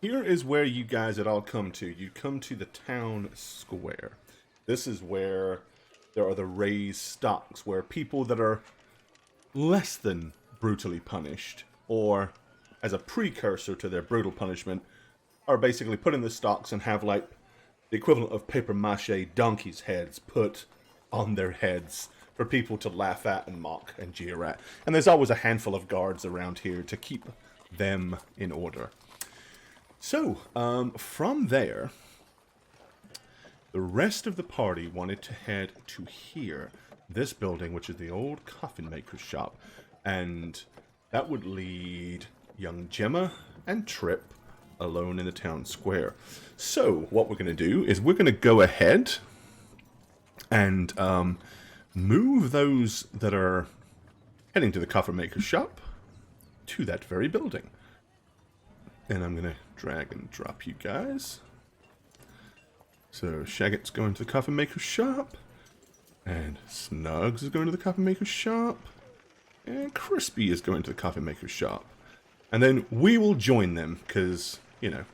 Here is where you guys had all come to. You come to the town square. This is where there are the raised stocks, where people that are less than brutally punished, or as a precursor to their brutal punishment, are basically put in the stocks and have like the equivalent of paper mache donkeys' heads put on their heads for people to laugh at and mock and jeer at. And there's always a handful of guards around here to keep them in order. So, from there, the rest of the party wanted to head to here, this building, which is the old coffin maker's shop, and that would lead young Gemma and Trip alone in the town square. So, what we're going to do is we're going to go ahead and move those that are heading to the coffin maker's shop to that very building. And I'm going to drag and drop you guys. So Shagget's going to the coffin maker's shop. And Snugs is going to the coffin maker's shop. And Crispy is going to the coffin maker's shop. And then we will join them, because, you know,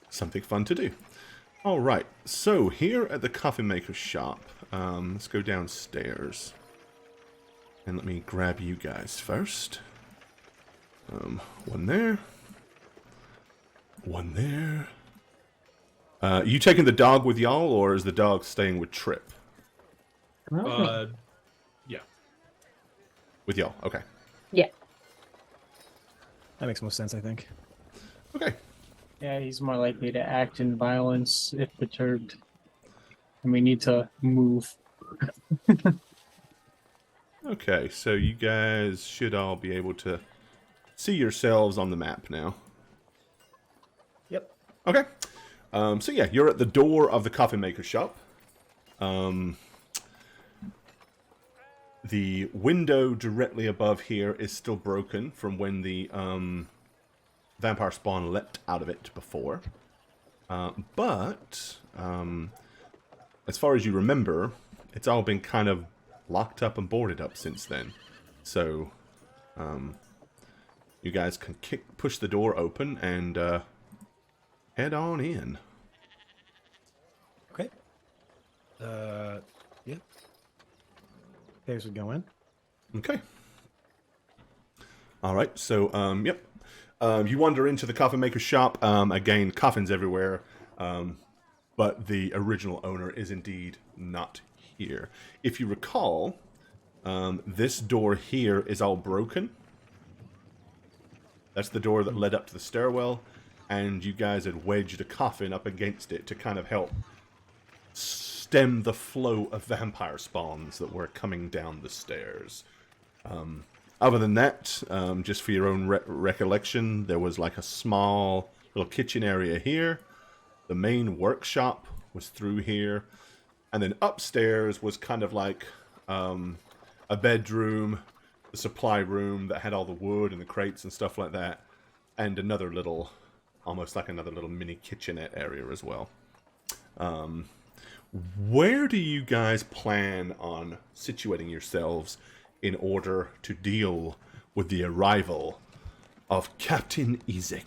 something fun to do. Alright, so here at the coffin maker's shop, let's go downstairs. And let me grab you guys first. One there. One there. You taking the dog with y'all, or is the dog staying with Trip? Yeah. With y'all, okay. Yeah. That makes most sense, I think. Okay. Yeah, he's more likely to act in violence if perturbed. And we need to move. Okay, so you guys should all be able to see yourselves on the map now. Yep. Okay. So yeah, you're at the door of the coffin maker's shop. The window directly above here is still broken from when the vampire spawn leapt out of it before. But as far as you remember, it's all been kind of locked up and boarded up since then. So you guys can push the door open and head on in. Okay. Yeah. There's we go in. Okay. All right. So, yep. You wander into the coffin maker's shop. Again, coffins everywhere. But the original owner is indeed not here. If you recall, this door here is all broken. That's the door that led up to the stairwell. And you guys had wedged a coffin up against it to kind of help stem the flow of vampire spawns that were coming down the stairs. Other than that, just for your own recollection, there was like a small little kitchen area here. The main workshop was through here. And then upstairs was kind of like a bedroom, the supply room that had all the wood and the crates and stuff like that. And another little, almost like another little mini kitchenette area as well. Where do you guys plan on situating yourselves in order to deal with the arrival of Captain Izek?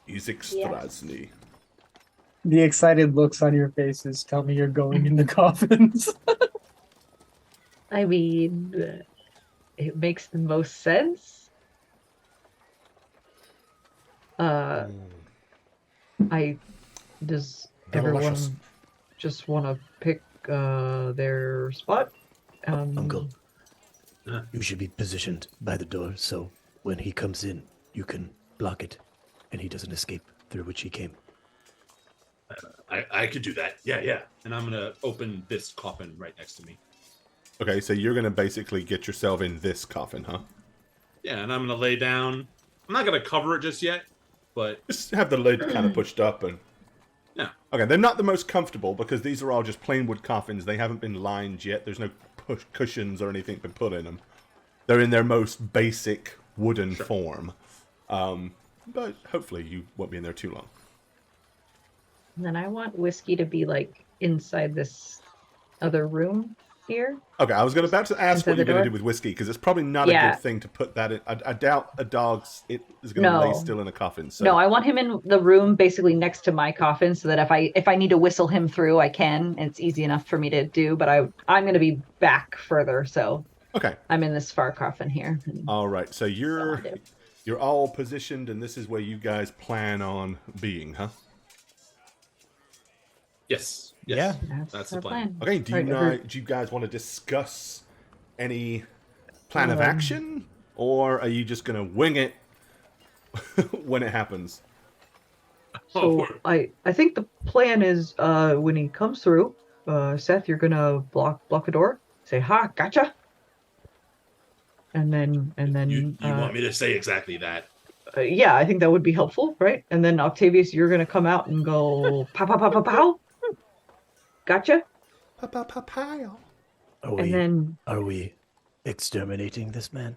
Izek Strasny. The excited looks on your faces tell me you're going in the coffins. I mean, it makes the most sense. Does everyone just want to pick their spot? Uncle, you should be positioned by the door, so when he comes in, you can block it, and he doesn't escape through which he came. I could do that. Yeah. And I'm gonna open this coffin right next to me. Okay, so you're going to basically get yourself in this coffin, huh? Yeah, and I'm gonna lay down. I'm not gonna cover it just yet, but Just have the lid kind of pushed up and... yeah. Okay, they're not the most comfortable because these are all just plain wood coffins. They haven't been lined yet. There's no cushions or anything been put in them. They're in their most basic wooden form. But hopefully you won't be in there too long. And then I want Whiskey to be like inside this other room here. Okay, I was about to ask Inside what you're the going to door? do with whiskey, because it's probably not a Yeah. good thing to put that in. I doubt a dog's is going to lay No. still in a coffin. So. No, I want him in the room basically next to my coffin so that if I need to whistle him through, I can. It's easy enough for me to do, but I'm going to be back further, so Okay. I'm in this far coffin here. All right. So you're I do. you're all positioned, and this is where you guys plan on being, huh? Yes. Yes. Yeah. That's the our plan. Okay. Do you guys want to discuss any plan of action, or are you just going to wing it when it happens? So I think the plan is when he comes through, Seth, you're gonna block a door. Say ha, gotcha. And then You want me to say exactly that? yeah, I think that would be helpful, right? And then Octavius, you're gonna come out and go pow pow pow pow pow. Gotcha. Pa-pa-pa-pow. Are we exterminating this man?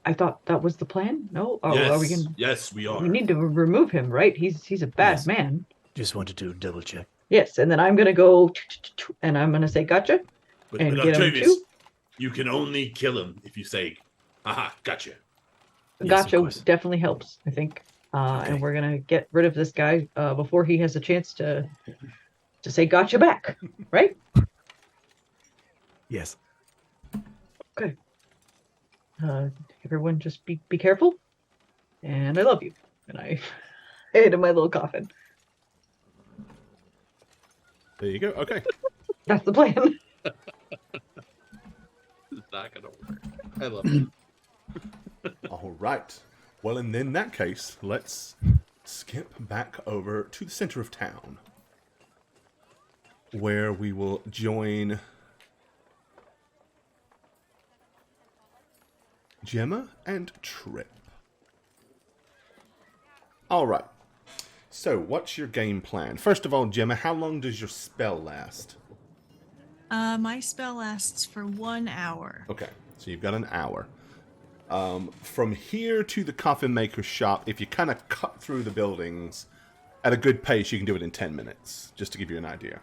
I thought that was the plan. No, yes. are we gonna? Yes, we are. We need to remove him, right? He's a bad Yes. man. Just wanted to double check. Yes, and then I'm gonna go and I'm gonna say gotcha. But and get him Octavius, too? you can only kill him if you say, "Aha, gotcha." Yes, of Gotcha course. definitely helps, I think. Okay. And we're gonna get rid of this guy before he has a chance to say gotcha back, right? Yes. Okay. Everyone just be careful. And I love you. And I hid in my little coffin. There you go. Okay. That's the plan. It's not gonna work. I love it. All right. Well, and in that case, let's skip back over to the center of town, where we will join Gemma and Trip. All right. So, what's your game plan? First of all, Gemma, how long does your spell last? My spell lasts for 1 hour. Okay, so you've got an hour. From here to the coffin maker's shop, if you kind of cut through the buildings at a good pace, you can do it in 10 minutes, just to give you an idea.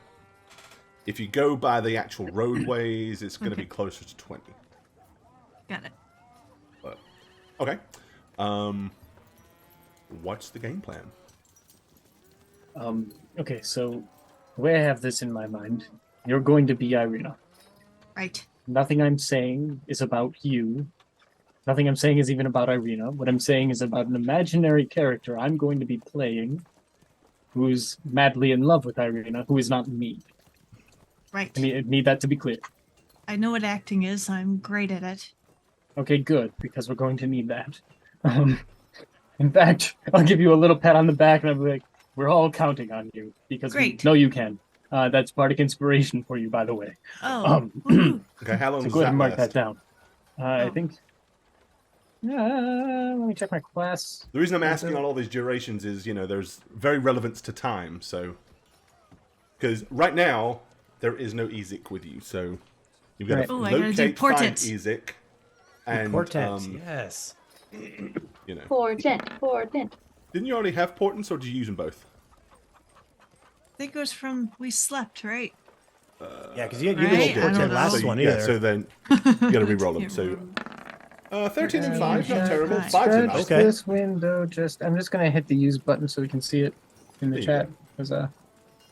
If you go by the actual roadways, it's going to be closer to 20. Got it. But, okay. What's the game plan? Okay, so the way I have this in my mind, you're going to be Irina. Right. Nothing I'm saying is about you. Nothing I'm saying is even about Irina. What I'm saying is about an imaginary character I'm going to be playing who's madly in love with Irina, who is not me. Right. I need that to be clear. I know what acting is. I'm great at it. Okay, good, because we're going to need that. In fact, I'll give you a little pat on the back and I'll be like, we're all counting on you. Because Great. we know you can. That's bardic inspiration for you, by the way. Oh. woohoo. Okay, how long So does go ahead that and mark last? that down. I Oh. think... let me check my class. The reason I'm asking on all these durations is, there's very relevance to time, so... Because right now, there is no Ezek with you, so... You've got Right. to Oh, I gotta do locate, find portents. Ezek, and, Portent, yes. Portent. Didn't you already have portents, or did you use them both? I think it was from we slept, right? Yeah, because you Right? didn't I don't portent know. last So one yeah, either. so then you got to re-roll them. Can't So remember. 13 and 5, not Yeah, terrible. right. 5's Stretch enough. Okay. this window. I'm just gonna hit the use button so we can see it in the There you chat go. because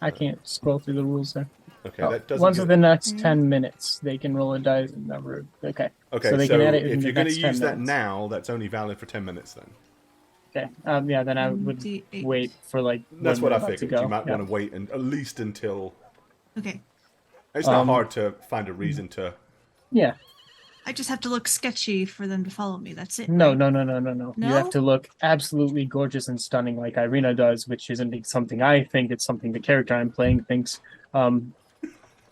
I can't scroll through the rules there. Okay, Oh, that doesn't. once give- within the next 10 minutes, they can roll a dice and number. Okay. Okay, so they can add it in if the you're going to next 10 use that minutes. now, that's only valid for 10 minutes then. Okay. Yeah. Then I would D8. wait for like. That's when what I we're about to figured. You go. might Yeah. want to wait at least until. Okay. It's not Um, hard to find a reason to. Yeah. I just have to look sketchy for them to follow me. That's it. No, right? no. You have No? to look absolutely gorgeous and stunning like Irina does, which isn't something I think. It's something the character I'm playing thinks.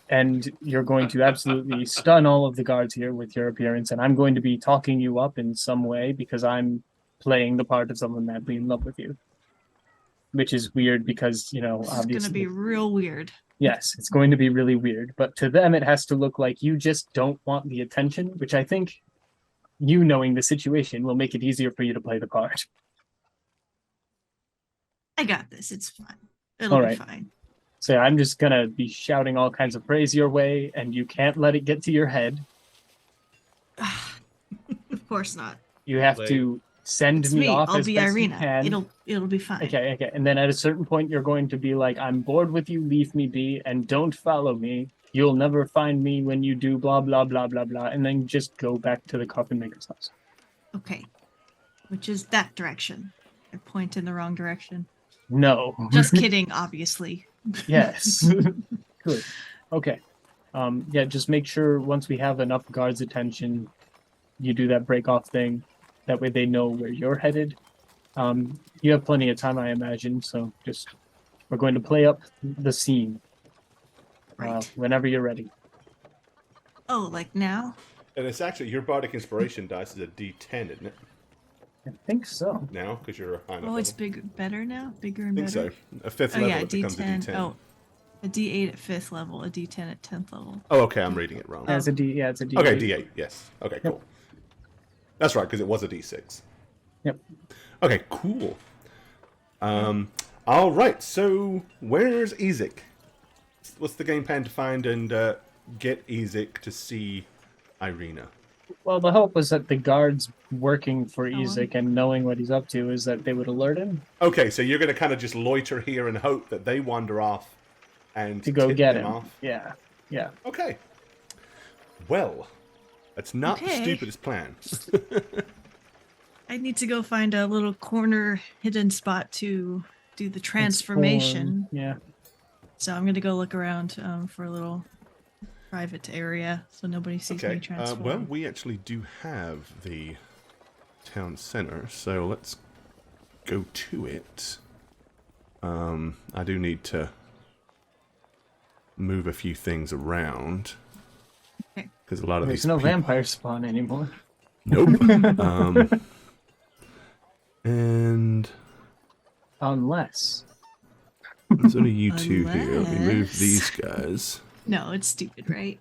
And you're going to absolutely stun all of the guards here with your appearance, and I'm going to be talking you up in some way because I'm playing the part of someone madly in love with you. Which is weird because, This is obviously. gonna be real weird. Yes, it's going to be really weird, but to them it has to look like you just don't want the attention, which I think you knowing the situation will make it easier for you to play the part. I got this. It's fine. It'll All be right. fine. So I'm just gonna be shouting all kinds of praise your way, and you can't let it get to your head. Of course not. You have Like- to send It's me me. off I'll as be best you Irina. can. It'll be fine. Okay. And then at a certain point, you're going to be like, I'm bored with you, leave me be, and don't follow me. You'll never find me when you do blah, blah, blah, blah, blah. And then just go back to the coffin maker's house. Okay. Which is that direction. I point in the wrong direction. No. Just kidding, obviously. Yes. Good. Okay. Yeah, just make sure once we have enough guards' attention, you do that break off thing. That way they know where you're headed. You have plenty of time, I imagine, so just we're going to play up the scene. Right. Whenever you're ready. Oh, like now? And it's actually your bardic inspiration dice is a D10, isn't it? I think so. Now, because you're a high enough Oh, it's level. better now? Bigger and I think better? so. A fifth Oh, level, yeah, it becomes a D10. D10. Oh, a D8 at 5th level, a D10 at 10th level. Oh, okay, I'm reading it wrong. It's a D. Yeah, it's a D. Okay, D8, yes. Okay, cool. That's right, because it was a D6. Yep. Okay, cool. All right, so where's Ezek? What's the game plan to find and get Ezek to see Irina? Well, the hope was that the guards working for Oh, Ezek and knowing what he's up to is that they would alert him Okay, so you're going to kind of just loiter here and hope that they wander off and to go tip get them him. off? Yeah. Yeah. Okay. Well, that's not the Okay. stupidest plan. I need to go find a little corner hidden spot to do the transformation. Yeah. So I'm going to go look around for a little private area so nobody sees me Okay, transform. well, we actually do have the town center, so let's go to it. I do need to move a few things around. Okay. Because a lot of There's these no people... vampire spawn anymore. Nope. And Unless. there's only you two here. Let me move Unless- these guys. No, it's stupid, right?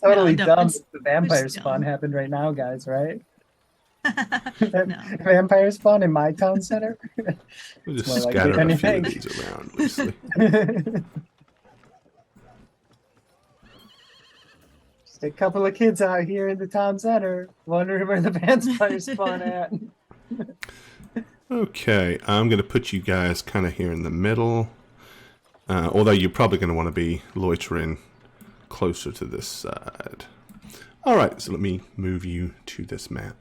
Totally No, dumb it's- if the vampire it's spawn dumb. happened right now, guys, right? No. Vampire spawn in my town center? We'll just more like scatter it a than you few of think. these around loosely. Just a couple of kids out here in the town center wondering where the vampire spawn at. Okay, I'm going to put you guys kind of here in the middle. Although you're probably going to want to be loitering closer to this side. Alright, so let me move you to this map.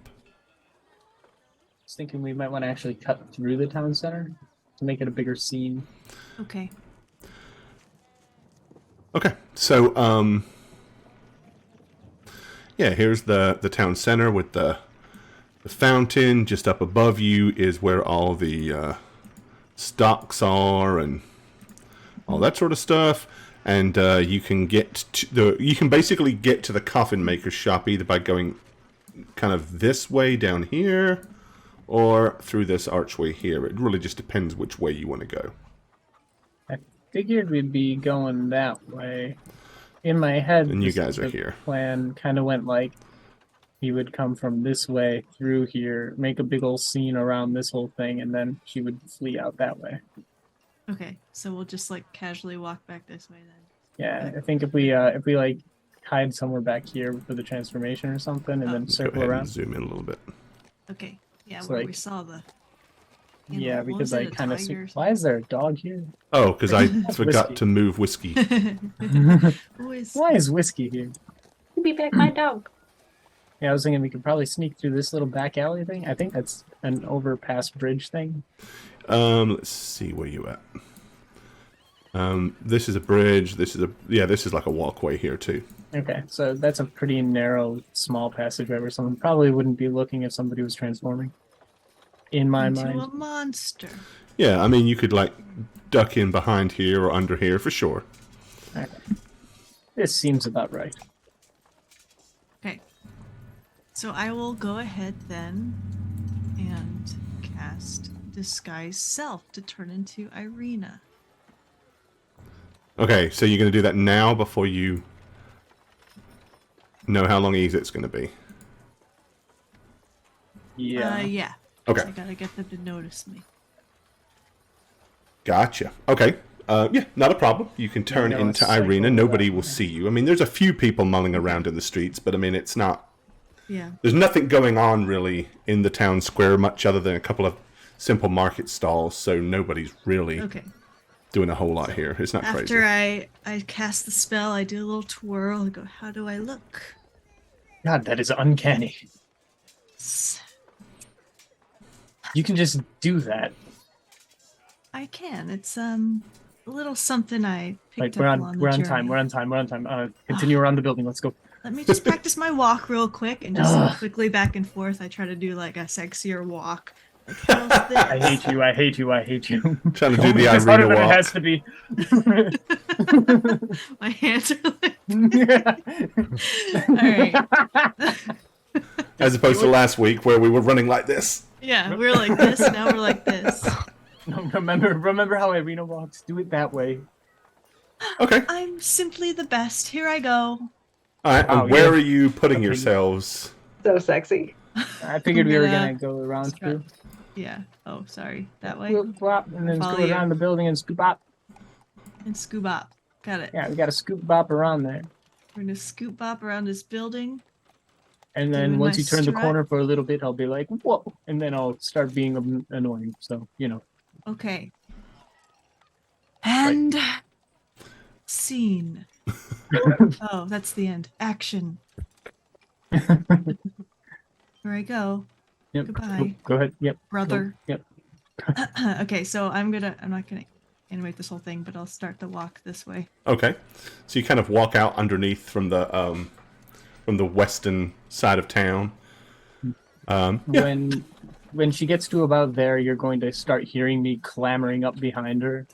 Just thinking we might want to actually cut through the town center to make it a bigger scene. Okay. Okay, so, yeah, here's the town center with the fountain. Just up above you is where all the stocks are and all that sort of stuff. And you can get to you can basically get to the coffin maker's shop either by going kind of this way down here or through this archway here. It really just depends which way you want to go. I figured we'd be going that way. In my head, And you this- guys are the here. plan kind of went like he would come from this way through here, make a big old scene around this whole thing, and then he would flee out that way. Okay. So we'll just like casually walk back this way then. Yeah, I think if we like hide somewhere back here for the transformation or something, and then Let's go circle ahead around. and zoom in a little bit. Okay. Yeah, It's where we like- saw the. Yeah, what because was I it, a kind of see. tiger or Why is there a dog here? Oh, because I forgot Whiskey. to move whiskey. Always. Why is whiskey here? Be back my dog. Yeah, I was thinking we could probably sneak through this little back alley thing. I think that's an overpass bridge thing. Let's see where you at. This is a bridge. This is like a walkway here too. Okay, so that's a pretty narrow, small passageway where someone probably wouldn't be looking if somebody was transforming. In my Into mind. a monster. Yeah, I mean you could like duck in behind here or under here for sure. Okay. This seems about right. Okay. So I will go ahead then and cast Disguise Self to turn into Irina. Okay, so you're going to do that now before you know how long it's going to be. Yeah. Yeah. Okay. I gotta get them to notice me. Gotcha. Okay. Yeah, not a problem. You can turn No, a into cycle Irina. Nobody will around. see you. I mean, there's a few people mulling around in the streets, but I mean, it's not. Yeah. There's nothing going on really in the town square, much other than a couple of simple market stalls. So nobody's really Okay. doing a whole lot here. It's not After crazy. I cast the spell, I do a little twirl. I go, how do I look? God, that is uncanny. You can just do that. I can. It's a little something I picked Like up on the we're on journey. time. We're on time. We're on time. Continue around the building. Let's go. Let me just practice my walk real quick and just quickly back and forth. I try to do like a sexier walk. Like, how's this? I hate you. I hate you. I hate you. Trying to do the It's harder Irina than it walk. has to be. My hands are like, all right. As opposed to last week where we were running like this. Yeah, we're like this. Now we're like this. No, remember how Irina walks? Do it that way. Okay. I'm simply the best. Here I go. All right. Wow, And where you're are you putting a pig. yourselves? So sexy. I figured we were Yeah. gonna go around through. Yeah. Oh, sorry. That way. Whoop, whop, and then Follow go you. around the building and scoop up. And scoop up. Got it. Yeah, we got to scoop bop around there. We're gonna scoop bop around this building. And then Doing once my you turn the strut. corner for a little bit, I'll be like, whoa. And then I'll start being annoying. So, you know. Okay. And scene. Oh, that's the end. Action. Here I go, Yep. Goodbye. Go ahead. Yep. brother. Yep. Okay, so I'm not gonna animate this whole thing, but I'll start the walk this way. Okay. So you kind of walk out underneath from the western side of town. Yeah. When she gets to about there, you're going to start hearing me clamoring up behind her.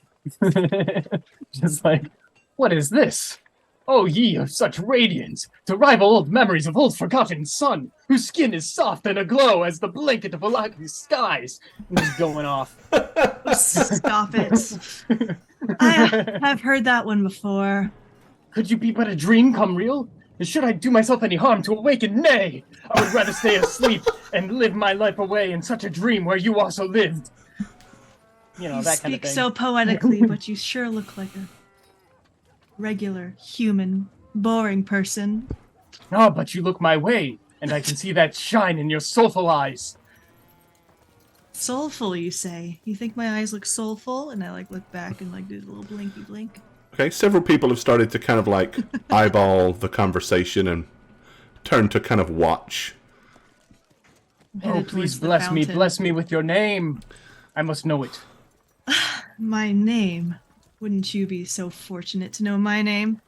Just like, what is this? Oh, ye of such radiance, to rival old memories of old forgotten sun, whose skin is soft and aglow as the blanket of Alaki's skies. I'm just going off. Stop it. I have heard that one before. Could you be but a dream come real? And should I do myself any harm to awaken? Nay! I would rather stay asleep and live my life away in such a dream where you also lived. You know, You that kind of speak thing. so poetically, but you sure look like a regular, human, boring person. Oh, but you look my way, and I can see that shine in your soulful eyes. Soulful, you say? You think my eyes look soulful? And I like look back and like do the little blinky blink. Okay, several people have started to kind of like eyeball the conversation and turn to kind of watch. Oh, Headed please towards the bless fountain. me with your name. I must know it. My name. Wouldn't you be so fortunate to know my name?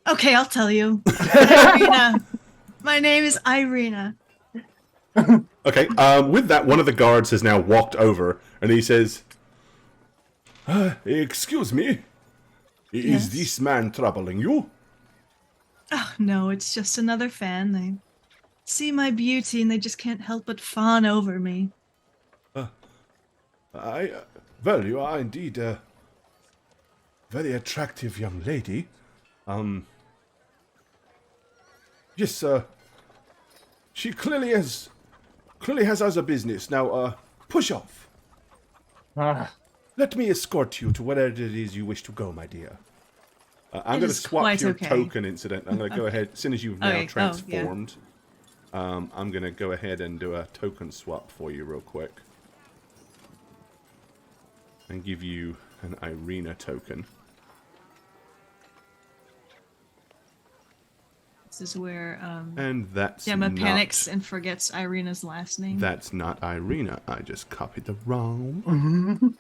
Okay, I'll tell you. Irina. My name is Irina. Okay, with that, one of the guards has now walked over and he says, excuse me, Yes? is this man troubling you? Oh, no, it's just another fan. They see my beauty and they just can't help but fawn over me. Well, you are indeed a very attractive young lady. Yes, she clearly has other business. Now, push off. Ah, Let me escort you to wherever it is you wish to go, my dear. I'm It going to is swap quite your okay. token incident. I'm going to go ahead, as soon as you've now Okay. Oh, yeah. transformed, I'm going to go ahead and do a token swap for you real quick. And give you an Irina token. This is where And that's Gemma not, panics and forgets Irina's last name. That's not Irina. I just copied the wrong one.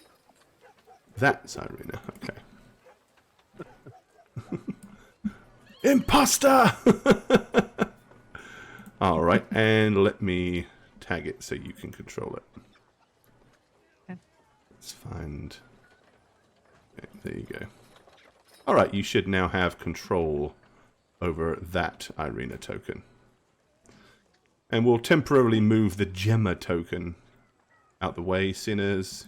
That's Irina. Okay. Imposter! Alright, and let me tag it so you can control it. Okay. Let's find... Okay, there you go. Alright, you should now have control over that Irina token. And we'll temporarily move the Gemma token out the way, seeing as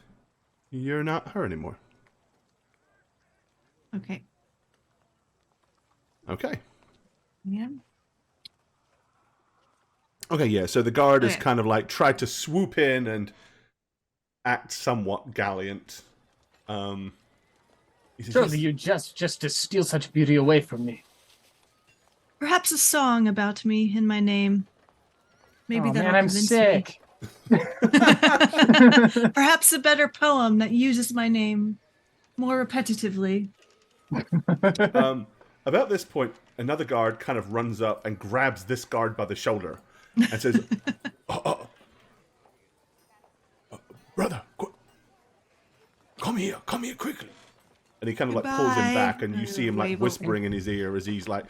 you're not her anymore. Okay. Okay. Yeah. Okay, yeah, so the guard has Okay. kind of like tried to swoop in and act somewhat gallant. He says, Surely "Yes." you just to steal such beauty away from me. Perhaps a song about me and my name. Maybe Oh, that'll man, I'm convince sick. me. Perhaps a better poem that uses my name more repetitively. About this point, another guard kind of runs up and grabs this guard by the shoulder and says, "Brother, come here quickly." And he kind of like pulls him Goodbye. back, and you see him like Wave whispering in his ear as he's like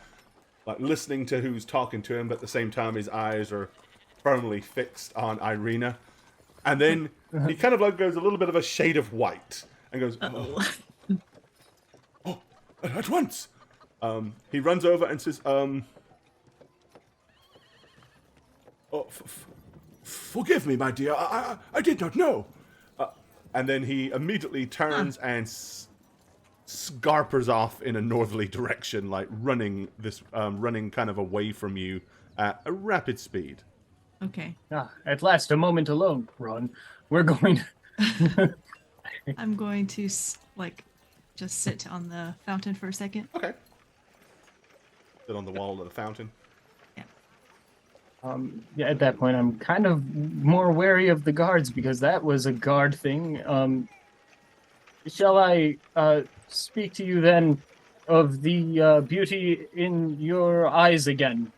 listening to who's talking to him, but at the same time his eyes are firmly fixed on Irina. And then he kind of like goes a little bit of a shade of white and goes, "Oh, at once." He runs over and says, "Forgive me, my dear. I did not know." And then he immediately turns and scarpers off in a northerly direction, like running kind of away from you at a rapid speed. Okay. At last, a moment alone, Ron. We're going to... I'm going to just sit on the fountain for a second. Okay. Sit on the wall of the fountain. Yeah, at that point, I'm kind of more wary of the guards because that was a guard thing. Shall I speak to you then of the beauty in your eyes again?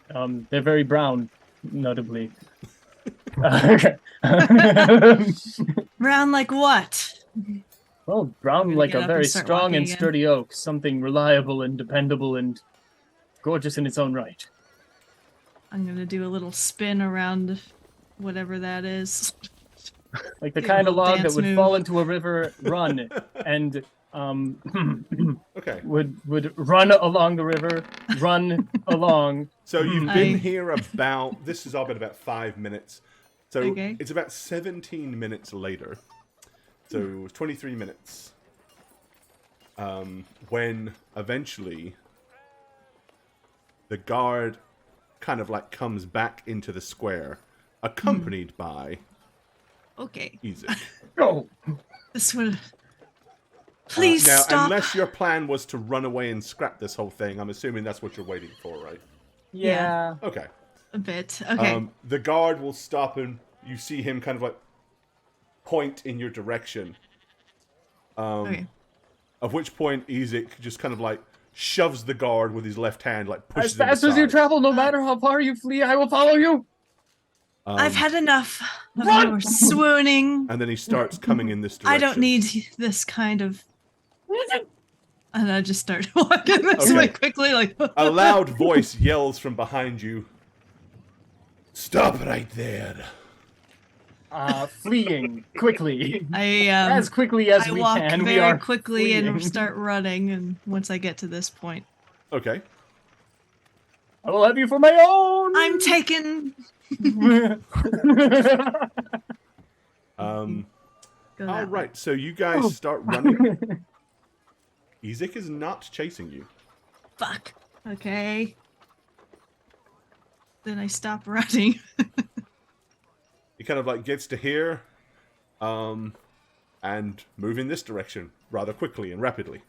They're very brown, notably. Okay. Brown like what? Well, brown Gonna like get a up very and start strong walking and again. sturdy oak, something reliable and dependable and gorgeous in its own right. I'm gonna do a little spin around whatever that is. Like the Do a kind of little log that dance would move. fall into a river, run, and Okay. would run along the river, run along. So you've been I- here about, this has all been about 5 minutes. So Okay. it's about 17 minutes later. So 23 minutes. When eventually the guard kind of like comes back into the square, accompanied by Okay. Ezek. Go. This would. Please Now, stop. unless your plan was to run away and scrap this whole thing, I'm assuming that's what you're waiting for, right? Yeah. Okay. A bit. Okay. The guard will stop and you see him kind of like point in your direction. Okay. At which point Ezek just kind of like shoves the guard with his left hand, like As pushes him fast as you aside. travel, no matter how far you flee, I will follow you. I've had enough of Run! your swooning. And then he starts coming in this direction. I don't need this kind of. And I just start walking this Okay. way quickly, like. A loud voice yells from behind you. "Stop right there." Fleeing quickly. As quickly as I we walk can. We very are quickly fleeing. and start running. And once I get to this point, Okay. I will have you for my own. I'm taken. Go that All way. right, so you guys start running. Ezek is not chasing you. Fuck. Okay. Then I stop running. He kind of like gets to here, and move in this direction rather quickly and rapidly,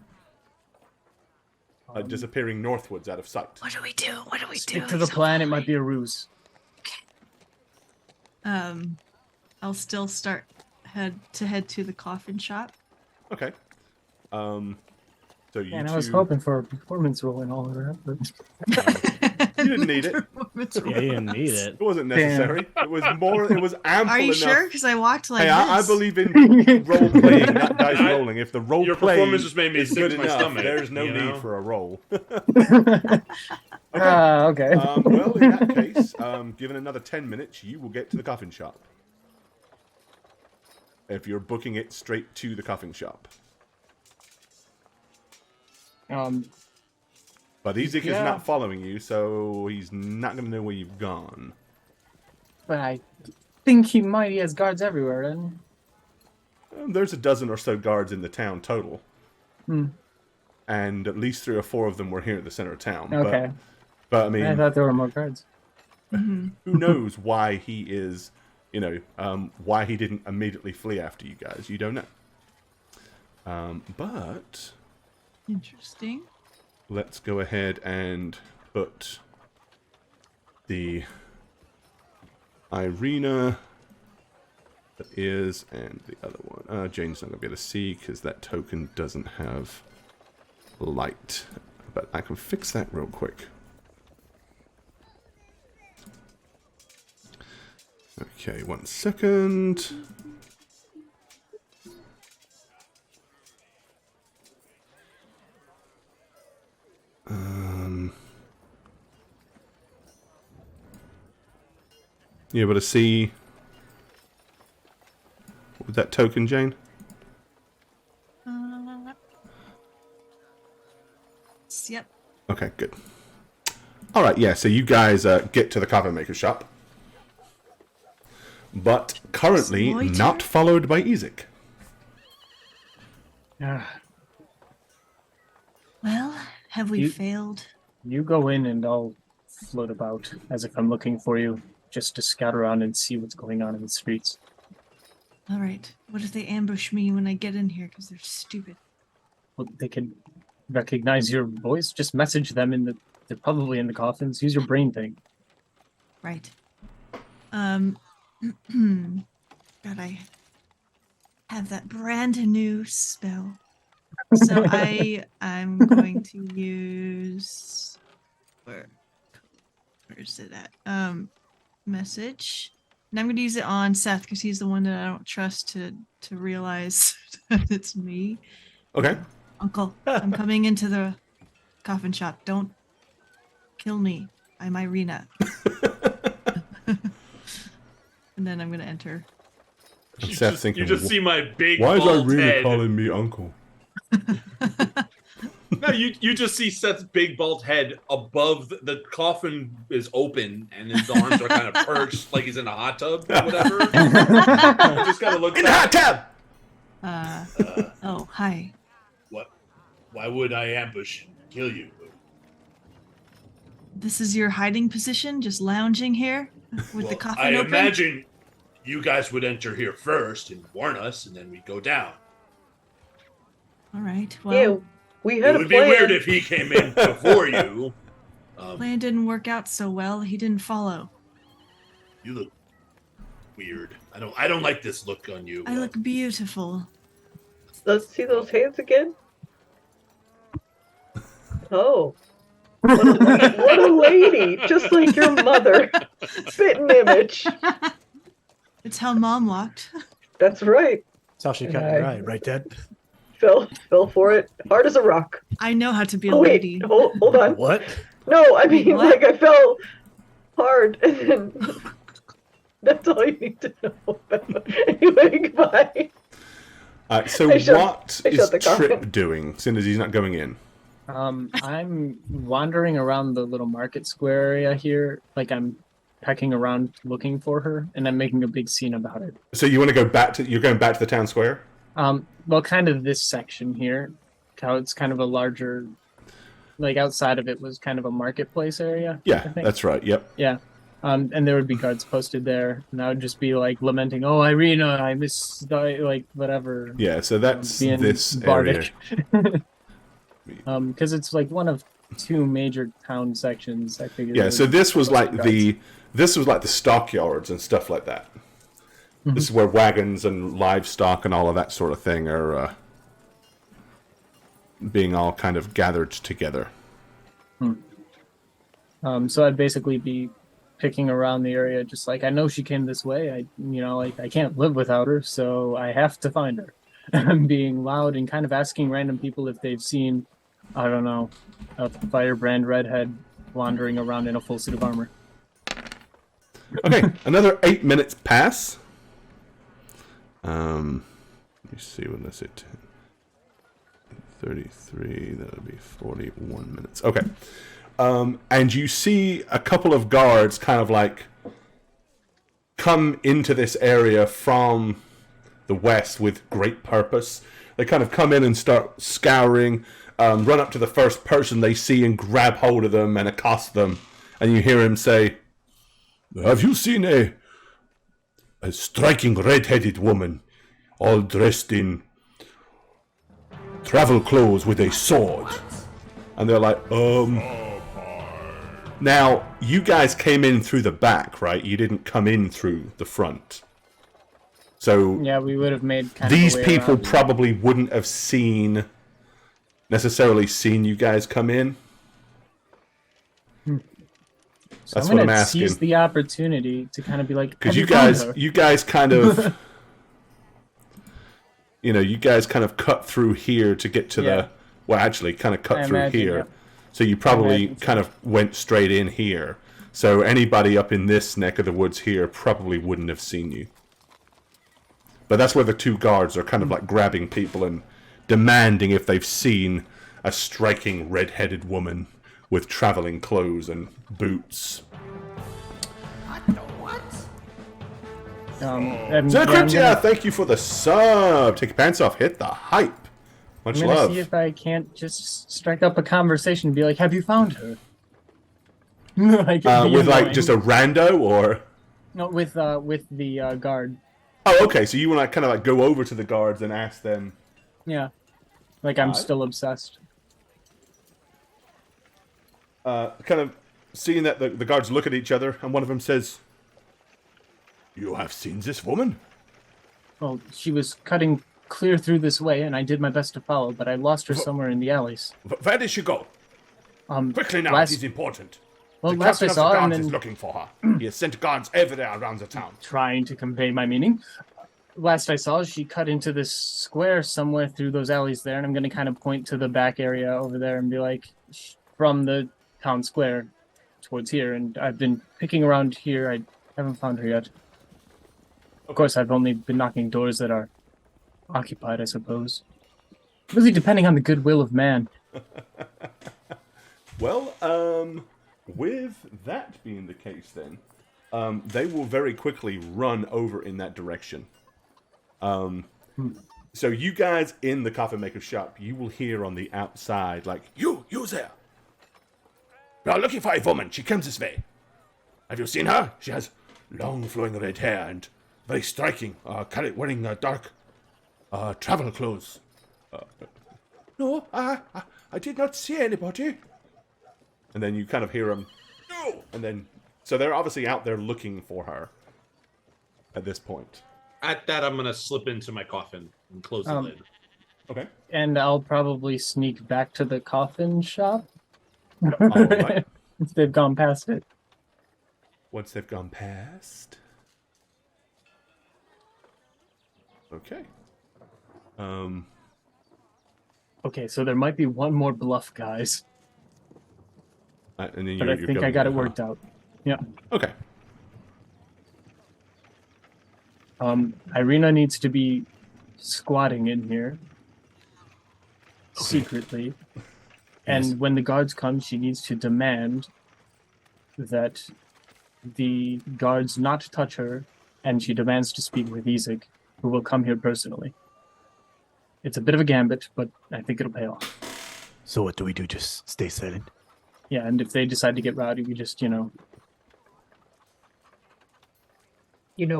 disappearing northwards out of sight. What do we do? What do we do? Stick to the plan. It might be a ruse. I'll still start head to the coffin shop. Okay. So you And two, I was hoping for a performance role in all of that, but you didn't need it. Yeah, you didn't need it. It wasn't necessary. It was more. It was ample Are you enough. sure? Because I walked like Hey, this. I believe in role playing, not dice I- rolling. If the role your play performance just made me is sick good to my enough, stomach, there's no you need know? for a roll. okay. Well, in that case, given another 10 minutes, you will get to the coffin shop. If you're booking it straight to the coffin shop. But Ezek is Yeah. not following you, so he's not going to know where you've gone. But I think he might. He has guards everywhere, then. There's a dozen or so guards in the town total. And at least 3 or 4 of them were here at the center of town. Okay. But I mean, I thought there were more guards. who knows why he is, why he didn't immediately flee after you guys. You don't know. But Interesting. let's go ahead and put the Irina that is, and the other one. Jane's not going to be able to see because that token doesn't have light. But I can fix that real quick. Okay, 1 second. You able to see with that token, Jane? Yep. Okay, good. All right, yeah. So you guys get to the coffin maker shop, but currently Loiter? not followed by Ezek. Well, have we You- failed? You go in and I'll float about as if I'm looking for you, just to scout around and see what's going on in the streets. All right. What if they ambush me when I get in here because they're stupid? Well, they can recognize your voice. Just message them they're probably in the coffins. Use your brain thing. Right. God, I have that brand new spell. So I'm going to use where's it at? Message. And I'm going to use it on Seth because he's the one that I don't trust to realize that it's me. Okay. Uncle, I'm coming into the coffin shop. Don't kill me. I'm Irina. And then I'm going to enter. And You Seth's just, thinking, you just see my big why is bald Irina head. calling me uncle? No, you just see Seth's big bald head above the coffin is open and his arms are kind of perched like he's in a hot tub or whatever. You just kind of look In the hot tub! Oh, hi. What? Why would I ambush and kill you? This is your hiding position, just lounging here with the coffin I open? imagine you guys would enter here first and warn us, and then we'd go down. All right. Well, Yeah, we It had a would be plan. weird if he came in before you. plan didn't work out so well. He didn't follow. You look weird. I don't like this look on you. I look beautiful. Let's see those hands again. Oh. What a lady. Just like your mother. Spitting image. It's how Mom walked. That's right. That's how she cut your eye, right, Dad? Fell for it. Hard as a rock. I know how to be a Oh, wait. lady. Hold on. What? No, I mean, What? like, I fell hard, and then that's all you need to know. Anyway, goodbye. So I shut- what I is shut the coffin. Trip doing, seeing as he's not going in? I'm wandering around the little market square area here, like I'm pecking around looking for her, and I'm making a big scene about it. So you want to go back to, you're going back to the town square? Well, kind of this section here, how it's kind of a larger, like outside of it was kind of a marketplace area. I Yeah, think. that's right, yep. Yeah. And there would be guards posted there, and I would just be like lamenting, "Oh, Irina, I miss like whatever." Yeah, so that's being this bardic. area. Because it's like one of two major town sections. I figured. Yeah, it so would this was post like guards. the stockyards and stuff like that. This is where wagons and livestock and all of that sort of thing are being all kind of gathered together. So I'd basically be picking around the area, just like I know she came this way. I can't live without her, so I have to find her. I'm being loud and kind of asking random people if they've seen, I don't know, a firebrand redhead wandering around in a full suit of armor. Okay, another 8 minutes pass. Let me see, what is it? 33, that would be 41 minutes. Okay. And you see a couple of guards kind of like come into this area from the west with great purpose. They kind of come in and start scouring, run up to the first person they see and grab hold of them and accost them. And you hear him say, "Have you seen a striking red-headed woman, all dressed in travel clothes with a sword. And they're like, Now, you guys came in through the back, right? You didn't come in through the front. So Yeah, we would have made kind these of a way people around. probably wouldn't have necessarily seen you guys come in. So That's I'm what I'm gonna asking. seize the opportunity to kind of be like, Because have you found her? you guys kind of, you guys kind of cut through here to get to the, well, actually, kind of cut I through imagine, here. yeah. So you probably imagine so. kind of went straight in here. So anybody up in this neck of the woods here probably wouldn't have seen you. But that's where the two guards are kind of like grabbing people and demanding if they've seen a striking red-headed woman with traveling clothes and boots. Zacryptia, thank you for the sub. Take your pants off, hit the hype. Much I'm gonna love. see if I can't just strike up a conversation and be like, have you found her? Like, be With like annoying. just a rando or? No, with the guard. Oh, okay. So you want to kind of like go over to the guards and ask them. Yeah, like I'm Alright. still obsessed. Kind of seeing that the guards look at each other and one of them says, "You have seen this woman?" Well, she was cutting clear through this way, and I did my best to follow, but I lost her somewhere in the alleys. Where did she go? Quickly now, last- it is important. Well, The last I captain of the saw her, and guards is then looking for her. He has sent guards everywhere around the town. trying to convey my meaning. Last I saw, she cut into this square somewhere through those alleys there, and I'm going to kind of point to the back area over there and be like, from the town square towards here, and I've been picking around here. I haven't found her yet. Of course, I've only been knocking doors that are occupied, I suppose. Really depending on the goodwill of man. Well, with that being the case, then they will very quickly run over in that direction. So you guys in the coffin maker's shop, you will hear on the outside, like, you there. We are looking for a woman. She comes this way. Have you seen her? She has long flowing red hair and very striking, wearing dark travel clothes. No, I did not see anybody. And then you kind of hear them, no! And then, so they're obviously out there looking for her at this point. At that, I'm gonna slip into my coffin and close the lid. Okay. And I'll probably sneak back to the coffin shop. All right. If they've gone past it. Once they've gone past. Okay. Okay, so there might be one more bluff, guys. And then But I think I got it worked out. Yeah. Okay. Irina needs to be squatting in here secretly. And when the guards come, she needs to demand that the guards not touch her, and she demands to speak with Isaac, who will come here personally. It's a bit of a gambit, but I think it'll pay off. So what do we do? Just stay silent? Yeah, and if they decide to get rowdy, we just, You know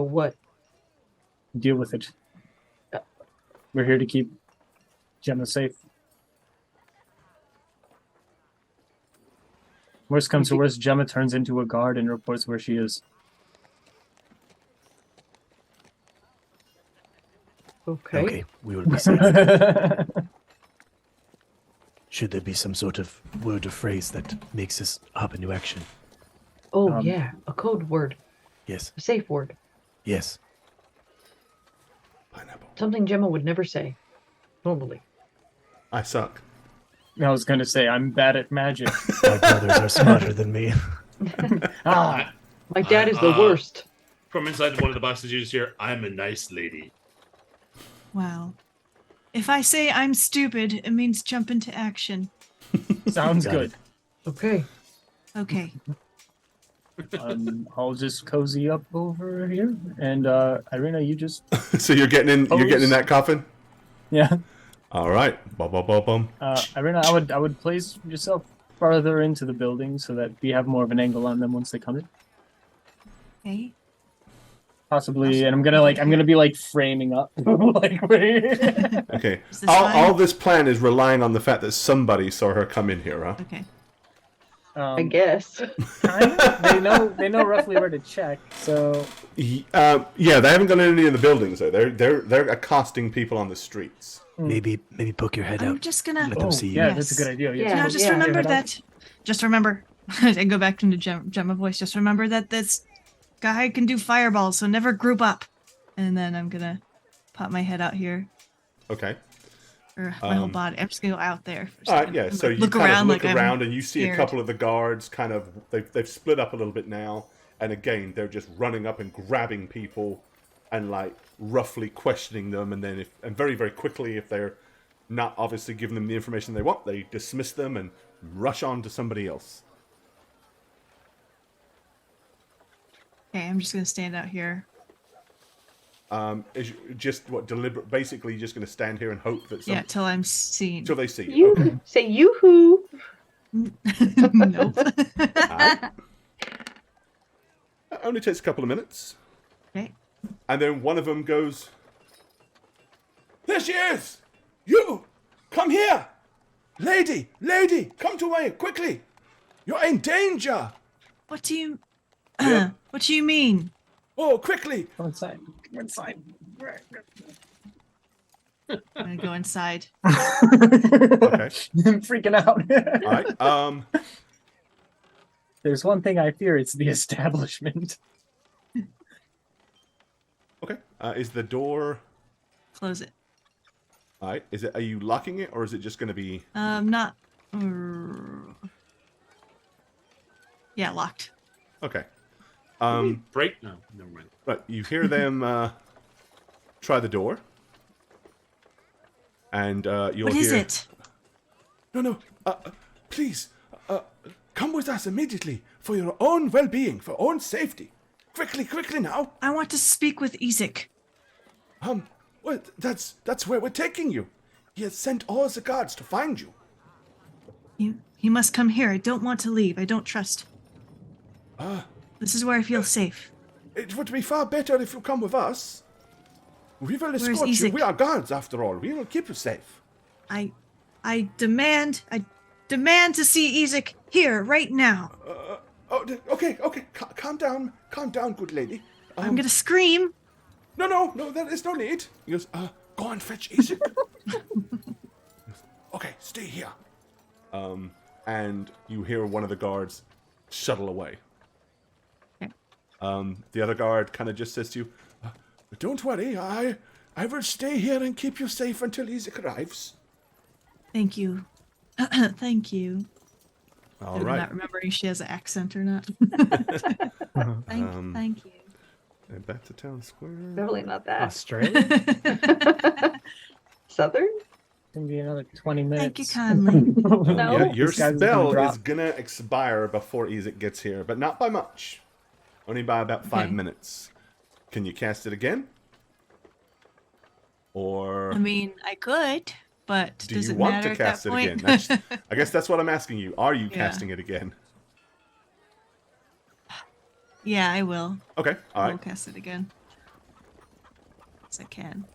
what? deal with it. We're here to keep Gemma safe. Worst comes to worst, Gemma turns into a guard and reports where she is. Okay. We will be silent. Should there be some sort of word or phrase that makes us hop into action? Oh, yeah. A code word. Yes. A safe word. Yes. Pineapple. Something Gemma would never say. Normally. I suck. I was going to say, I'm bad at magic. My brothers are smarter than me. Ah, My dad is the worst. From inside one of the boxes, you just hear, "I'm a nice lady." Wow. If I say I'm stupid, it means jump into action. sounds Got good. Okay. Okay. I'll just cozy up over here, and Irina, you just So you're getting in. You're getting in that coffin. yeah. All right. Bum, bum, bum, bum. Irina, I would place yourself farther into the building so that we have more of an angle on them once they come in. Okay. Possibly, and I'm gonna be like framing up, like Okay. Is this All fine? this plan is relying on the fact that somebody saw her come in here, huh? Okay. I guess. kind of. They know roughly where to check. So Yeah, they haven't gone in any of the buildings though. They're accosting people on the streets. Maybe poke your head I'm out. just gonna. Let them see you. yeah, Yes. that's a good idea. Yeah. Now, just yeah. remember Head out. that. Just remember. I go back into Gemma voice. Just remember that this guy can do fireballs, so never group up. And then I'm gonna pop my head out here, Okay. or my whole body. I'm just gonna go out there. For a All right, second yeah. and, So like, you kind of look like around I'm and you see a scared. couple of the guards kind of they've split up a little bit now, and again they're just running up and grabbing people, and like roughly questioning them, and then and very very quickly if they're not obviously giving them the information they want, they dismiss them and rush on to somebody else. Okay, I'm just gonna stand out here. Is just what deliberate? Basically, you're just going to stand here and hope that Yeah, till I'm seen. till they see you. You Okay. say yoo-hoo. Nope. Alright. That only takes a couple of minutes. Okay. And then one of them goes, "There she is! You! Come here! Lady! Come to me, quickly! You're in danger! What do you? Yeah. What do you mean? Oh, quickly!" Come inside. Come inside. I'm gonna go inside. Okay. I'm freaking out. Alright. There's one thing I fear, it's the establishment. Okay. Is the door... Close it. Alright. Are you locking it, or is it just going to be... Not. Yeah, locked. Okay. Break? No, never mind. Right, you hear them try the door. And you'll What is hear... it? No. Please, come with us immediately for your own well-being, for own safety. Quickly now. I want to speak with Isaac. Well, that's where we're taking you. He has sent all the guards to find you. He must come here. I don't want to leave. I don't trust. This is where I feel safe. It would be far better if you come with us. We will Where's escort you. Isaac? We are guards, after all. We will keep you safe. I demand to see Isaac here right now. Okay. Calm down, good lady. I'm gonna scream. No, there is no need. He goes, go and fetch Isaac. Okay, stay here. And you hear one of the guards shuttle away. Okay. The other guard kind of just says to you, don't worry, I will stay here and keep you safe until Isaac arrives. Thank you. Thank you. All I'm right. not remembering if she has an accent or not. Thank you. And back to town square. Definitely not that. Australia? Southern? Gonna be another 20 minutes. Thank you kindly. No. Yeah, your This guy's gonna spell drop. is gonna expire before Isaac gets here, but not by much. Only by about 5 Okay. minutes. Can you cast it again? Or I mean, I could, but do does you it want matter to at cast that it point? again? I guess that's what I'm asking you. Are you Yeah. casting it again? Yeah, I will. Okay, all I'll right. cast it again. Yes, I can.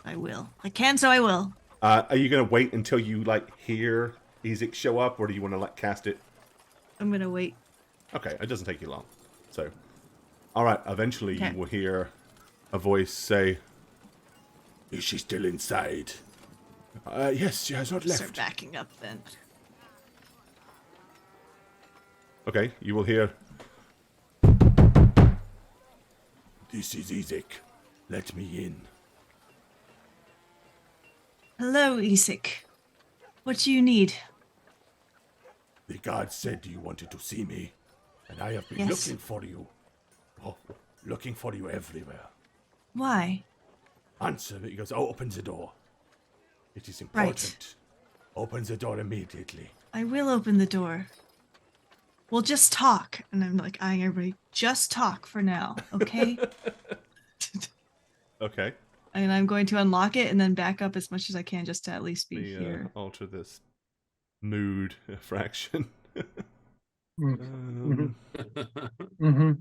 I will. I can, so I will. Are you gonna wait until you hear Isaac show up, or do you want to cast it? I'm gonna wait. Okay, it doesn't take you long. So, all right. Eventually, Okay. you will hear a voice say, "Is she still inside?" Yes, she has not Start left. backing up then. Okay, you will hear. This is Isaac. Let me in. Hello, Isaac. What do you need? The guard said you wanted to see me, and I have been Yes. looking for you. Oh, looking for you everywhere. Why? Answer me. He goes, open the door. It is Right. important. Open the door immediately. I will open the door. We'll just talk. And I'm like eyeing everybody. Just talk for now, okay? Okay. And I'm going to unlock it and then back up as much as I can just to at least be Let me here. alter this mood fraction. Mm. Um, Mm-hmm.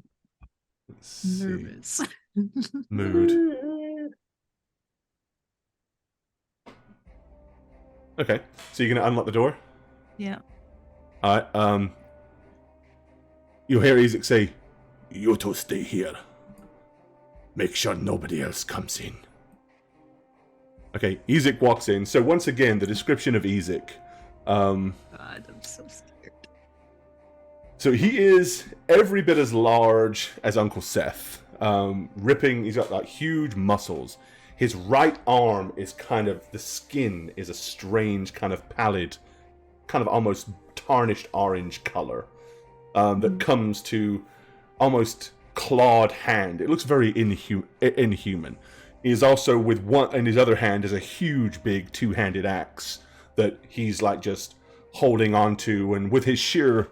let's see. Nervous. Mood. Okay, so you're gonna unlock the door? Yeah. Alright, you hear Ezek say, "You two stay here. Make sure nobody else comes in." Okay, Ezek walks in. So once again, the description of Ezek. God, I'm so scared. So he is every bit as large as Uncle Seth. Ripping, he's got like huge muscles. His right arm is the skin is a strange kind of pallid, kind of almost tarnished orange color that comes to almost clawed hand. It looks very inhuman. He is also with one in his other hand is a huge big two-handed axe that he's like just holding onto, and with his sheer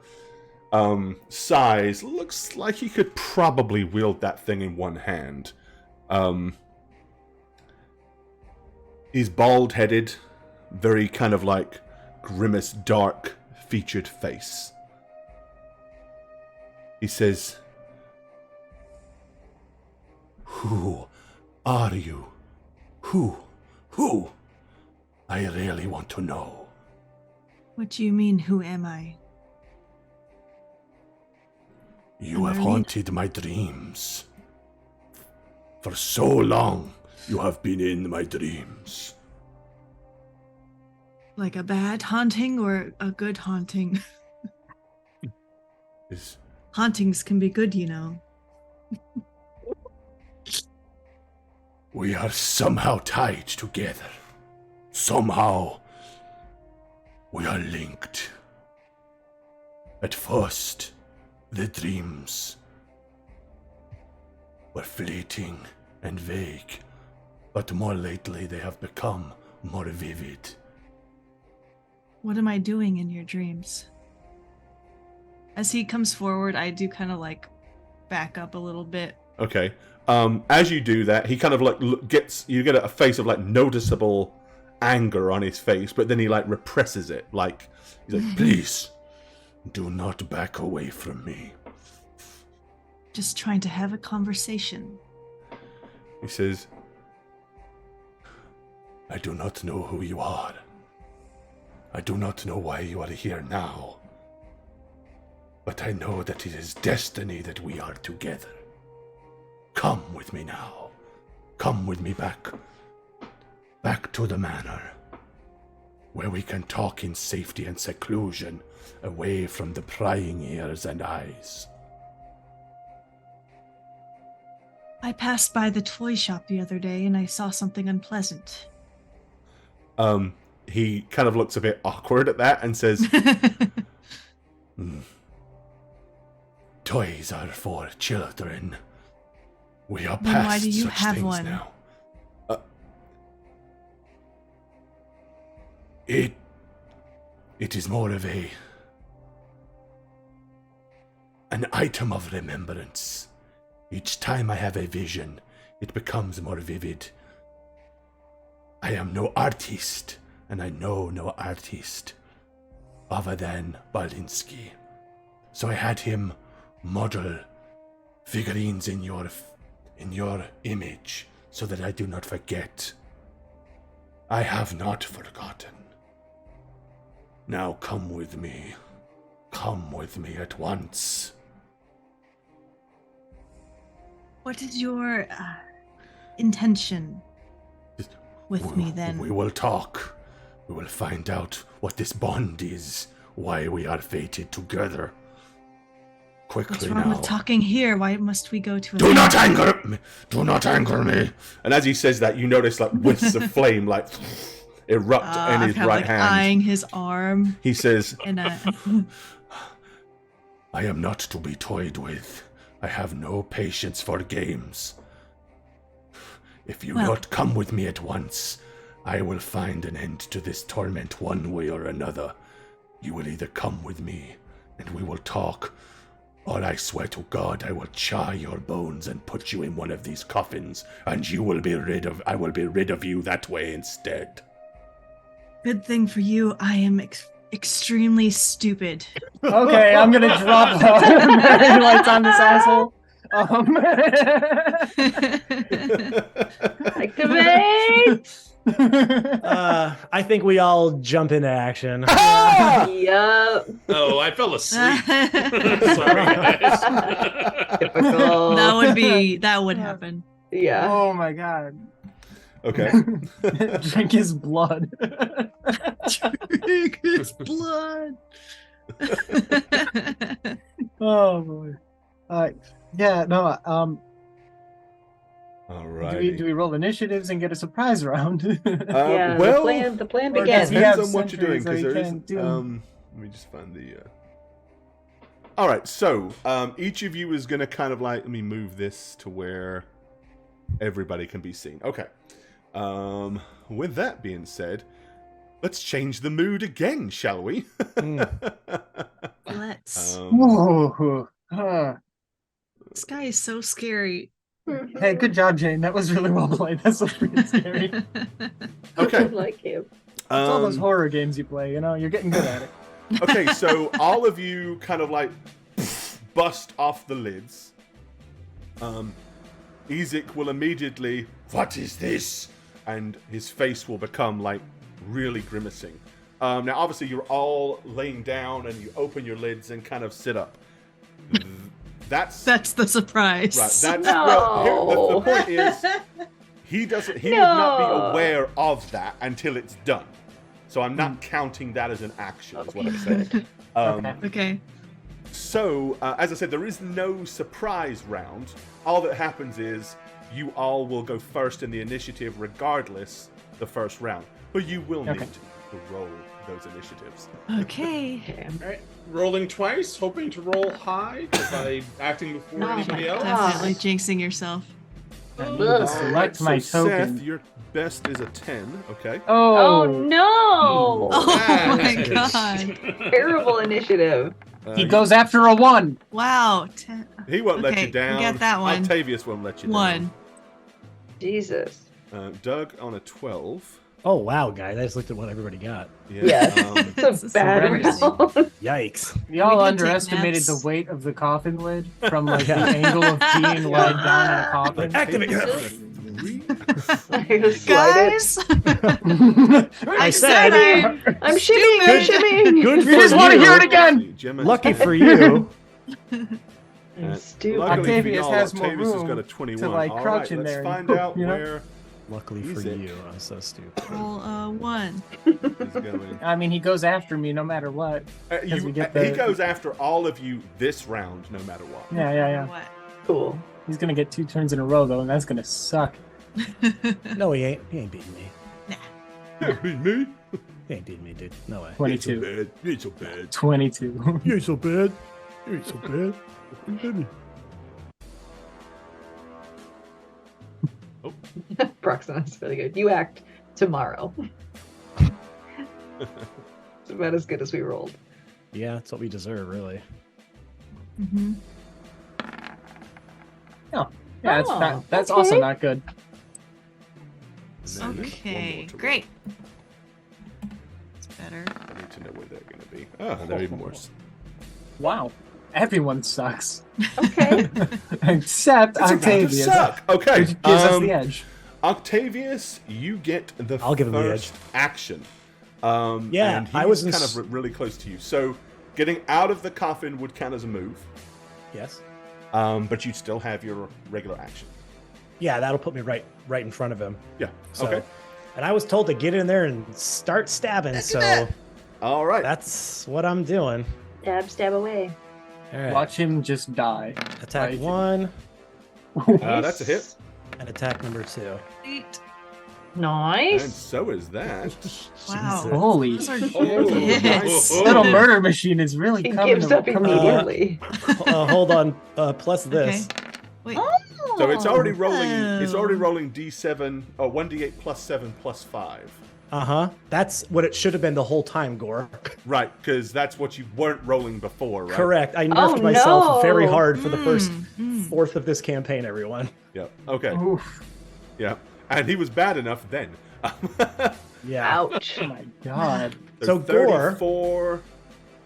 size, looks like he could probably wield that thing in one hand. He's bald-headed, very kind of like grimace, dark-featured face. He says, "Who are you? Who? I really want to know." What do you mean, who am I? "You have haunted my dreams. For so long, you have been in my dreams." Like a bad haunting or a good haunting? Is Hauntings can be good, you know. we are somehow tied together. Somehow, we are linked. At first, the dreams were fleeting and vague, but more lately they have become more vivid. What am I doing in your dreams? As he comes forward, I do kind of like back up a little bit. Okay. As you do that, he kind of like you get a face of like noticeable anger on his face, but then he like represses it. Like he's like, "Please, do not back away from me." Just trying to have a conversation. He says, "I do not know who you are. I do not know why you are here now. But I know that it is destiny that we are together. Come with me now. Come with me back to the manor, where we can talk in safety and seclusion, away from the prying ears and eyes." I passed by the toy shop the other day and I saw something unpleasant. He kind of looks a bit awkward at that and says, "Toys are for children. We are Then past why do you such have things one? now." It is more of an item of remembrance. Each time I have a vision, it becomes more vivid. I am no artist, and I know no artist other than Balinsky. So I had him model figurines in your image, so that I do not forget. I have not forgotten. Now come with me. Come with me at once. What is your intention with me then? We will talk. We will find out what this bond is, why we are fated together. Quickly What's wrong now. with talking here? Why must we go to a... Do not anger me! Do not anger me! And as he says that, you notice like wisps of flame like erupt in his right hand. Eyeing his arm. He says, And "I am not to be toyed with. I have no patience for games. If you not come with me at once, I will find an end to this torment one way or another. You will either come with me, and we will talk, or I swear to God I will char your bones and put you in one of these coffins, and I will be rid of you that way instead." good thing for you, I am extremely stupid. Okay, I'm gonna drop Mary Lights on this asshole. Activate! I think we all jump into action. Yup. Oh, I fell asleep. Sorry, guys. Typical. That would happen. Yeah. Oh my god. Okay. Drink his blood. It's blood. Oh boy. Yeah, no, All do right. we roll initiatives and get a surprise round? Yeah, well, the plan or does begins. he have depends on what you're doing sentries, because so there he is. can't do- Let me just find the. All right, so each of you is going to kind of like let me move this to where everybody can be seen. Okay. With that being said, let's change the mood again, shall we? Let's. Ooh. This guy is so scary. Hey, good job, Jane. That was really well played. That's pretty scary. Okay. I like him. It's all those horror games you play, you know? You're getting good at it. Okay, so all of you kind of like bust off the lids. Ezek will immediately, what is this? And his face will become like really grimacing. Now, obviously, you're all laying down and you open your lids and kind of sit up. That's the surprise. right. That's No. well. Here, the point is, he doesn't. He would not No. be aware of that until it's done. So I'm not counting that as an action. Is what I'm saying. Okay. So, as I said, there is no surprise round. All that happens is you all will go first in the initiative, regardless the first round. But you will need to roll those initiatives. Okay. Damn. All right, rolling twice, hoping to roll high by acting before Oh anybody my else. God. Definitely jinxing yourself. I need to select my so token. Seth, your best is a 10. Okay. Oh Oh, no! Oh my Ah. god. Terrible initiative. he goes after a 1. Wow. He won't let Okay, you down. we got that one. Octavius won't let you 1. Jesus. down. Doug on a 12. Oh wow, guys! I just looked at what everybody got. Yeah. Yes. It's a bad Surprising. round. Yikes! Y'all We did take underestimated naps. the weight of the coffin lid from like Yeah. the angle of being laid down in a coffin. Activate. I just slide it. Guys, I said I'm shimmying. I'm shimmying. Good You for just want to you. hear it again. Gemma, Lucky for you. I'm stupid. luckily for Octavius y'all, has more Octavius has room got a 21. to, like, All crouch right, in let's there, find out you know? where Luckily for Easy. you, I'm so stupid. roll 1. he's going. I mean, he goes after me no matter what. we get He the- goes after all of you this round, no matter what. Yeah. What? Cool. He's gonna get 2 turns in a row though, and that's gonna suck. No, he ain't. He ain't beating me. Can't beat me. He ain't beating me, dude. No way. 22. bad. You ain't so bad. 22. You ain't so bad. You ain't so bad. Proxon's really good. You act tomorrow. It's about as good as we rolled. Yeah, that's what we deserve, really. Mm-hmm. Yeah, that's Oh, not, that's okay. also not good. Then one more Okay, to roll. great. It's better. I need to know where they're going to be. Oh, they're even worse. Wow. Everyone sucks. Okay. Except It's about to Octavius. suck. Okay. Which gives us the edge. Octavius, you get the I'll give him the first action. Yeah, and he's I was in kind of really close to you. So getting out of the coffin would count as a move, Yes. but you still have your regular action. Yeah, that'll put me right in front of him. Yeah. So, Okay. And I was told to get in there and start stabbing, so All right. that's what I'm doing. Stab away. All right. Watch him just die. Attack Right. 1 That's a hit. and attack number 2. Eight. And Nice. so is that. Wow. Jesus. Holy Those are shit. Oh, Yes. oh, Little murder machine is really He coming gives to up come to- immediately. Hold on. Plus this. Okay. Wait. So it's already rolling. It's already Oh. rolling d7. Oh, 1d8 plus 7 plus 5. Uh-huh. That's what it should have been the whole time, Gore. Right, because that's what you weren't rolling before, right? Correct. I Oh, nerfed myself very no. hard for the first Mm. fourth of this campaign, everyone. Yep. Okay. Oof. Yeah. And he was bad enough then. Yeah. Ouch. Oh my god. So Gore, 34,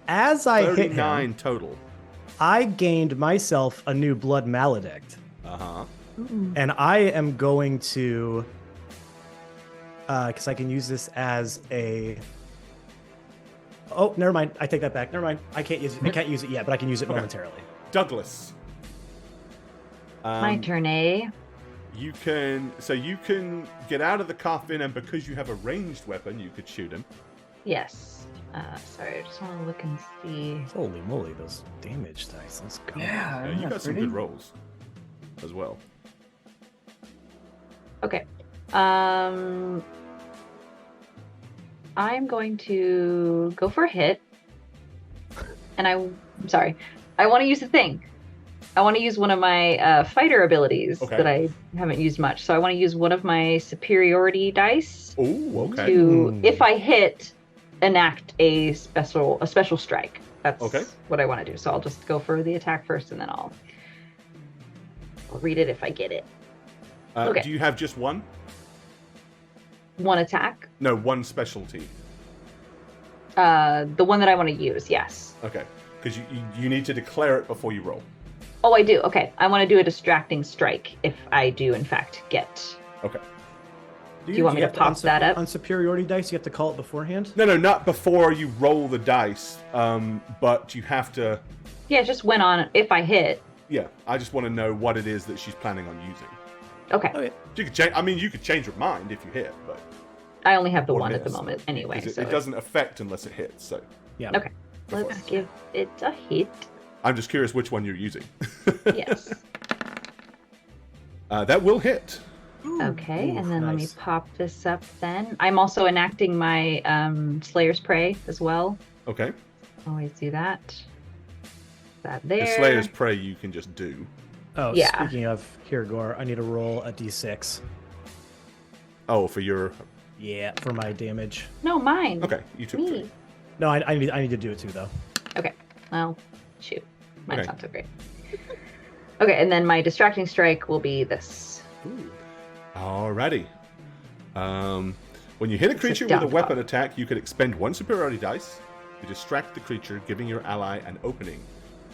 as I hit 39 him, total. I gained myself a new blood maledict, Uh-huh. and I am going to, because I can use this as a. Oh, never mind. I take that back. Never mind. I can't use it yet, but I can use it momentarily. Douglas. My turn, eh? You can get out of the coffin, and because you have a ranged weapon, you could shoot him. Yes. Sorry, I just want to look and see. Holy moly, those damage dice. Let's go. Yeah, You got some good rolls as well. Okay. I'm going to go for a hit. And I'm sorry. I want to use a thing. I want to use one of my fighter abilities that I haven't used much. So I want to use one of my superiority dice to, if I hit, enact a special strike. That's what I want to do. So I'll just go for the attack first, and then I'll read it if I get it. Do you have just one? One attack? No, one specialty. The one that I want to use, yes. Okay, because you need to declare it before you roll. Oh, I do. Okay, I want to do a distracting strike if I do, in fact, get. Okay. Do you want me to pop that up? On superiority dice, you have to call it beforehand? No, not before you roll the dice, but you have to... Yeah, just went on if I hit. Yeah, I just want to know what it is that she's planning on using. Okay. You could change. I mean, you could change your mind if you hit, but... I only have the one at the moment anyway. It doesn't affect unless it hits, so... Yeah. Okay, let's give it a hit. I'm just curious which one you're using. Yes. That will hit. Okay, and then let me pop this up then. I'm also enacting my Slayer's Prey as well. Okay. Always do that. That there. The Slayer's Prey you can just do. Oh, yeah. Speaking of, here, Gore, I need to roll a d6. Oh, for your... Yeah, for my damage. No, mine. Okay, you took 3. No, I need to do it too, though. Okay. Well, shoot. Mine's not so great. Okay, and then my distracting strike will be this. Ooh. Alrighty. When you hit a creature with a weapon attack, you can expend 1 superiority dice to distract the creature, giving your ally an opening.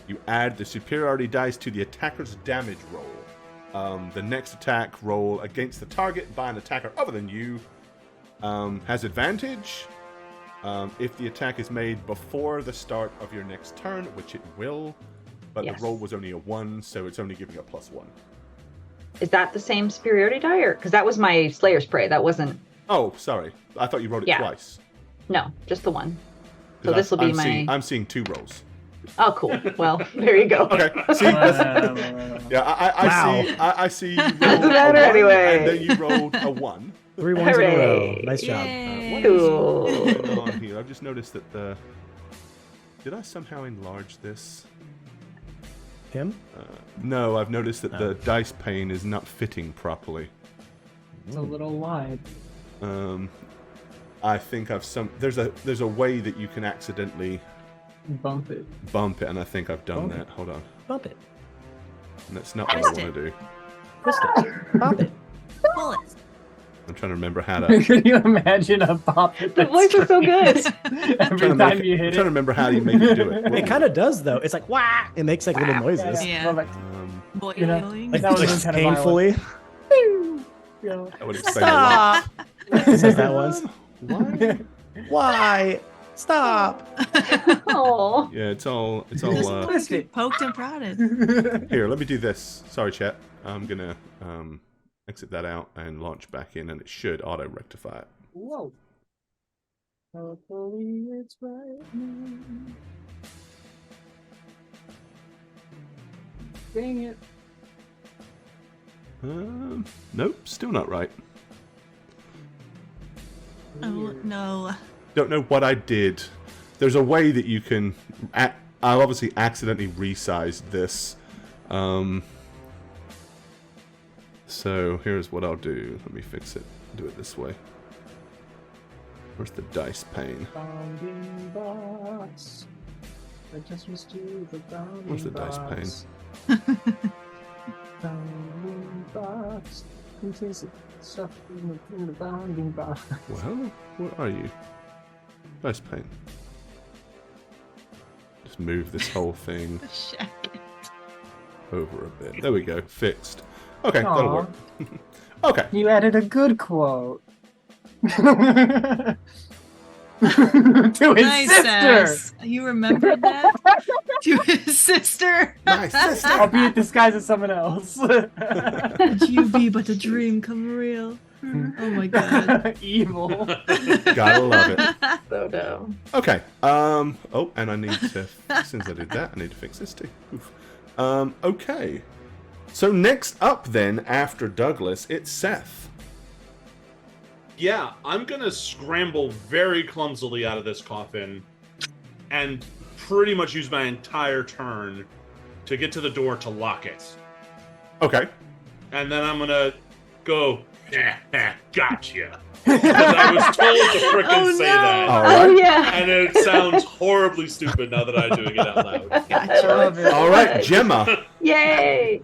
You add the superiority dice to the attacker's damage roll. The next attack roll against the target by an attacker other than you has advantage if the attack is made before the start of your next turn, which it will, but the roll was only a 1, so it's only giving a +1. Is that the same superiority die? Because that was my Slayer's Prey. That wasn't... Oh, sorry. I thought you rolled it twice. No, just the one. So this will be I'm seeing 2 rolls. Oh, cool. Well, there you go. Okay. See, I see. You rolled Doesn't matter anyway. And then you rolled a 1. 3 ones in a row. Nice job. Cool. On here, I've just noticed that the. Did I somehow enlarge this? Him? No, I've noticed that the dice pane is not fitting properly. It's a little wide. I think there's a way that you can accidentally bump it, and I think I've done that. Hold on. Bump it. And that's not what I want to do. Twist it. Bump it. Pull it. I'm trying to remember how to. Can you imagine a bop it? The voice is so good. Every time you hit I'm trying to remember how you make it do it. It kind of does, though. It's like, wah! It makes like little noises. Yeah. You know, Boing. that was Like kind of painfully. That would explain a lot. Stop. It says that once. Why? Why? Stop! Oh. Yeah, it's all. Just poked and prodded. Here, let me do this. Sorry, chat. I'm gonna exit that out and launch back in, and it should auto rectify it. Whoa. Hopefully it's right now. Dang it. Nope, still not right. Oh no. Don't know what I did. There's a way that you can. I obviously accidentally resized this. So here's what I'll do. Let me fix it. Do it this way. Where's the dice pane? Bounding box. I just missed you, the bounding Where's the dice box. Bounding box contains the stuff in the bounding box. Well, where are you? Dice pane. Just move this whole thing. Shack. over a bit. There we go. Fixed. Okay, that'll Aw. work. Okay. You added a good quote. To his Nice, sister. Sass. You remembered that? To his sister. My sister. Albeit disguised as someone else. Could you be but a dream come real? Oh my god. Evil. Gotta love it. So dumb. Okay. Oh, and I need to. Since I did that, I need to fix this too. Oof. Okay. So next up, then, after Douglas, it's Seth. Yeah, I'm gonna scramble very clumsily out of this coffin and pretty much use my entire turn to get to the door to lock it. Okay. And then I'm gonna go, gotcha. Because I was told to frickin' Oh, say no. that. All Oh right. yeah. And it sounds horribly stupid now that I'm doing it out loud. Gotcha. Love it. All right, Gemma. Yay!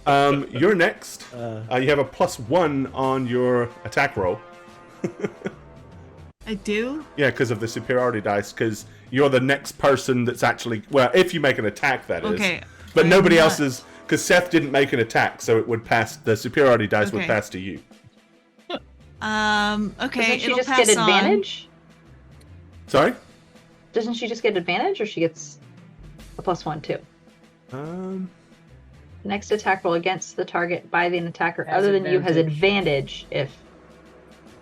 You're next. You have a +1 on your attack roll. I do? Yeah, because of the superiority dice. Because you're the next person that's actually if you make an attack, that is. Okay. But I'm nobody not- else is. Because Seth didn't make an attack, so it would pass. The superiority dice would Okay. pass to you. Okay, Doesn't she it'll just pass get on. advantage? Sorry. Doesn't she just get advantage, or she gets a +1 too? Next attack roll against the target by the attacker Has other than you has advantage. advantage if.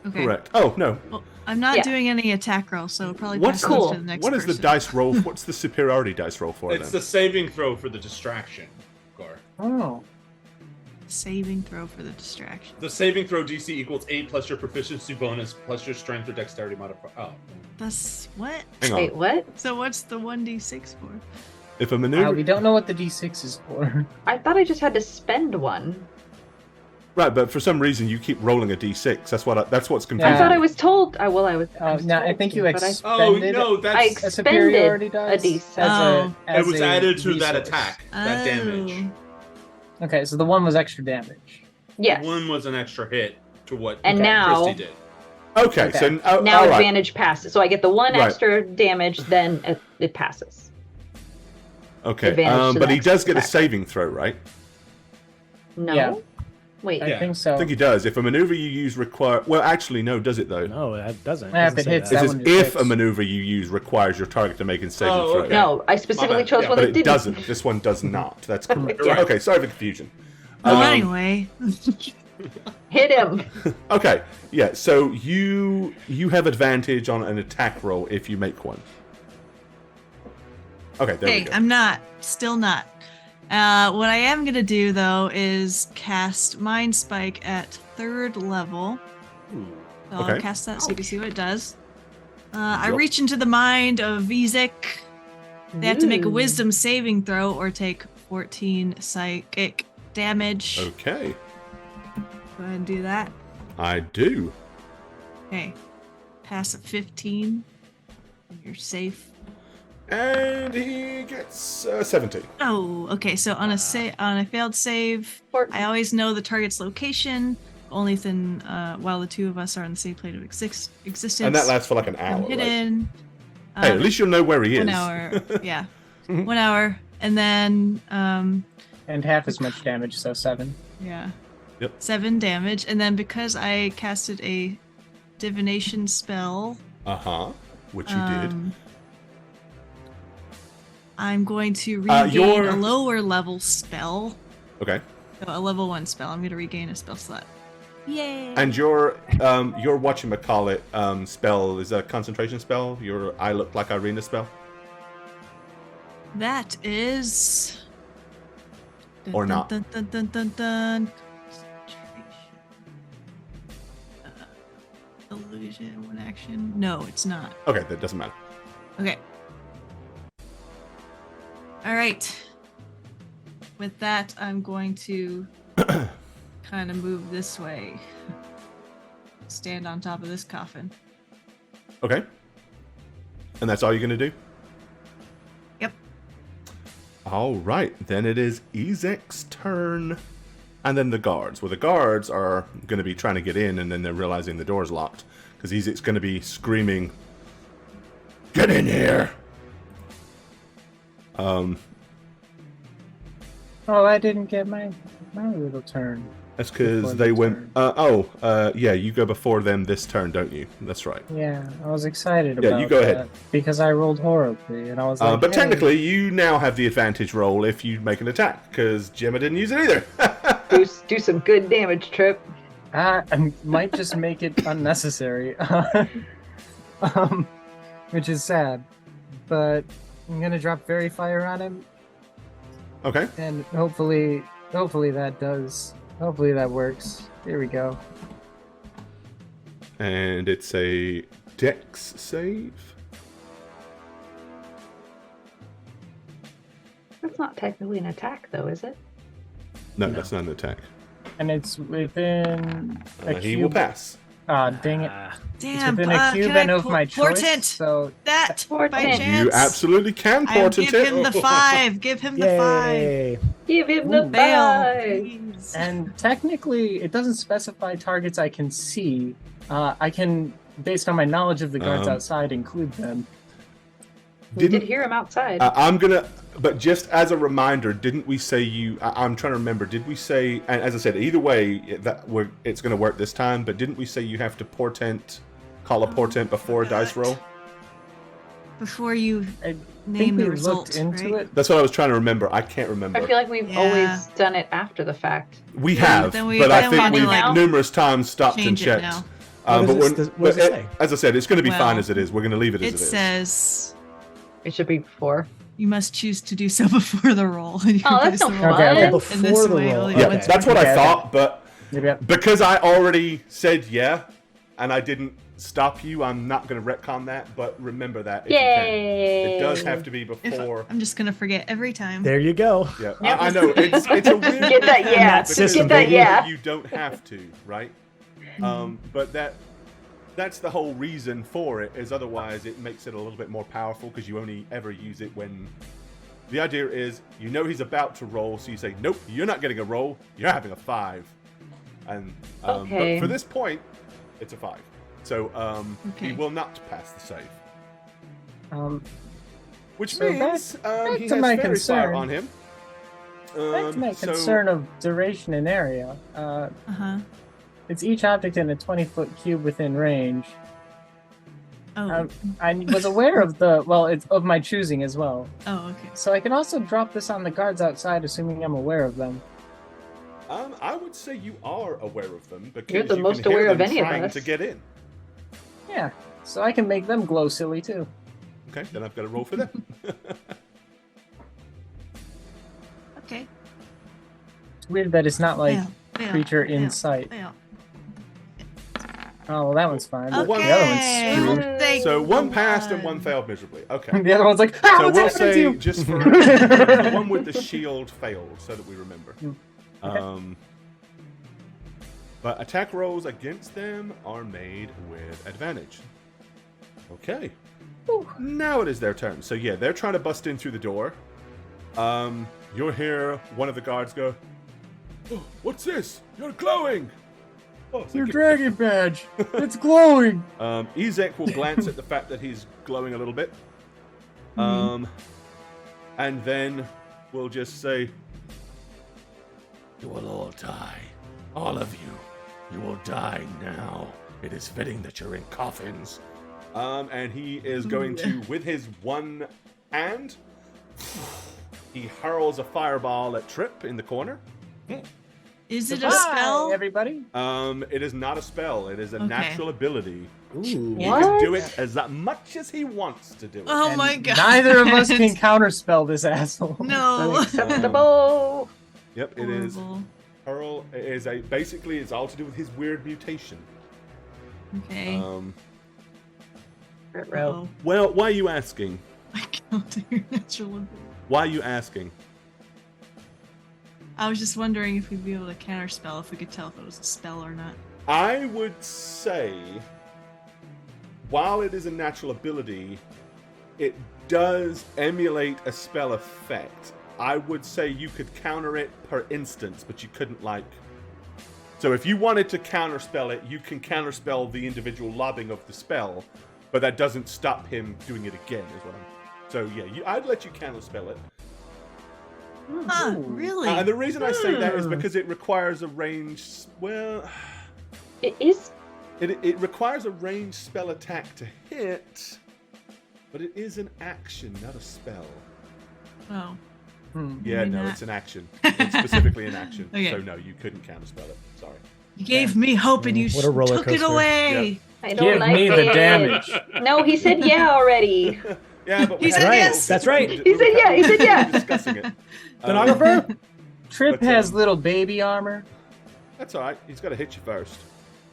Okay. Correct. Oh no. Well, I'm not Yeah. doing any attack roll, so probably What's pass on cool. to the next What is the person. dice roll? What's the superiority dice roll for It's then? the saving throw for the distraction, Gar. Oh. Saving throw for the distraction. The saving throw DC equals 8 plus your proficiency bonus plus your strength or dexterity modifier. Oh. That's what? Hang on. Wait, what? So what's the 1d6 for? If a maneuver. We don't know what the D6 is for. I thought I just had to spend one. Right, but for some reason you keep rolling a d6. That's what's confusing. I thought I me. was told. I was. I was No, I told think to, you but Oh, expended no, I that's. a expended superiority dice a D6. Oh. It was a added to that resource. attack, that damage. Okay, so the one was extra damage. Yes. One was an extra hit to what And now- Christy did. Okay, Okay. so Now all right. advantage passes, so I get the one Right. extra damage, then it passes. Okay, advantage to but the he next does get a attack. saving throw, right? No. Yeah. Wait. I Yeah. think so. I think he does. If a maneuver you use require, well, actually, no, does it though? No, that doesn't. Yeah, if Doesn't it say hits that. It that says one is if fixed. a maneuver you use requires your target to make a saving Oh, throw. okay. No, I specifically bad. chose Yeah, one But that it didn't. doesn't. This one does not. That's correct. You're right. Okay, sorry for the confusion. Well, anyway. Hit him. Okay, yeah. So you have advantage on an attack roll if you make one. Okay, there we Okay, go. I'm still not. What I am gonna do though is cast Mind Spike at 3rd level. So Okay. I'll cast that so you can see what it does. I Yep. reach into the mind of Vizek. They have to make a Ooh. Wisdom saving throw or take 14 psychic damage. Okay, Go ahead and do that. I do. Okay. Pass at 15. You're safe. And he gets 17. Oh, okay. So on a failed save, I always know the target's location. Only then, while the two of us are on the same plane of existence. And that lasts for like an I'm hour, right? hidden. Hey, at least you'll know where he is. 1 hour. Yeah. 1 hour. And then, And half as much damage, so 7. yeah. Yep. 7 damage. And then because I casted a divination spell, Which you did. I'm going to regain your- a lower level spell. Okay. So a level 1 spell. I'm going to regain a spell slot. Yay! And your whatchamacallit spell is a concentration spell? Your I Look Like Irina spell? That is. Dun, Or dun, not. Dun, dun, dun, dun, dun. Illusion, one action. No, it's not. Okay, that doesn't matter. Okay. All right. With that, I'm going to kind of move this way. Stand on top of this coffin. Okay. And that's all you're going to do? Yep. All right. Then it is Ezek's turn. And then the guards. Well, the guards are going to be trying to get in, and then they're realizing the door's locked. Because Ezek's going to be screaming, "Get in here!" Oh, I didn't get my little turn. That's because Before they the went. Yeah, you go before them this turn, don't you? That's right. Yeah, I was excited Yeah, about you go that ahead. because I rolled horribly, and I was like, But hey. technically, you now have the advantage roll if you make an attack, because Gemma didn't use it either. Do some good damage, Trip. I might just make it unnecessary, which is sad. But I'm gonna drop Fairy Fire on him, Okay. and hopefully that works. Here we go. And it's a Dex save. That's not technically an attack, though, is it? No, that's not an attack. And it's within a cube. He will pass. Ah, dang it. Damn. It's within a cube can I and of my choice. portent So that by Portent. chance? You absolutely can I'll portent give it. him the 5. Give him the 5. Yay! Give him the Bail, 5. please. And technically, it doesn't specify targets I can see. I can, based on my knowledge of the guards outside, include them. We did hear him outside. I'm gonna, but just as a reminder, didn't we say you? I'm trying to remember. Did we say? And as I said, either way, it's gonna work this time. But didn't we say you have to call a portent before a dice roll? Before you I name think the we result, looked into right? it. That's what I was trying to remember. I can't remember. I feel like we've Yeah. always done it after the fact. We Yeah, have, but then but I then think we we've like numerous times stopped and change it checked. now. What But does it- what does it say? as I said, it's going to be fine Well, as it is. We're going to leave it as It it is. says It should be before. you must choose to do so before the roll. And you Oh, that's produce the no roll. fun. Okay, Oh, before In this the way, roll. only Yeah, once that's what I Okay. thought, but Yep. because I already said yeah, and I didn't stop you, I'm not going to retcon that, but remember that if you can. Yay! It does have to be If before. I'm just gonna forget every time. There you go. Yeah, Yep. I know. It's a weird Get that mechanic yeah. because Get that maybe yeah. you don't have to, right? But that's the whole reason for it, is otherwise it makes it a little bit more powerful because you only ever use it when the idea is you know he's about to roll, so you say, nope, you're not getting a roll, you're having a 5. And Okay. but for this point, it's a 5. So he Okay. will not pass the save. Which So means back he to has my fairy fire concern. on him. Back to my So- concern of duration and area. Uh-huh. It's each object in a 20-foot cube within range. Oh. I was aware of it's of my choosing as well. Oh, okay. So I can also drop this on the guards outside, assuming I'm aware of them. I would say you are aware of them because You're the you most can hear aware of them any of trying us. to get in. Yeah, so I can make them glow silly too. Okay, then I've got to roll for them. Okay. It's weird that it's not like Fail, creature in fail, sight. fail. Oh, well, that one's fine. Well, But one- the other one's Okay. screwed. Thank So one the passed and one. one failed miserably. Okay. The other one's like, So what's we'll happening to say you? just for the one with the shield failed, so that we remember. Okay. But attack rolls against them are made with advantage. Okay. Now it is their turn. So yeah, they're trying to bust in through the door. You'll hear one of the guards go, "Oh, what's this? You're glowing!" Oh, it's Your like- dragon badge, it's glowing. Ezek will glance at the fact that he's glowing a little bit. And then we'll just say, "You will all die. All of you. You will die now. It is fitting that you're in coffins." And he is going to, with his one hand, he hurls a fireball at Trip in the corner. Is it a Hi, spell? everybody. It is not a spell. It is a Okay. natural ability. Ooh. He What? can do it as much as he wants to do it. Oh And my god. Neither of us can counterspell this asshole. No. Except the bow. Yep, it is. Horrible. Hurl is basically it's all to do with his weird mutation. Okay. Row. Well, why are you asking? I counter your natural ability. Why are you asking? I was just wondering if we'd be able to counterspell, if we could tell if it was a spell or not. I would say, while it is a natural ability, it does emulate a spell effect. I would say you could counter it per instance, but you couldn't So if you wanted to counterspell it, you can counterspell the individual lobbing of the spell, but that doesn't stop him doing it again, is what I'm... So yeah, I'd let you counterspell it. Huh, really? And the reason I say that is because it requires a range. Well, It is. it requires a ranged spell attack to hit, but it is an action, not a spell. Oh. Yeah, Maybe no, not. it's an action. It's specifically an action. Okay. So no, you couldn't counterspell it. Sorry. You gave me hope and you What a roller took it coaster. away. I don't Give like me it. the damage. No, he said yeah already. Yeah, but He said right. yes. That's right. He said yeah, he said yeah. Discussing it. Stenographer? Trip But, has um, little baby armor That's all right. He's got to hit you first.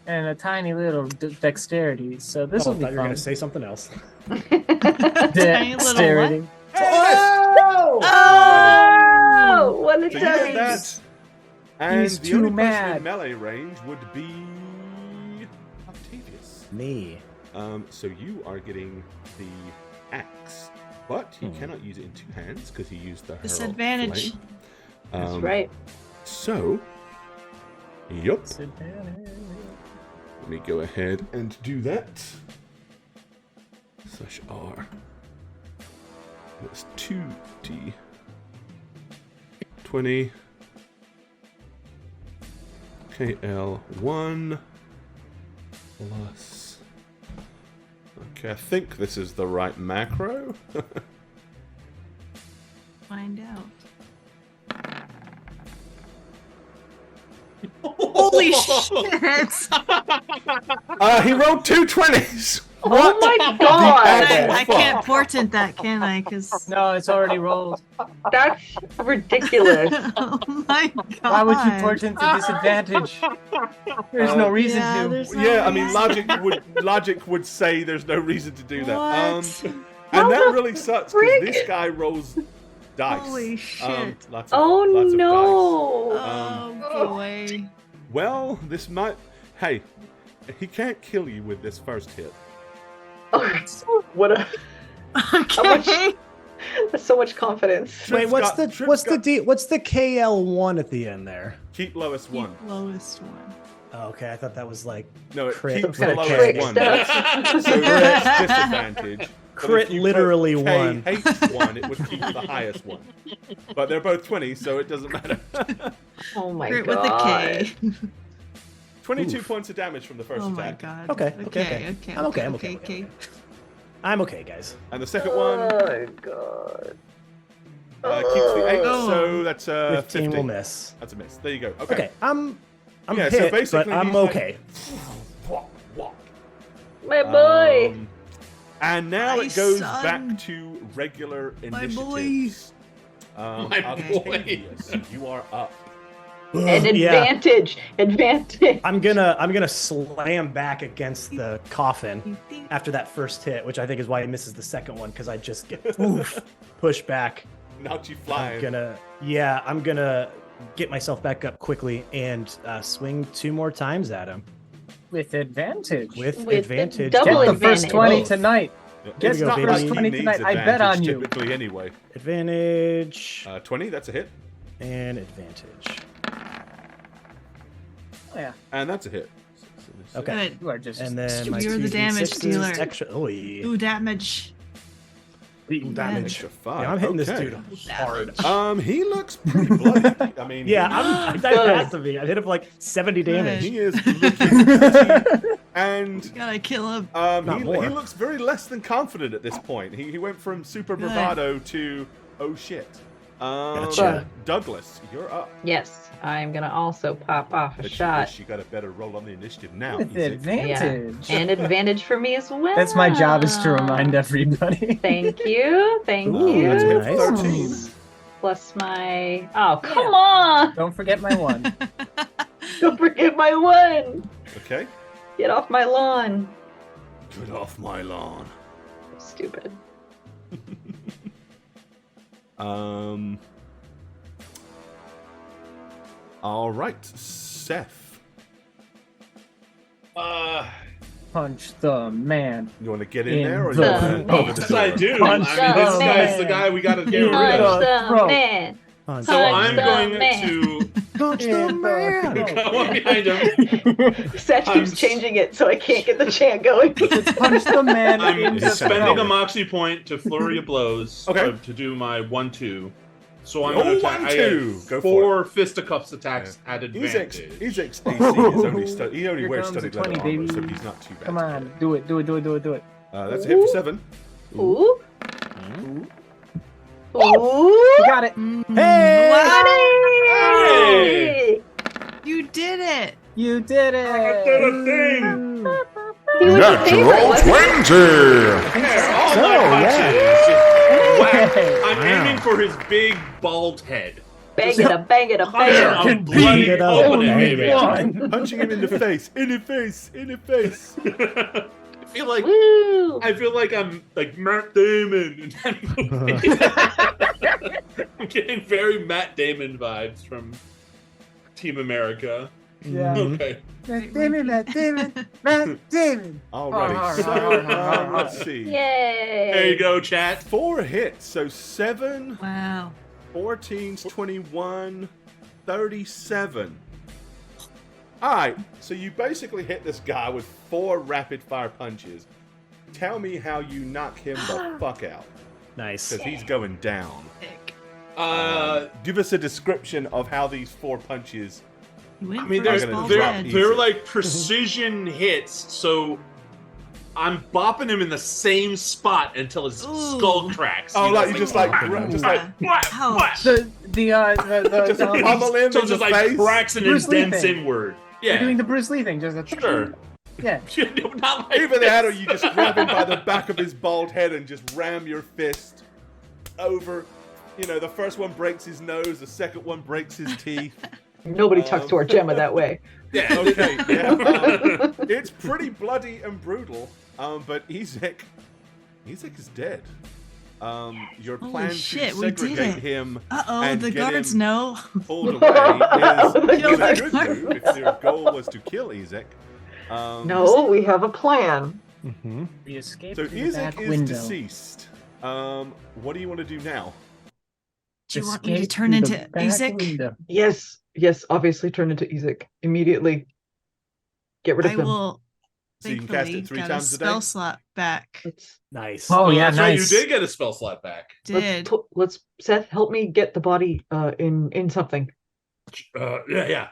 and a tiny little dexterity, so this Oh, will I be thought you were fun. going to say something else. Tiny little Dexterity. Oh! Oh, what a So you get dummy. that. And He's the too only person mad. in melee range would be Octavius. Me. So you are getting the axe, but he cannot use it in two hands because he used the herald Disadvantage. flame. That's right. So, yup. Disadvantage. Let me go ahead and do that. /R. That's 2d. 20. KL1 plus. Okay, I think this is the right macro. Find out. Holy shit! He rolled two 20s. Oh my I, god! I can't portent that, can I? Because No, it's already rolled. That's ridiculous. oh my god! Why would you portent the disadvantage? There's no reason Yeah, to. there's no Yeah, I mean, reason. logic would say there's no reason to do that. What? And How that the really sucks because frick? this guy rolls dice. Holy shit. Lots Oh of no! Oh boy! Well, this might. Hey, he can't kill you with this first hit. What a Okay. that's so much confidence. Wait, what's Trip's the got- D? What's the KL1 at the end there? Keep lowest one. Lowest one. Oh, okay, I thought that was like No, it Crit. keeps the Crit lowest one. stuff. So it's disadvantage. But Crit if you literally put one. K1, it would keep the highest one. But they're both 20, so it doesn't matter. Oh my Crit god! with a K. 22 points of damage from the first Oh my attack. god. Okay. I'm okay. Okay. I'm okay, guys. And the second one Oh my god! keeps the 8, Oh. so that's 15 15. will miss. That's a miss. There you go. Okay. Okay, I'm Yeah, so hit, but basically I'm he's like- okay. Walk, walk. My boy! And now My it goes son. back to regular My initiatives. My boy. Octavius, you are up. And Yeah. advantage! Advantage! I'm gonna slam back against the coffin after that first hit, which I think is why he misses the second one because I just get pushed back. Knocked you I'm flying. gonna get myself back up quickly and swing 2 more times at him With advantage. with With advantage. double Get the first advantage. 20 tonight. Yeah, Get it's the not first like 20 he tonight. needs I bet on advantage you. Typically, anyway. Advantage 20, that's a hit. and advantage. Oh, yeah. And that's a hit. Okay. Good. You are just. And then my You're the 2d6 damage is dealer. extra. Oh, yeah. Ooh, damage. Damage. Extra 5. Yeah, I'm hitting okay. this dude hard. He looks pretty bloody. I mean, Yeah, that has to be. I hit him for like 70 damage. he is looking pretty, and Gotta kill him. Not he more. looks very less than confident at this point. He went from super Good. bravado to oh shit. Gotcha. Douglas, you're up. Yes, I'm gonna also pop off a But you shot. wish you got a better roll on the initiative now. With Izzy. advantage. And advantage for me as well. That's my job, is to remind everybody. Thank you. Thank Ooh, you. that's a hit Nice. for 13. Plus my. Oh, come on! Don't forget my 1. Don't forget my one! Okay. Get off my lawn. Get off my lawn. Stupid. All right, Seth. Punch the man. You want to get in In there, or the you want to man. over the Yes, I door? do. Punch I mean, this the guy's the man. guy we gotta get rid Punch of. the Bro. man. Punch So Punch I'm the going man. to Punch the man. go up behind him. Seth I'm keeps s- changing it so I can't get the chant going. Punch the man I'm in the He's spending a throat. moxie point to flurry of blows Okay. to do my 1-2. So I'm going to attack. I have Go 4 fisticuffs attacks at advantage. Ezek's AC is only he only Here wears comes studded a leather 20, armor, so baby. he's not too bad. Come on, do it. That's a hit for 7. Ooh. Ooh. Ooh. You got it. Hey! Wow, Hey! you did it. You did it. I did a thing! He was the favorite, wasn't he? 20! There, all my punches! Whack. I'm Wow. aiming for his big, bald head. Bang it up, bang it up, bang it Fire up. a bloody it up. opening, Bang baby. it up. One. Punching him in the face, in the face, in the face. I feel like I'm like Matt Damon. I'm getting very Matt Damon vibes from Team America. Yeah. Okay. Matt Damon. Alrighty, so let's see. Yay! There you go, chat. 4 hits, so 7, Wow. 14, 21, 37. Alright, so you basically hit this guy with 4 rapid fire punches. Tell me how you knock him the fuck out, Nice. because he's going down. Ick. Give us a description of how these 4 punches. You went I mean, for his they're- bald they're- head. they're- they're like precision hits, so I'm bopping him in the same spot until his Ooh. skull cracks. Oh, know, like you just like whack, just like whack, Ouch. whack. The just pummel him So in it's the just like face. cracks and Bruce Lee indents thing. inward. You're Yeah, doing the Bruce Lee thing, just a sure. Yeah. Not like Either that, or this. you just grab him by the back of his bald head and just ram your fist over. You know, the first one breaks his nose, the second one breaks his teeth. Nobody talks to our Gemma that way. Yeah. Okay, yeah. It's pretty bloody and brutal. But Ezek is dead. Your Holy plan shit, to we did segregate it. him Uh-oh, and the get guards him know. pulled away is a Kill the good guards. move if their goal was to kill Ezek. No, we have a plan. Mm-hmm. We escaped So through the back Ezek is window. deceased. What do you want to do now? Do you want me to Escape turn through the into back Isaac? window. Yes, obviously turn into Ezek. Immediately get rid of I him. will. So you can cast Thankfully, it 3 got times a a day? spell slot back. Nice. Oh yeah, that's nice. right. You did get a spell slot back. Did. Let's Seth, help me get the body in something. Yeah.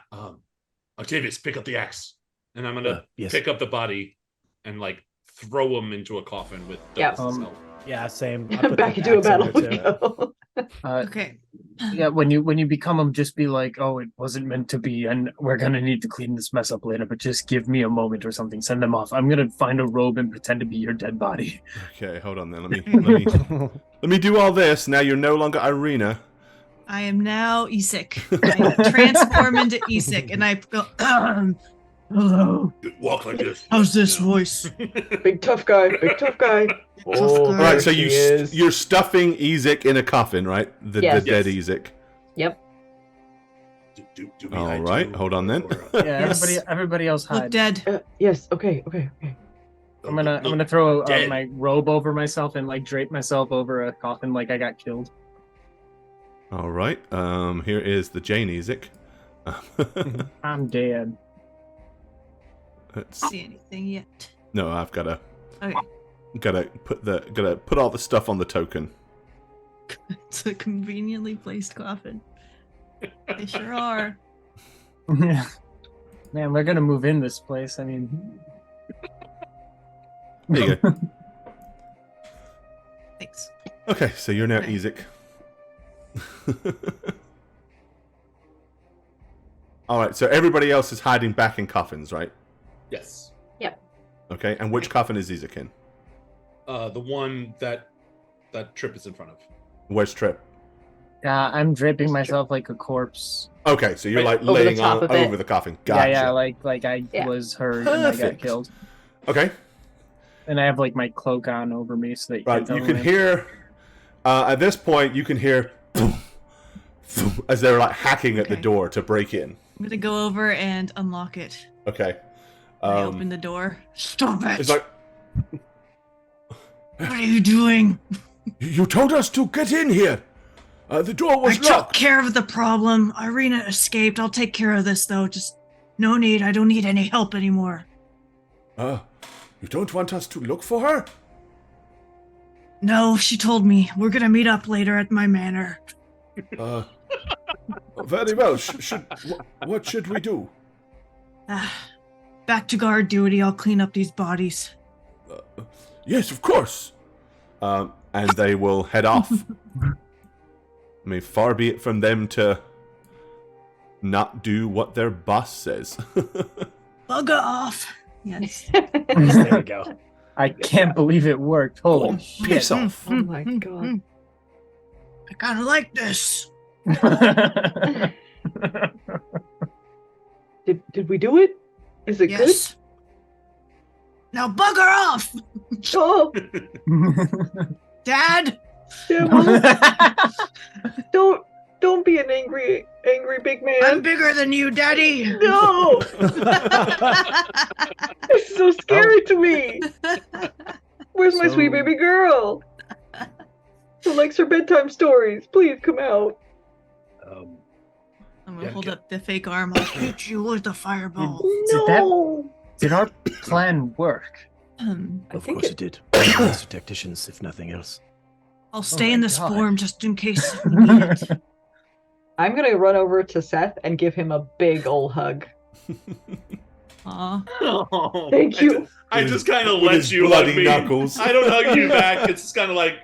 Octavius, pick up the axe, and I'm gonna Yes. pick up the body and like throw him into a coffin with. Yeah. Douglas's help. Yeah, same. I put Back the into a axe in battle there, we too. go. Okay. Yeah, when you become them, just be like, "Oh, it wasn't meant to be, and we're gonna need to clean this mess up later. But just give me a moment or something. Send them off. I'm gonna find a robe and pretend to be your dead body." Okay, hold on then. Let me do all this. Now you're no longer Irina. I am now Isaac. I transform into Isaac, and I go, hello. Walk like this. How's this voice? Big tough guy. Tough Oh, guy. All right, so there she is. you're stuffing Ezek in a coffin, right? The Yes. dead Yes. Ezek. Yep. Do me All hide right, too, hold on then. or, Yeah, Yes. everybody else Look hide. dead. Yes. Okay. I'm gonna throw dead. my robe over myself and like drape myself over a coffin like I got killed. All right, here is the Jane Ezek. I'm dead. Let's- See anything yet? no, I've gotta Okay. put all the stuff on the token. It's a conveniently placed coffin. They sure are. Man, we're gonna move in this place. I mean, There you go. Thanks. Okay, so you're now Okay. Ezek. All right, so everybody else is hiding back in coffins, right? yes. Okay, and which coffin is Ezek in? The one that Trip is in front of. Where's Trip? I'm draping myself like a corpse. Okay, so you're Right like over the laying top on of it. over the coffin. Gotcha. Yeah, like I Yeah. was hurt and I got Perfect. killed. Okay, And I have like my cloak on over me so that you right. can't tell You who can I am. hear at this point. You can hear as they're like hacking at the Okay. door to break in. I'm gonna go over and unlock it. Okay. I open the door. Stop it! It's like What are you doing? you told us to get in here. The door I was took locked. care of the problem. Irina escaped. I'll take care of this though. Just no need. I don't need any help anymore. You don't want us to look for her? No, she told me. We're gonna meet up later at my manor. Very well. What should we do? Back to guard duty. I'll clean up these bodies. Yes, of course. And they will head off. I mean, far be it from them to not do what their boss says. Bugger off. Yes. There we go. I can't believe it worked. Holy shit. Piss off. Oh my god. I kind of like this. Did we do it? Is it Yes. Now bugger off, good? Oh, Dad. yeah, don't be an angry big man. I'm bigger than you, Daddy. No, it's so scary to me. Where's my sweet baby girl? Who likes her bedtime stories? Please come out. I'm gonna hold up the fake arm. I'll hit you with the fireball. No. Did our plan work? I Of think course it did. Master tacticians, if nothing else. I'll stay my in this God. form just in case we need it. I'm gonna run over to Seth and give him a big ol' hug. Aw. Oh, Thank you. I just kind of With let his you bloody hug me. knuckles. I don't hug you back. It's just kind of like,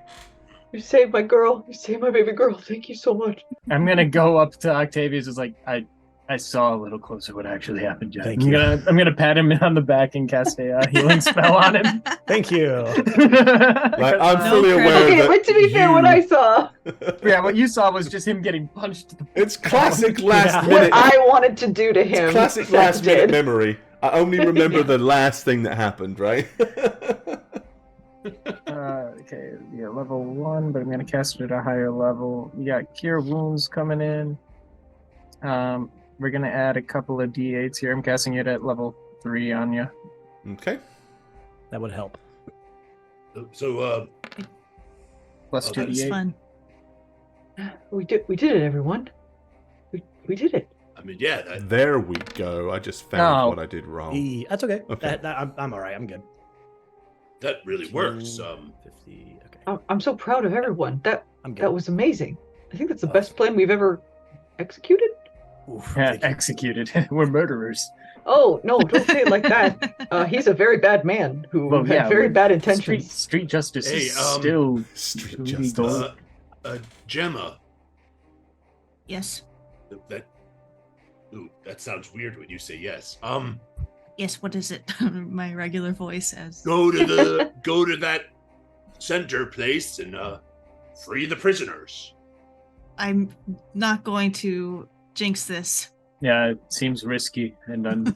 You saved my girl. You saved my baby girl. Thank you so much. I'm gonna go up to Octavius. It's like I saw a little closer what actually happened. Jack. Thank you. I'm gonna pat him on the back and cast a healing spell on him. Thank you. Like, I'm No fully credit. aware Okay, that but to be fair, what I saw, Yeah, what you saw was just him getting punched. To the it's classic last Yeah. what minute. I wanted to do to him, It's classic Seth last minute did. memory. I only remember Yeah. the last thing that happened, right? Okay, yeah, level 1, but I'm gonna cast it at a higher level. You got Cure Wounds coming in. We're gonna add a couple of D8s here. I'm casting it at level 3 on you. Okay. That would help. so, Plus Oh, 2 It's D8. fun. We did it, everyone. We did it. I mean, yeah, that, There we go. I just found No. what I did wrong. That's okay. Okay. I'm all right. I'm good. that really works. 50. Okay. I'm so proud of everyone. That I'm good. that was amazing. I think that's the best plan we've ever executed. Oof, Yeah, thank you. executed. We're murderers. Oh no! Don't say it like that. He's a very bad man who Well, had yeah, very we're- bad intentions. Street justice Hey, is still Street illegal. justice. Gemma, Yes. that sounds weird when you say yes. Yes, what is it? My regular voice as Go to that center place and free the prisoners. I'm not going to jinx this. Yeah, it seems risky, and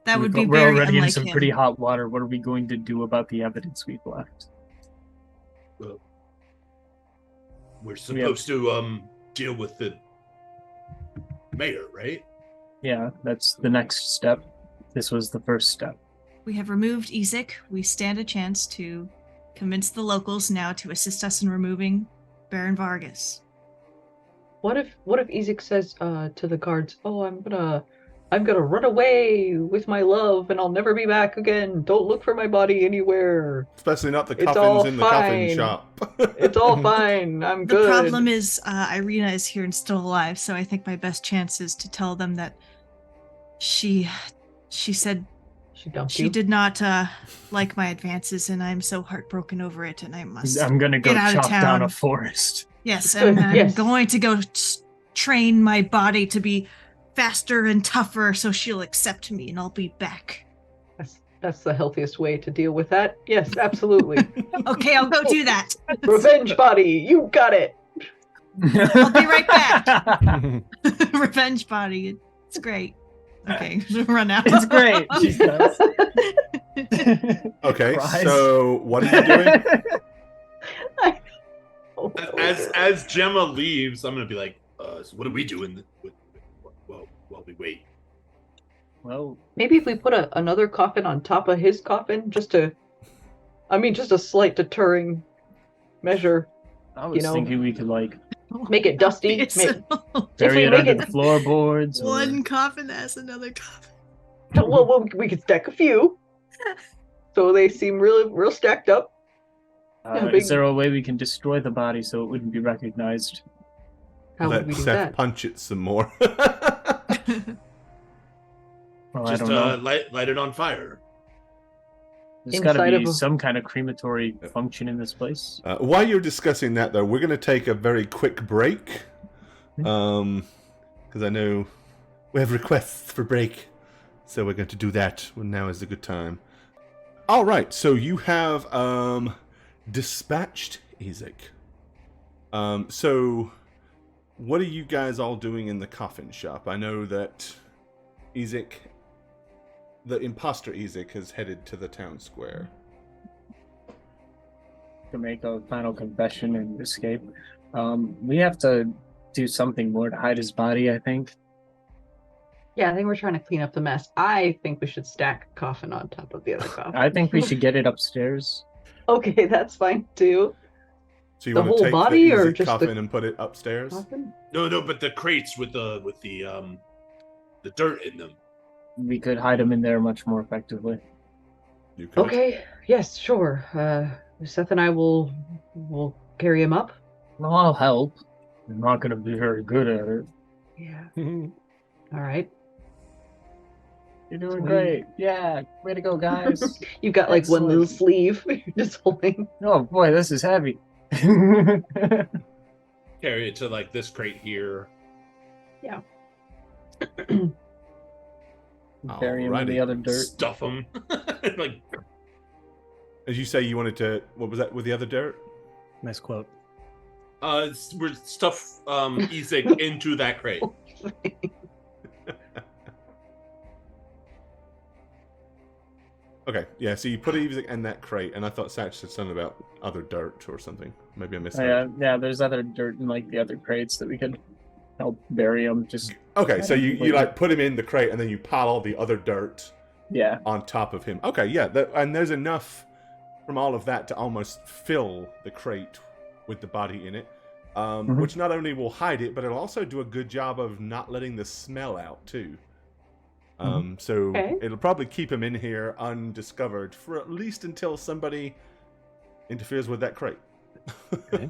That would be we're very already in unlike some him. pretty hot water. What are we going to do about the evidence we've left? We're supposed to deal with the mayor, right? Yeah, that's the next step. This was the first step. We have removed Ezek. We stand a chance to convince the locals now to assist us in removing Baron Vargas. What if Ezek says to the guards, "Oh, I'm gonna run away with my love, and I'll never be back again. Don't look for my body anywhere. Especially not the It's coffins all in the coffin fine. shop. It's all fine. I'm The good." problem is Irina is here and still alive, so I think my best chance is to tell them that she said She dumped she you. did not like my advances, and I'm so heartbroken over it, and I must. I'm gonna go Get out of chop down town. a forest. Yes, Good, I'm yes. going to go train my body to be faster and tougher, so she'll accept me, and I'll be back. That's the healthiest way to deal with that. Yes, absolutely. Okay, I'll go do that. Revenge body, you got it. I'll be right back. Revenge body. It's great. Okay, run out. It's great. She does. Okay, Fries. so what are you doing? Oh, As Gemma leaves, I'm gonna be like, so what are we doing while we wait? Well, maybe if we put another coffin on top of his coffin, just a slight deterring measure. I was thinking we could like Make it dusty. It's bury we it make under it- the floorboards. or- one coffin as another coffin. Well, we could stack a few, so they seem real stacked up. Is there a way we can destroy the body so it wouldn't be recognized? How would Let we do Seth that? punch it some more. Well, Just I don't know. light it on fire. There's got to Inside be of a- some kind of crematory function in this place. While you're discussing that, though, we're going to take a very quick break. Because I know we have requests for break. So we're going to do that when now is a good time. All right, so you have dispatched Ezek. So what are you guys all doing in the coffin shop? I know that Ezek, the imposter Ezek, has headed to the town square. To make a final confession and escape. We have to do something more to hide his body, I think. Yeah, I think we're trying to clean up the mess. I think we should stack a coffin on top of the other coffin. I think we should get it upstairs. Okay, that's fine too. So you The want whole to take body the or Ezek just the coffin and put it upstairs? Coffin? No, but the crates with the dirt in them. We could hide him in there much more effectively. You could. Okay, yes, sure. Seth and I will carry him up. Well, I'll help. I'm not going to be very good at it. Yeah. All right. You're doing great. Yeah, way to go, guys. You've got like one little Excellent. sleeve. You're just holding. Oh boy, this is heavy. Carry it to like this crate here. Bury him in the Alrighty. other dirt. Stuff them. Like As you say, you wanted to. What was that with the other dirt? Nice quote. we're stuff Ezek into that crate. Okay, yeah. So you put Ezek in that crate, and I thought Satch said something about other dirt or something. Maybe I missed that. Yeah, there's other dirt in like the other crates that we could help bury him. Just Okay, so you Wait. like put him in the crate, and then you pile all the other dirt yeah. on top of him. Okay, yeah, and there's enough from all of that to almost fill the crate with the body in it, which not only will hide it, but it'll also do a good job of not letting the smell out too. So Okay. it'll probably keep him in here undiscovered for at least until somebody interferes with that crate. Okay.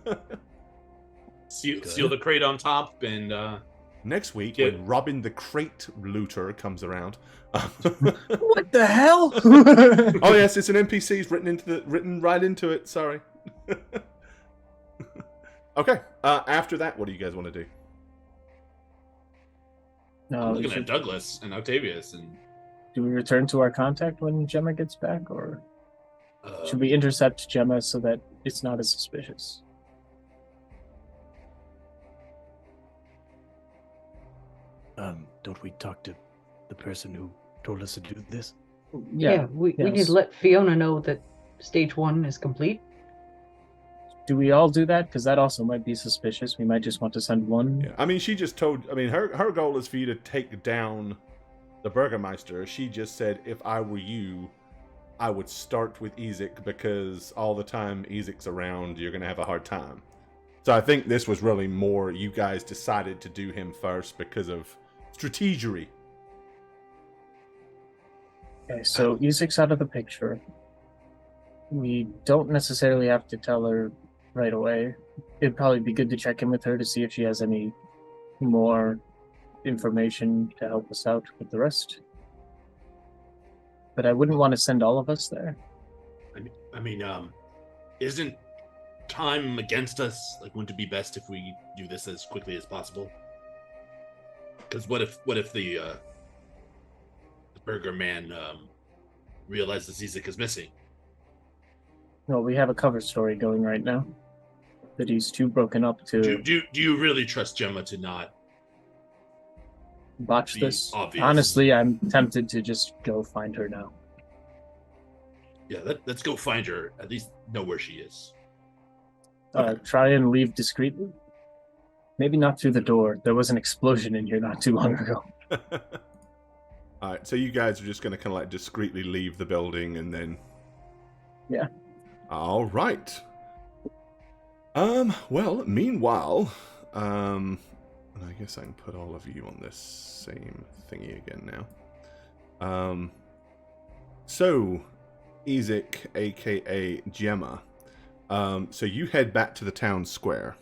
Seal the crate on top and Next week, Yeah. when Robin the Crate Looter comes around. What the hell? Oh yes, it's an NPC. It's written right into it. Sorry. Okay. After that, what do you guys want to do? No, I'm we looking should- at Douglas and Octavius and do we return to our contact when Gemma gets back, or should we intercept Gemma so that it's not as suspicious? Don't we talk to the person who told us to do this? Yeah, we need yes. to let Fiona know that stage 1 is complete. Do we all do that? Because that also might be suspicious. We might just want to send one. Yeah, I mean, she just told. I mean, her goal is for you to take down the Burgermeister. She just said, if I were you, I would start with Ezek because all the time Ezek's around, you're gonna have a hard time. So I think this was really more you guys decided to do him first because of strategery. Okay, so Ezek's out of the picture. We don't necessarily have to tell her right away. It'd probably be good to check in with her to see if she has any more information to help us out with the rest. But I wouldn't want to send all of us there. I mean, isn't time against us? Like, wouldn't it be best if we do this as quickly as possible? Because what if the Burger Man realizes Ezek is missing? No, we have a cover story going right now. That he's too broken up to Do you really trust Gemma to not? botch be this. obvious? Honestly, I'm tempted to just go find her now. Yeah, let's go find her. At least know where she is. Try and leave discreetly. Maybe not through the door. There was an explosion in here not too long ago. All right, so you guys are just gonna kind of like discreetly leave the building and then. Yeah. All right. Well, meanwhile, and I guess I can put all of you on this same thingy again now. So, Ezek, aka Gemma, so you head back to the town square.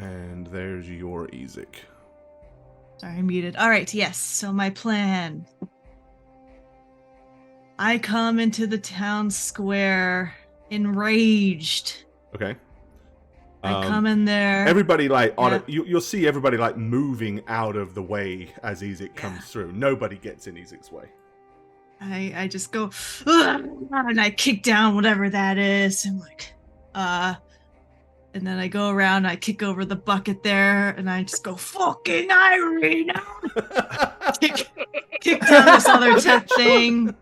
And there's your Ezek. Sorry, I'm muted. All right, yes. So my plan. I come into the town square enraged. Okay. I come in there. Everybody you'll see everybody like moving out of the way as Ezek comes through. Nobody gets in Ezek's way. I just go, and I kick down whatever that is. I'm like, and then I go around, I kick over the bucket there, and I just go, fucking Irina! kick down this other thing.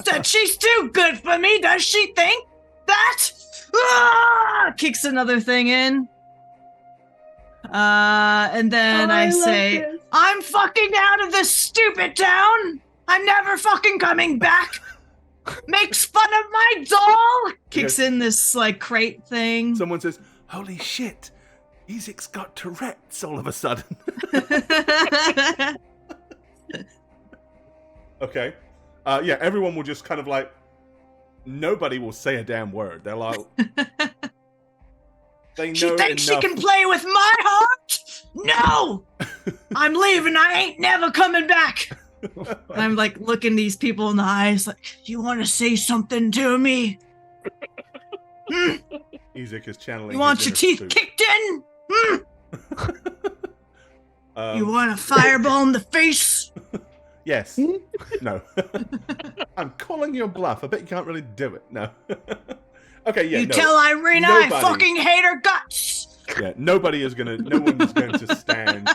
Said she's too good for me, does she think that? Kicks another thing in. And then I say, this. I'm fucking out of this stupid town! I'm never fucking coming back! Makes fun of my doll! Kicks in this, like, crate thing. Someone says, holy shit! Ezek's got Tourette's all of a sudden. Okay. Yeah, everyone will just kind of like... Nobody will say a damn word. They're like... They know she thinks she can play with my heart? No! I'm leaving. I ain't never coming back. I'm like looking these people in the eyes like, you want to say something to me? Ezek is channeling. You want your teeth kicked in? You want a fireball in the face? Yes. No. I'm calling you a bluff. I bet you can't really do it. No. Okay, yeah. You tell Irina I fucking hate her guts. Yeah, no one's going to stand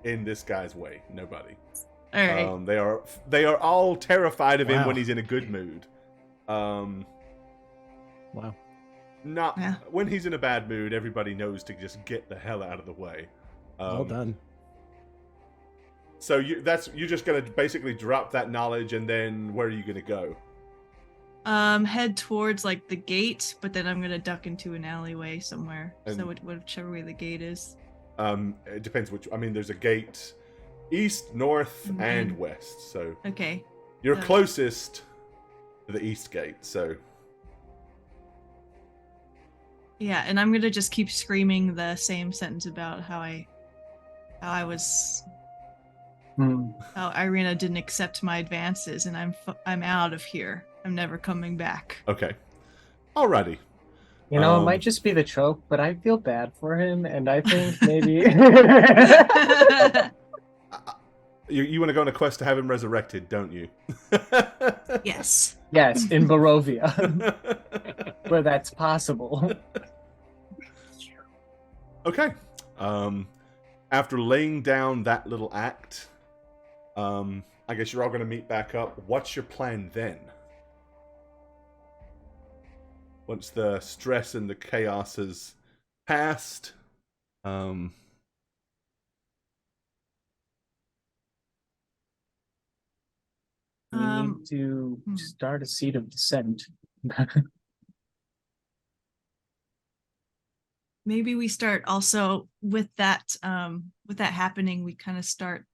in this guy's way. Nobody. All right. They are all terrified of him when he's in a good mood. Wow. When he's in a bad mood, everybody knows to just get the hell out of the way. Well done. So you're just gonna basically drop that knowledge, and then where are you gonna go? Head towards like the gate, but then I'm gonna duck into an alleyway somewhere. So whichever way the gate is. It depends which. I mean, there's a gate east, north, and west. So okay, you're closest to the east gate. So yeah, and I'm gonna just keep screaming the same sentence about how Irina didn't accept my advances, and I'm out of here. I'm never coming back. Okay, alrighty. You know, it might just be the trope, but I feel bad for him, and I think maybe you want to go on a quest to have him resurrected, don't you? Yes. Yes, in Barovia, where that's possible. Okay. After laying down that little act, I guess you're all going to meet back up. What's your plan then? Once the stress and the chaos has passed, We need to start a seed of dissent. Maybe we start also with that happening. We kind of start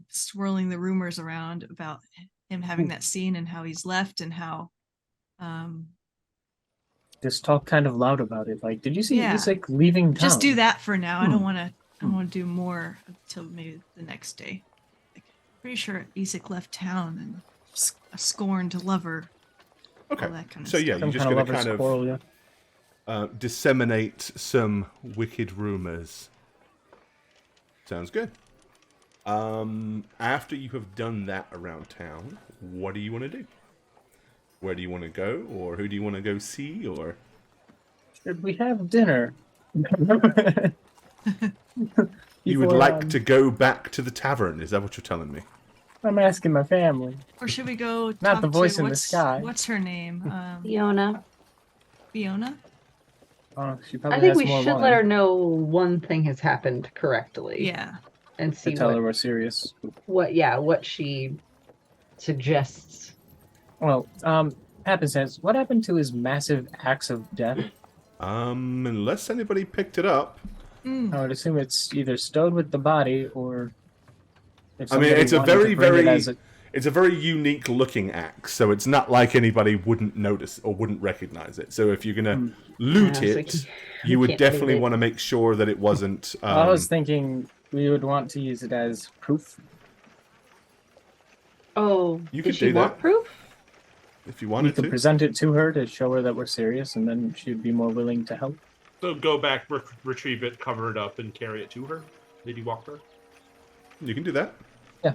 swirling the rumors around about him having that scene and how he's left and how. Just talk kind of loud about it. Like, did you see Ezek leaving town? Just do that for now. I don't want to do more until maybe the next day. Like, pretty sure Ezek left town and scorned a lover. Okay. All that kind of so stuff. you're just going to kind of disseminate some wicked rumors. Sounds good. After you have done that around town, what do you want to do? Where do you want to go, or who do you want to go see, or? Should we have dinner? You would like to go back to the tavern? Is that what you're telling me? I'm asking my family. Or should we go? Not the voice in the sky. What's her name? Fiona. Fiona. Oh, she probably I think has we more should wine. let her know one thing has happened correctly. Yeah. And see tell her we're serious. What she suggests. Well, happenstance, what happened to his massive axe of death? Unless anybody picked it up. I would assume it's either stowed with the body or. I mean, it's a very, very. it's a very unique looking axe, so it's not like anybody wouldn't notice or wouldn't recognize it. So if you're gonna loot Yeah, so it, you you would can't definitely leave it. want to make sure that it wasn't. I was thinking we would want to use it as proof. Oh, You does could she do want that. proof? If you We wanted could to. present it to her to show her that we're serious, and then she'd be more willing to help. So go back, retrieve it, cover it up, and carry it to her. Did you walk her? You can do that. Yeah.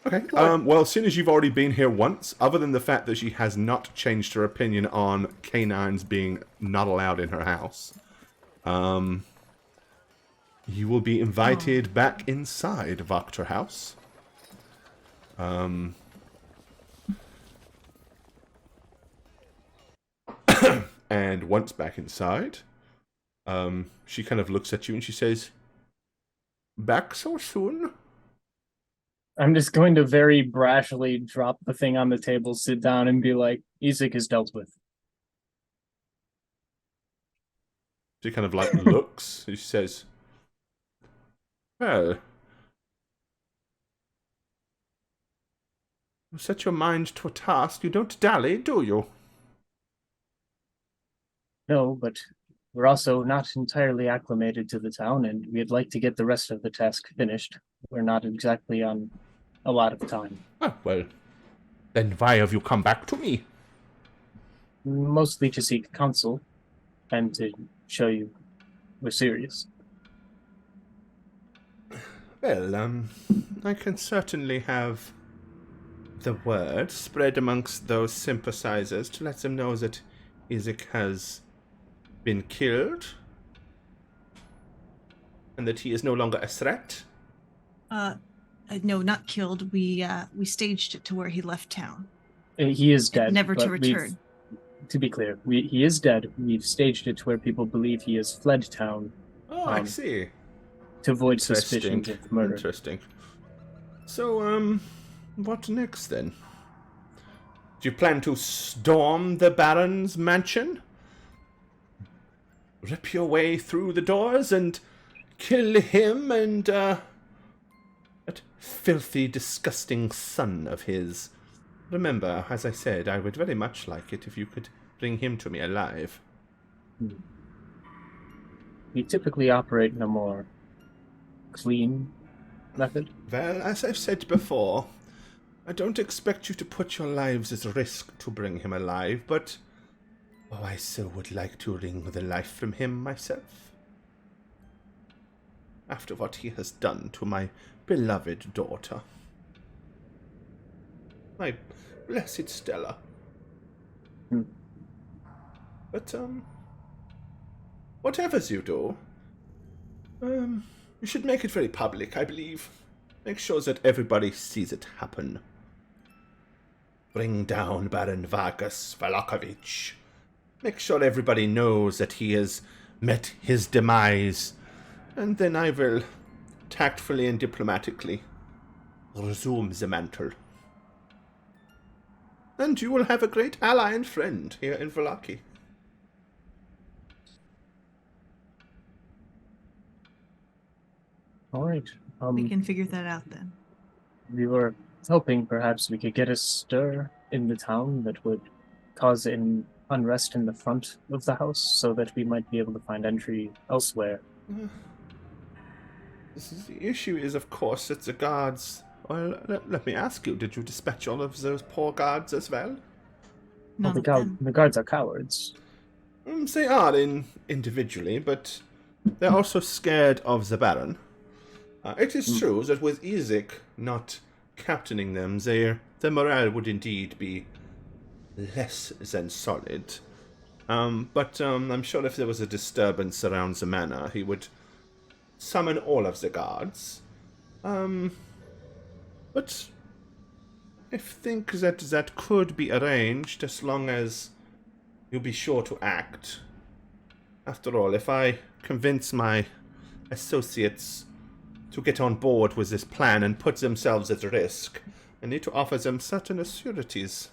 Okay. Well, as soon as you've already been here once, other than the fact that she has not changed her opinion on canines being not allowed in her house, you will be invited back inside Vector House. And once back inside, she kind of looks at you and she says, "Back so soon?" I'm just going to very brashly drop the thing on the table, sit down, and be like, Isaac is dealt with. She kind of like looks and she says, "Well, you set your mind to a task, you don't dally, do you?" No, but we're also not entirely acclimated to the town, and we'd like to get the rest of the task finished. We're not exactly on a lot of time. Oh, well, then why have you come back to me? Mostly to seek counsel and to show you we're serious. Well, I can certainly have the word spread amongst those sympathizers to let them know that Isaac has been killed and that he is no longer a threat. No, not killed. We staged it to where he left town. He is dead. Never to but return. To be clear, he is dead. We've staged it to where people believe he has fled town. Oh, I see. To avoid suspicion of murder. Interesting. So, what next then? Do you plan to storm the Baron's mansion? Rip your way through the doors and kill him and, that filthy, disgusting son of his? Remember, as I said, I would very much like it if you could bring him to me alive. We typically operate in a more clean method. Well, as I've said before, I don't expect you to put your lives at risk to bring him alive, but oh, I so would like to wring the life from him myself. After what he has done to my beloved daughter. My blessed Stella. But, whatever you do, you should make it very public, I believe. Make sure that everybody sees it happen. Bring down Baron Vargas Valakovich. Make sure everybody knows that he has met his demise. And then I will, tactfully and diplomatically, resume the mantle. And you will have a great ally and friend here in Valaki. All right. We can figure that out then. We were hoping perhaps we could get a stir in the town that would cause an unrest in the front of the house so that we might be able to find entry elsewhere. The issue is, of course, that the guards... Well, let me ask you, did you dispatch all of those poor guards as well? None of Well, them. the guards are cowards. They are individually, but they're also scared of the Baron. It is true that with Isaac not captaining them, their morale would indeed be less than solid. But I'm sure if there was a disturbance around the manor, he would summon all of the guards. But I think that could be arranged as long as you be sure to act. After all, if I convince my associates to get on board with this plan and put themselves at risk, I need to offer them certain assurities.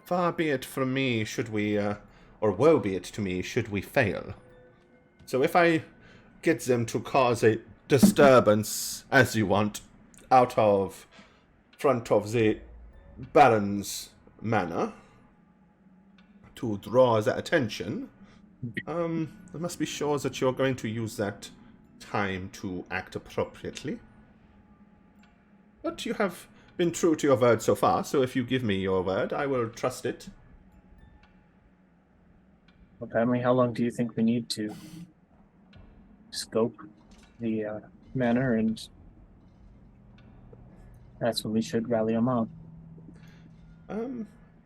Far be it from me should we, or woe be it to me should we fail. So if I get them to cause a disturbance, as you want, out of front of the Baron's manor to draw their attention, I must be sure that you're going to use that time to act appropriately. But you have been true to your word so far, so if you give me your word, I will trust it. Well, family, how long do you think we need to scope the manor, and that's when we should rally a mob?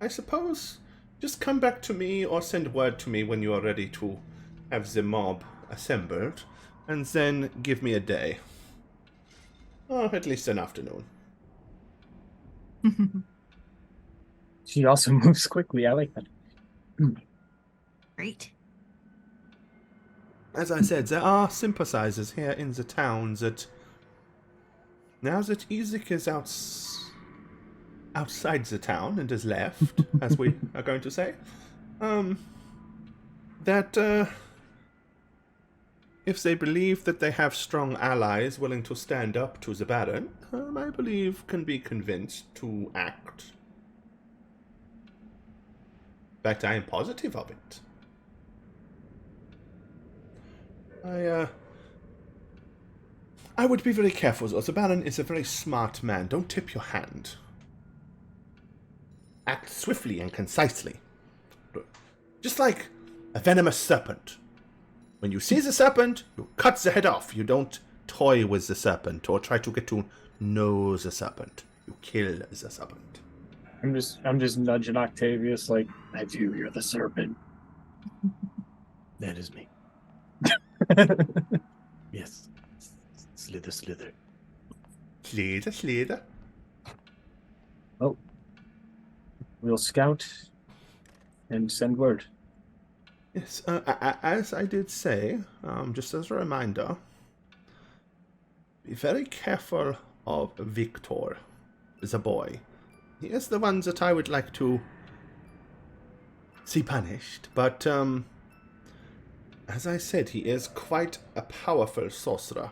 I suppose just come back to me or send word to me when you are ready to have the mob assembled, and then give me a day. Or at least an afternoon. She also moves quickly. I like that. Great. As I said, there are sympathizers here in the town that, now that Ezek is outside the town and has left, as we are going to say, that if they believe that they have strong allies willing to stand up to the Baron, I believe can be convinced to act. In fact, I am positive of it. I would be very careful, though. The Baron is a very smart man. Don't tip your hand. Act swiftly and concisely. Just like a venomous serpent. When you see the serpent, you cut the head off. You don't toy with the serpent or try to get to know the serpent. You kill the serpent. I'm just nudging Octavius like, I do, you're the serpent. That is me. Yes. Slither, slither. Slither, slither. Oh. We'll scout and send word. Yes, as I did say, just as a reminder, be very careful of Victor, the boy. He is the one that I would like to see punished, but as I said, he is quite a powerful sorcerer.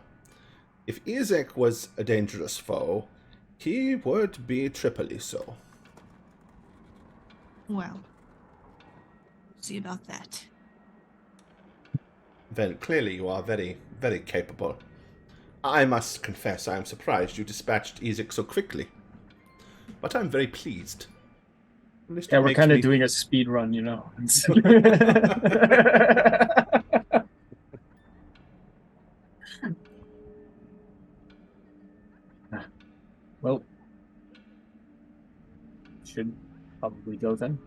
If Ezek was a dangerous foe, he would be triply so. Well, see about that. Well, clearly you are very, very capable. I must confess I am surprised you dispatched Ezek so quickly. But I'm very pleased. At least Yeah, it we're makes kind of me- doing a speed run, you know. Well, should probably go then.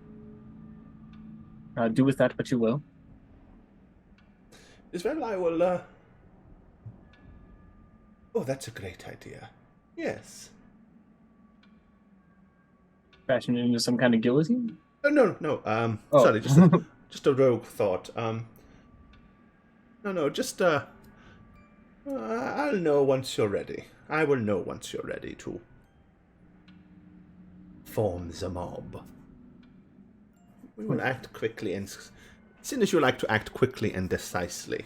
Do with that what you will. As well, I will, Oh, that's a great idea. Yes. Fashion it into some kind of guillotine? Oh, no. Oh. Sorry, just a rogue thought. Just, I'll know once you're ready. I will know once you're ready to form the mob. We will act quickly and... Seeing as you like to act quickly and decisively,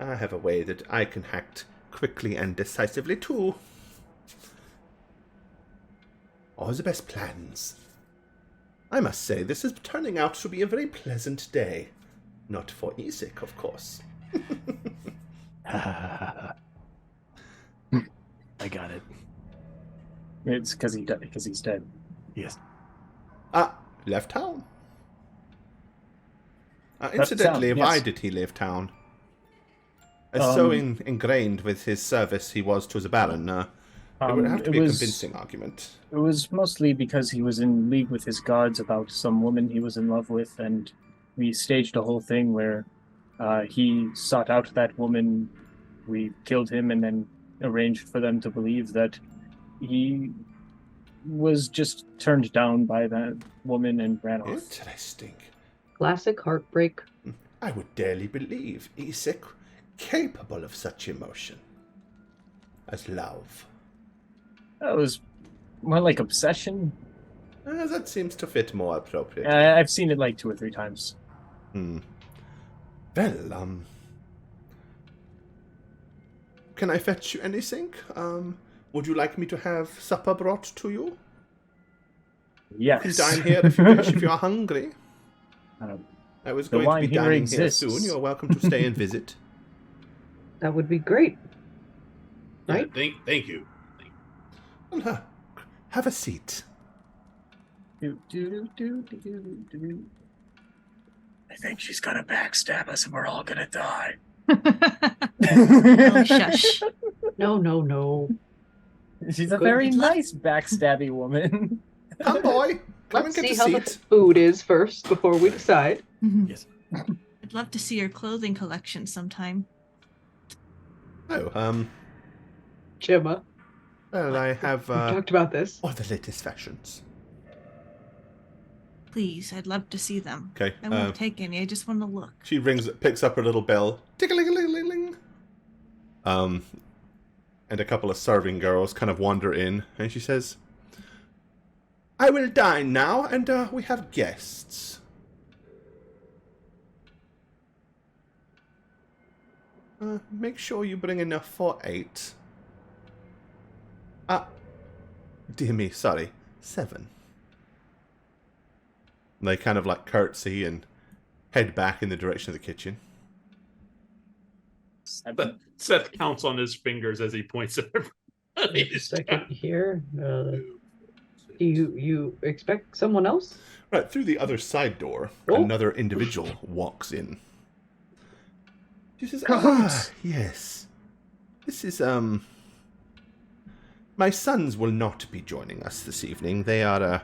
I have a way that I can act quickly and decisively too. All the best plans. I must say, this is turning out to be a very pleasant day. Not for Ezek, of course. I got it. It's because he's dead. Yes. Left town. Left Incidentally, town, why yes. did he leave town? So ingrained with his service he was to the Baron, it would have to be a convincing argument. It was mostly because he was in league with his guards about some woman he was in love with, and we staged a whole thing where he sought out that woman, we killed him, and then arranged for them to believe that he was just turned down by that woman and ran off. Interesting. Classic heartbreak. I would barely believe Ezek capable of such emotion as love. That was more like obsession. That seems to fit more appropriately. I've seen it like 2 or 3 times. Well, can I fetch you anything? would you like me to have supper brought to you? Yes. You can dine here if you wish, if you're hungry. I was The going to wine be here dining exists. here soon. You're welcome to stay and visit. That would be great. Right? Yeah, thank you. Well, have a seat. I think she's gonna backstab us and we're all gonna die. Oh, shush. No. She's a Good. very nice backstabby woman. Come, boy. Come Let's and see get how a the seat. food is first before we decide. Yes. I'd love to see your clothing collection sometime. Oh, Gemma, well, I have we talked about this. all the latest fashions. Please, I'd love to see them. Okay. I won't take any. I just want to look. She picks up her little bell. Tick-a-ling-a-ling-a-ling. And a couple of serving girls kind of wander in, and she says, I will dine now, and we have guests. Make sure you bring enough for 8. Dear me, sorry, 7. They kind of like curtsy and head back in the direction of the kitchen. Seth counts on his fingers as he points at everybody. Wait a second here. Do you expect someone else? Right, through the other side door, Oh. another individual walks in. She says, yes. This is, my sons will not be joining us this evening. They are,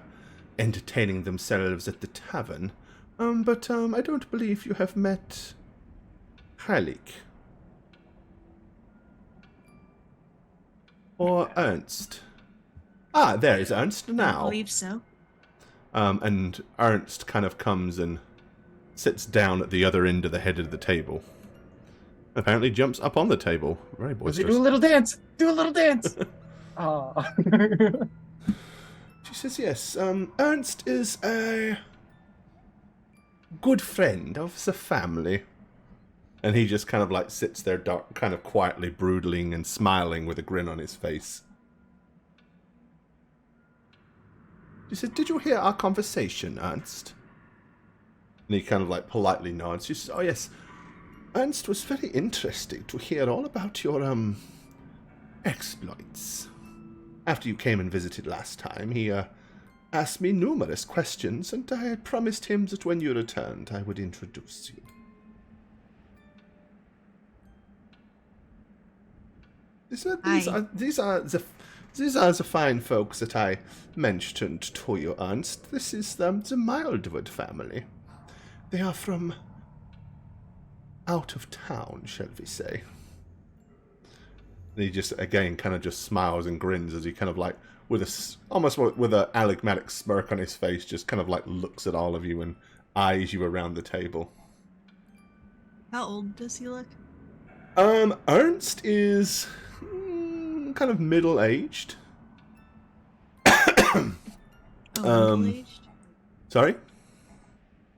entertaining themselves at the tavern. But I don't believe you have met Heilig. Or Ernst. Ah, there is Ernst I now. believe so. And Ernst kind of comes and sits down at the other end of the head of the table. Apparently jumps up on the table. Very boisterous. Do a little dance. Do a little dance. Oh. She says, yes, Ernst is a good friend of the family. And he just kind of like sits there kind of quietly brooding and smiling with a grin on his face. She said, did you hear our conversation, Ernst? And he kind of like politely nods. She says, oh yes, Ernst was very interesting to hear all about your, exploits. After you came and visited last time, he, asked me numerous questions, and I had promised him that when you returned, I would introduce you. These are the fine folks that I mentioned to you, Ernst. This is the Mildwood family. They are from out of town, shall we say. And he just, again, kind of just smiles and grins as he kind of like, almost with an enigmatic smirk on his face, just kind of like looks at all of you and eyes you around the table. How old does he look? Ernst is kind of middle-aged. Middle-aged? Sorry?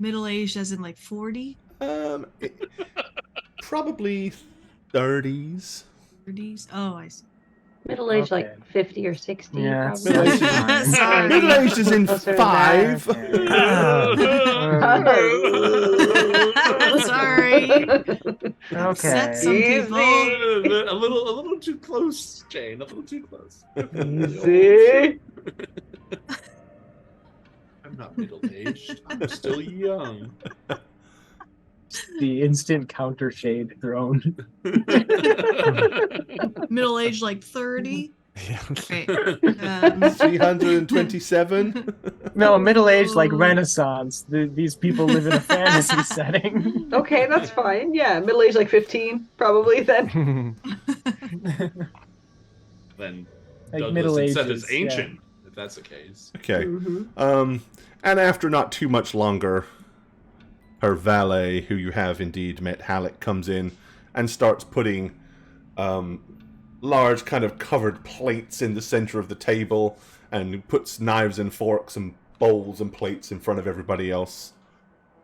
Middle-aged as in like 40? Probably 30s. 30s? Oh, I see. Middle age, Okay. like 50 or 60, Yeah, probably. Middle-aged is, Sorry. middle-aged is in Closer to 5. Sorry. Upset some Okay. people. A little too close, Jane. A little too close. Easy. I'm not middle-aged. I'm still young. The instant counter shade thrown. Middle-aged like 30. Yeah. Right. 327. No, middle aged like Renaissance. These people live in a fantasy setting. Okay, that's fine. Yeah, middle age like 15, probably then. Then Like Douglas Middle and Seth Ages, is ancient, if that's the case. Okay. Mhm. And after not too much longer, her valet, who you have indeed met, Halleck, comes in and starts putting large kind of covered plates in the center of the table and puts knives and forks and bowls and plates in front of everybody else.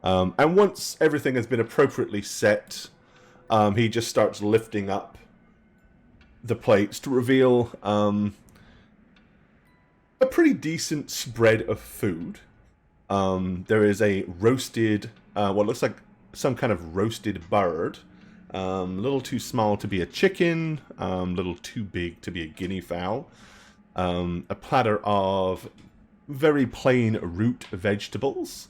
And once everything has been appropriately set, he just starts lifting up the plates to reveal a pretty decent spread of food. There is a roasted, what looks like some kind of roasted bird. A little too small to be a chicken, a little too big to be a guinea fowl. A platter of very plain root vegetables.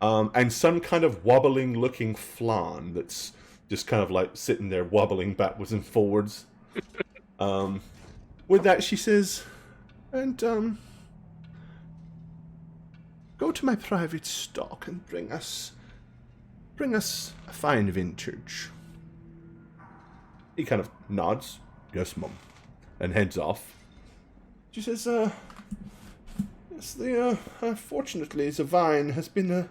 And some kind of wobbling looking flan that's just kind of like sitting there wobbling backwards and forwards. With that, she says, and go to my private stock and bring us a fine vintage. He kind of nods, yes, Mum, and heads off. She says, yes, fortunately, the vine has been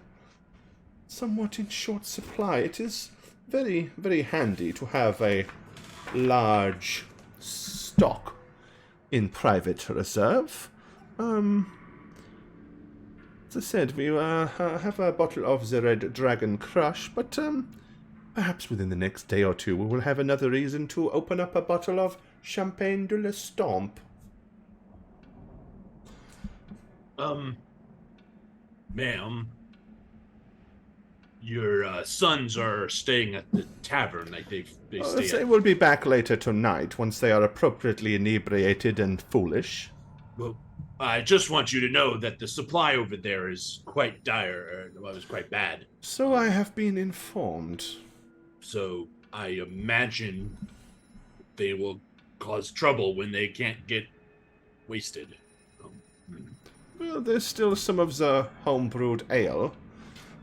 somewhat in short supply. It is very, very handy to have a large stock in private reserve. As I said, we have a bottle of the Red Dragon Crush, but perhaps within the next day or two we will have another reason to open up a bottle of Champagne de l'Estampe. Ma'am, your sons are staying at the tavern. Like they stay. They will be back later tonight once they are appropriately inebriated and foolish. Well, I just want you to know that the supply over there is quite dire. Well, it's quite bad. So I have been informed. So I imagine they will cause trouble when they can't get wasted. Well, there's still some of the homebrewed ale.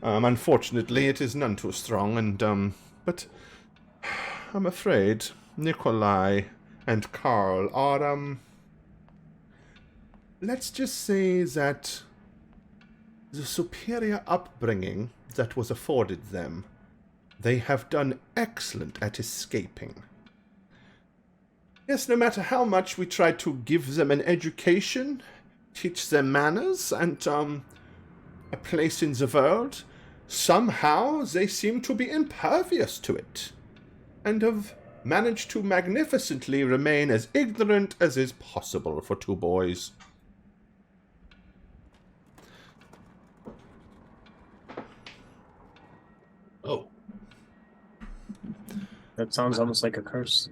Unfortunately, it is none too strong, and but I'm afraid Nikolai and Karl are let's just say that the superior upbringing that was afforded them, they have done excellent at escaping. Yes, no matter how much we try to give them an education, teach them manners, and a place in the world, somehow they seem to be impervious to it, and have managed to magnificently remain as ignorant as is possible for two boys. Oh. That sounds almost like a curse.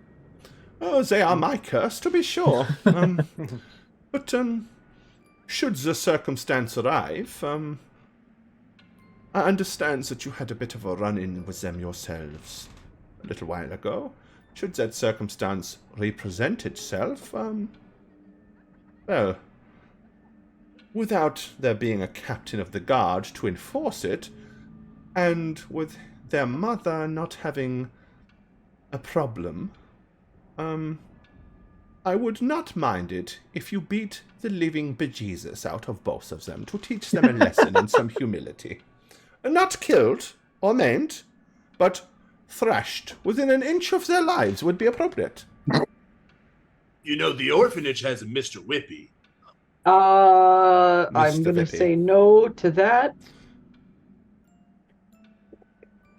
Oh, they are my curse, to be sure. But, should the circumstance arrive, I understand that you had a bit of a run-in with them yourselves a little while ago. Should that circumstance represent itself, well, without there being a captain of the guard to enforce it, and with their mother not having a problem, I would not mind it if you beat the living bejesus out of both of them to teach them a lesson in some humility. Not killed or maimed, but thrashed within an inch of their lives would be appropriate. You know, the orphanage has a Mr. Whippy. I'm going to Whippy. say no to that.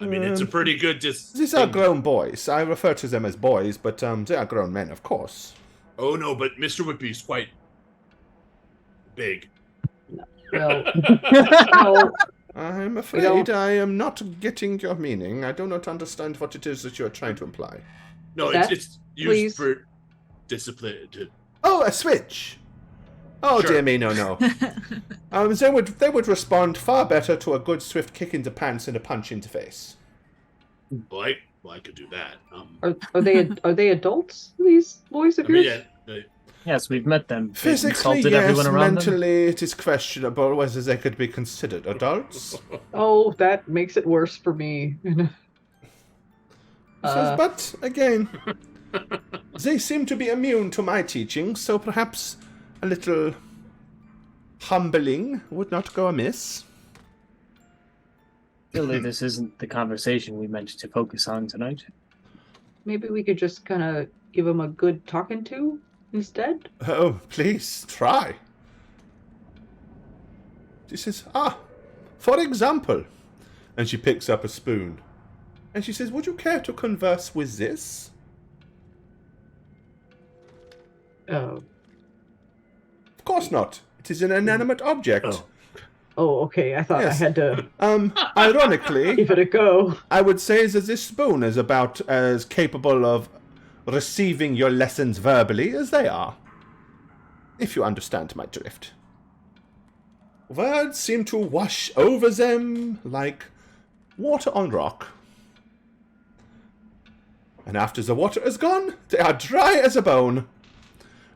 I mean, it's a pretty good... These are grown boys. I refer to them as boys, but they are grown men, of course. Oh, no, but Mr. Whippy's quite big. Well, no. I'm afraid I am not getting your meaning. I do not understand what it is that you are trying to imply. No, That, it's used please? for discipline. Oh, a switch! Oh, Sure. dear me, no. They would respond far better to a good swift kick in the pants and a punch in the face. Well, I could do that. Are they adults? These boys of I mean, yours? Yes, we've met them. They Physically, insulted yes. everyone around them. Mentally, it is questionable whether they could be considered adults. Oh, that makes it worse for me. But, again, they seem to be immune to my teaching, so perhaps a little humbling would not go amiss. Clearly, this isn't the conversation we meant to focus on tonight. Maybe we could just kind of give them a good talking to instead. Oh, please, try. She says, for example. And she picks up a spoon. And she says, would you care to converse with this? Oh. Of course not. It is an inanimate object. Oh, okay. I thought I Yes. had to Ironically, give it a go. I would say that this spoon is about as capable of receiving your lessons verbally as they are. If you understand my drift. Words seem to wash over them like water on rock. And after the water is gone, they are dry as a bone.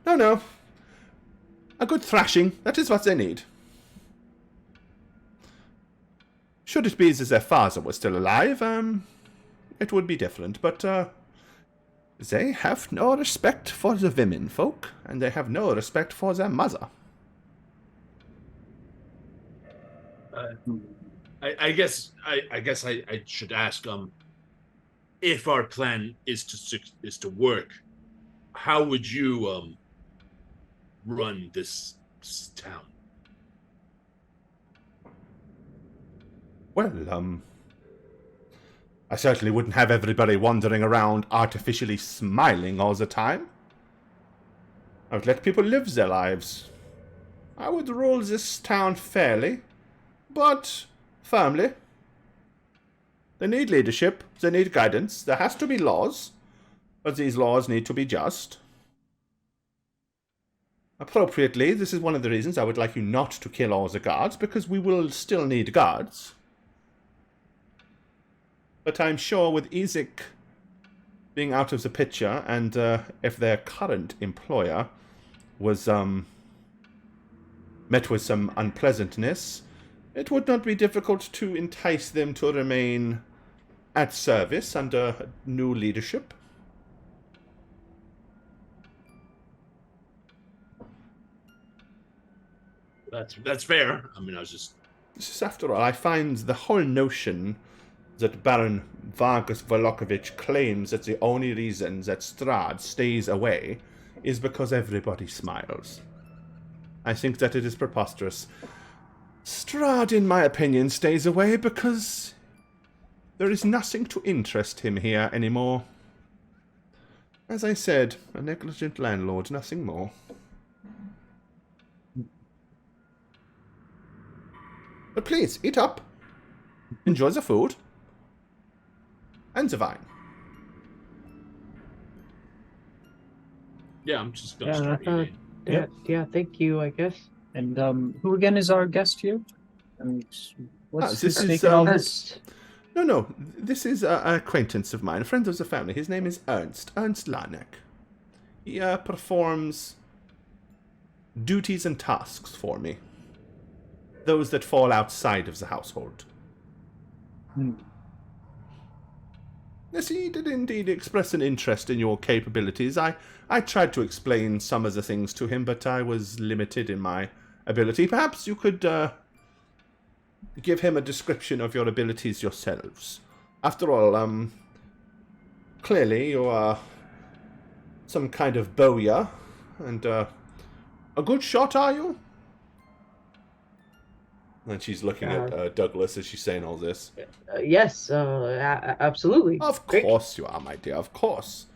No. A good thrashing, that is what they need. Should it be that their father was still alive, it would be different, but, they have no respect for the women folk, and they have no respect for their mother. I guess I should ask, if our plan is to work, how would you run this town? Well, I certainly wouldn't have everybody wandering around artificially smiling all the time. I would let people live their lives. I would rule this town fairly, but firmly. They need leadership, they need guidance, there has to be laws, but these laws need to be just. Appropriately, this is one of the reasons I would like you not to kill all the guards, because we will still need guards. But I'm sure with Ezek being out of the picture, and if their current employer was met with some unpleasantness, it would not be difficult to entice them to remain at service under new leadership. That's fair. I mean, I was just... After all, I find the whole notion that Baron Vargas Volokovich claims that the only reason that Strahd stays away is because everybody smiles. I think that it is preposterous. Strahd, in my opinion, stays away because there is nothing to interest him here anymore. As I said, a negligent landlord, nothing more. But please, eat up. Enjoy the food. And the vine. Yeah, I'm just gonna start eating. Yeah, thank you, I guess. And who again is our guest here? And what's this his is, stake in all this? No, this is an acquaintance of mine, a friend of the family. His name is Ernst Lanek. He performs duties and tasks for me. Those that fall outside of the household. Yes, he did indeed express an interest in your capabilities. I tried to explain some of the things to him, but I was limited in my ability. Perhaps you could give him a description of your abilities yourselves. After all, clearly you are some kind of bowyer, and a good shot, are you? And she's looking at Douglas as she's saying all this. Yes, absolutely. Of course you are, my dear, of course.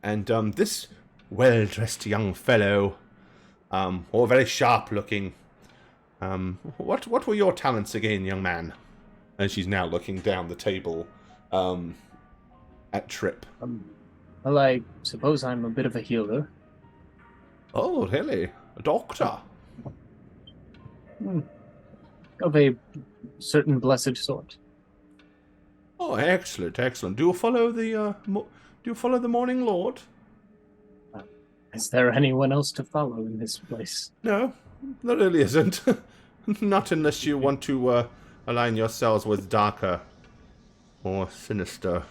And this well-dressed young fellow, or very sharp-looking, what were your talents again, young man? And she's now looking down the table at Trip. Well, I suppose I'm a bit of a healer. Oh, really? A doctor? Of a certain blessed sort. Oh, excellent, excellent. Do you follow the Morning Lord? Is there anyone else to follow in this place? No, there really isn't. Not unless you want to align yourselves with darker or sinister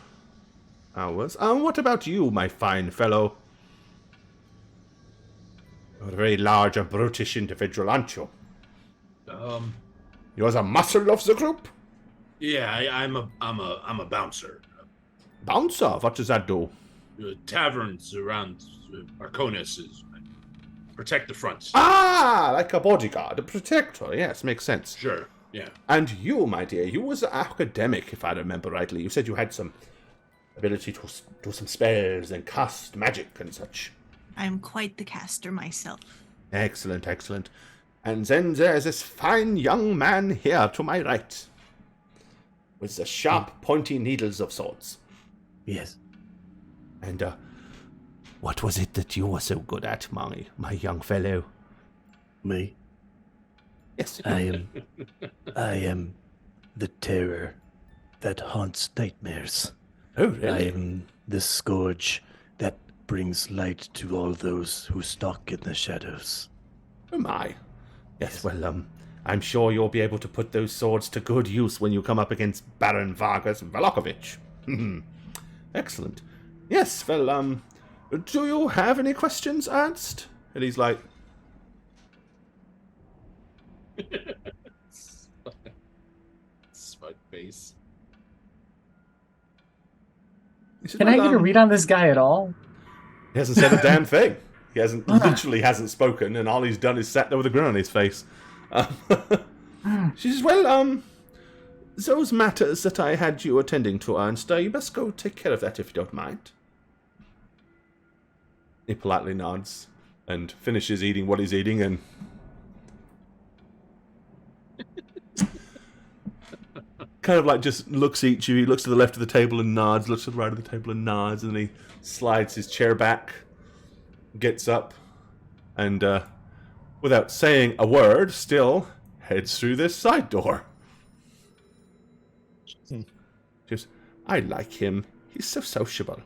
hours. What about you, my fine fellow? You're a very large and brutish individual, aren't you? You're the muscle of the group? Yeah, I'm a bouncer. Bouncer? What does that do? Taverns around Arconis is protect the front. Ah, like a bodyguard, a protector. Yes, makes sense. Sure, yeah. And you, my dear, you was an academic, if I remember rightly. You said you had some ability to do some spells and cast magic and such. I'm quite the caster myself. Excellent, excellent. And then there's this fine young man here to my right, with the sharp, pointy needles of swords. Yes. And, what was it that you were so good at, my young fellow? Me? Yes. I am the terror that haunts nightmares. Oh, really? I am the scourge that brings light to all those who stalk in the shadows. Oh, my. Yes, well, I'm sure you'll be able to put those swords to good use when you come up against Baron Vargas Velokovich. Excellent. Yes, well, do you have any questions, Ernst? And he's like... Smug face. He says, Can I get a read on this guy at all? He hasn't said a damn thing. He literally hasn't spoken, and all he's done is sat there with a grin on his face. She says, well, those matters that I had you attending to, Ernst, you best go take care of that if you don't mind. He politely nods and finishes eating what he's eating, and kind of like just looks at you. He looks to the left of the table and nods, looks to the right of the table and nods, and then he slides his chair back, gets up, and without saying a word, still heads through this side door. Just, I like him. He's so sociable.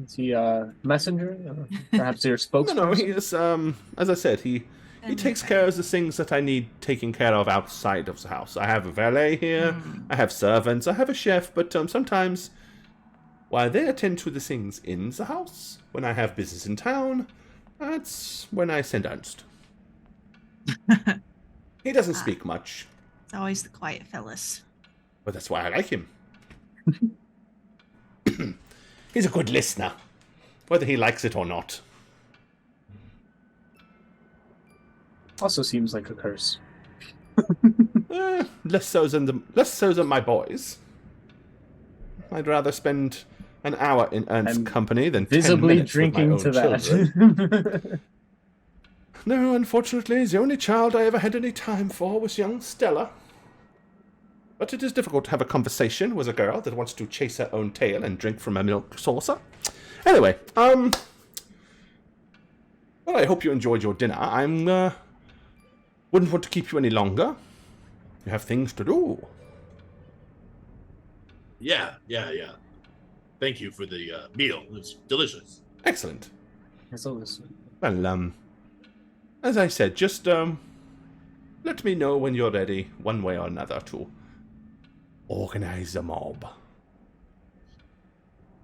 Is he a messenger? Or perhaps your spokesperson? No, he is, as I said, he takes care of the things that I need taken care of outside of the house. I have a valet here, I have servants, I have a chef, but sometimes, while they attend to the things in the house, when I have business in town, that's when I send Ernst. He doesn't speak much. It's always the quiet fellas. But that's why I like him. He's a good listener, whether he likes it or not. Also seems like a curse. Less so than my boys. I'd rather spend an hour in Ernst's company than 10 visibly minutes drinking with my to own that. children. No, unfortunately, the only child I ever had any time for was young Stella. But it is difficult to have a conversation with a girl that wants to chase her own tail and drink from a milk saucer. Anyway, well, I hope you enjoyed your dinner. Wouldn't want to keep you any longer. You have things to do. Yeah. Thank you for the meal. It was delicious. Excellent. Well, As I said, just let me know when you're ready, one way or another, to organize a mob.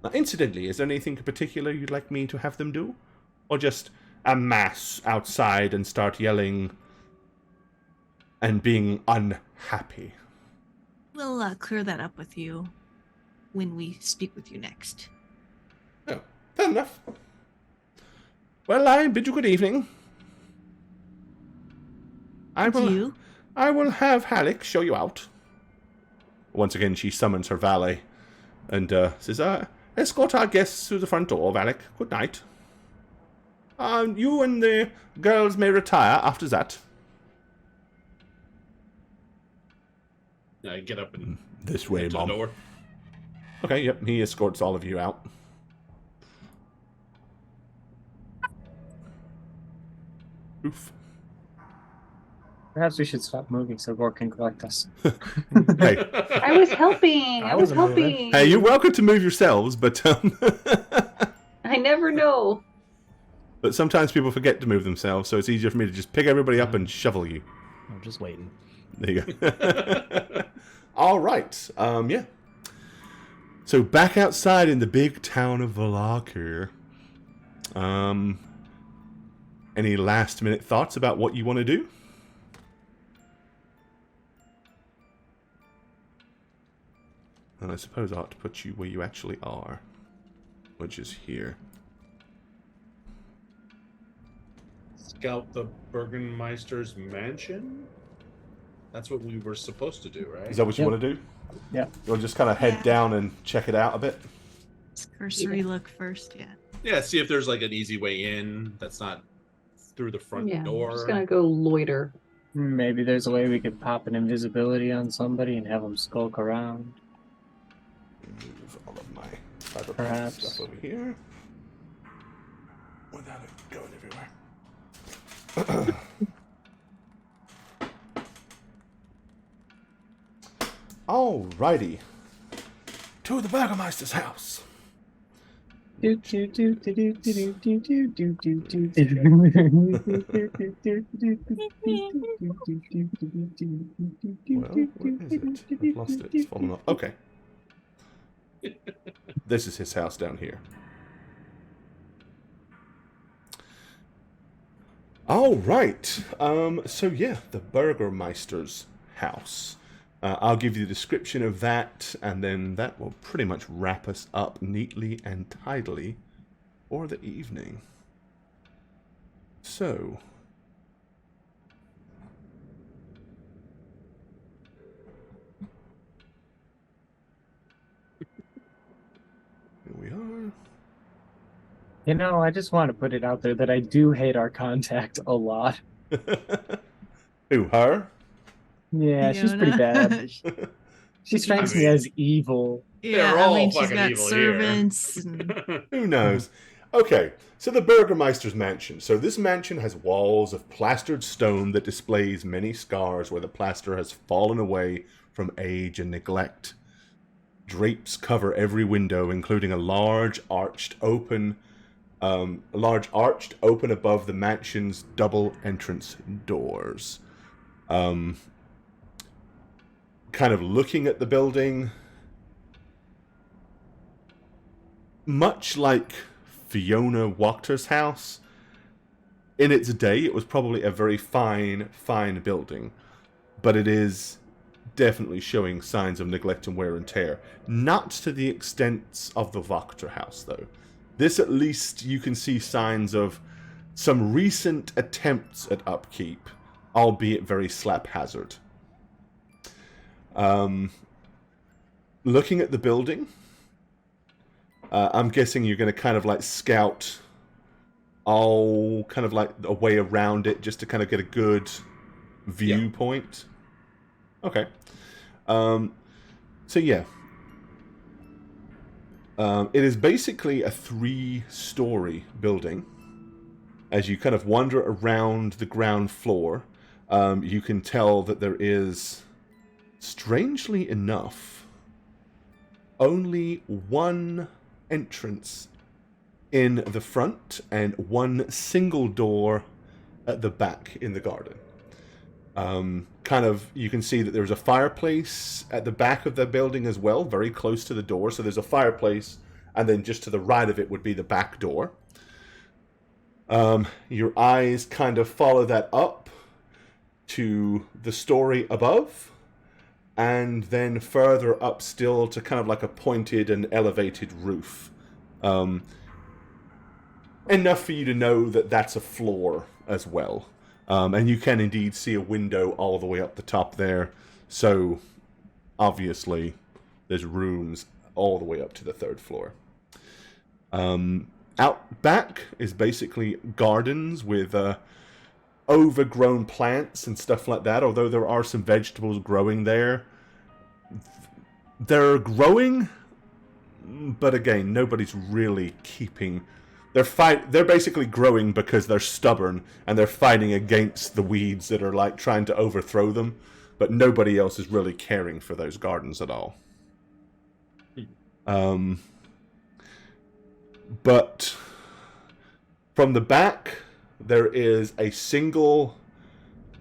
Now, incidentally, is there anything in particular you'd like me to have them do? Or just amass outside and start yelling and being unhappy? We'll clear that up with you when we speak with you next. Oh, fair enough. Well, I bid you good evening. I will have Halleck show you out. Once again, she summons her valet and says, escort our guests through the front door, Valak. Good night. You and the girls may retire after that. I get up and this way, head to the Mom. door. Okay, yep, he escorts all of you out. Oof. perhaps we should stop moving so Gore can collect us. Hey. I was helping. I was wasn't moving. helping. Hey, you're welcome to move yourselves, but I never know. but sometimes people forget to move themselves, so it's easier for me to just pick everybody up and shovel you. I'm just waiting. There you go. All right. Yeah. So back outside in the big town of Valakir. Any last minute thoughts about what you want to do? And I suppose I ought to put you where you actually are, which is here. Scout the Burgenmeister's mansion? That's what we were supposed to do, right? Is that what you want to do? Yeah. You want to just kind of head Yeah. down and check it out a bit? Let's cursory look first. Yeah. Yeah, see if there's like an easy way in that's not through the front Yeah, door. I'm just gonna go loiter. Maybe there's a way we could pop an invisibility on somebody and have them skulk around. Move all of my cyberpunk Perhaps. stuff over here without it going everywhere. Alrighty. To the Burgermeister's house. Do, do, do, do, do, do, do, do, do, do, do, Well, where is it? I've lost it. It's fallen off. Okay. This is his house down here. All right. So yeah, the Burgermeister's house. I'll give you the description of that, and then that will pretty much wrap us up neatly and tidily for the evening. So, here we are. You know, I just want to put it out there that I do hate our contact a lot. Who, her? Yeah, she's pretty bad. She strikes me as evil. Yeah, They're I all mean, she's fucking got evil servants. here. Who knows? Okay, so the Burgermeister's mansion. So this mansion has walls of plastered stone that displays many scars where the plaster has fallen away from age and neglect. Drapes cover every window, including a large arched open above the mansion's double entrance doors. Kind of looking at the building, much like Fiona Wachter's house, in its day it was probably a very fine building, but it is definitely showing signs of neglect and wear and tear. Not to the extent of the Wachter house, though. This, at least, you can see signs of some recent attempts at upkeep, albeit very slap-hazard. Looking at the building, I'm guessing you're going to kind of like scout all kind of like a way around it just to kind of get a good viewpoint. Yeah. Okay. So yeah. It is basically a 3-story building. As you kind of wander around the ground floor, you can tell that there is, strangely enough, only one entrance in the front and one single door at the back in the garden. Kind of, you can see that there's a fireplace at the back of the building as well, very close to the door. So there's a fireplace, and then just to the right of it would be the back door. Your eyes kind of follow that up to the story above, and then further up still to kind of like a pointed and elevated roof. Enough for you to know that that's a floor as well. And you can indeed see a window all the way up the top there. So, obviously, there's rooms all the way up to the 3rd floor. Out back is basically gardens with overgrown plants and stuff like that. Although there are some vegetables growing there. They're growing, but again, nobody's really keeping... They're basically growing because they're stubborn and they're fighting against the weeds that are like trying to overthrow them, but nobody else is really caring for those gardens at all. But from the back, there is a single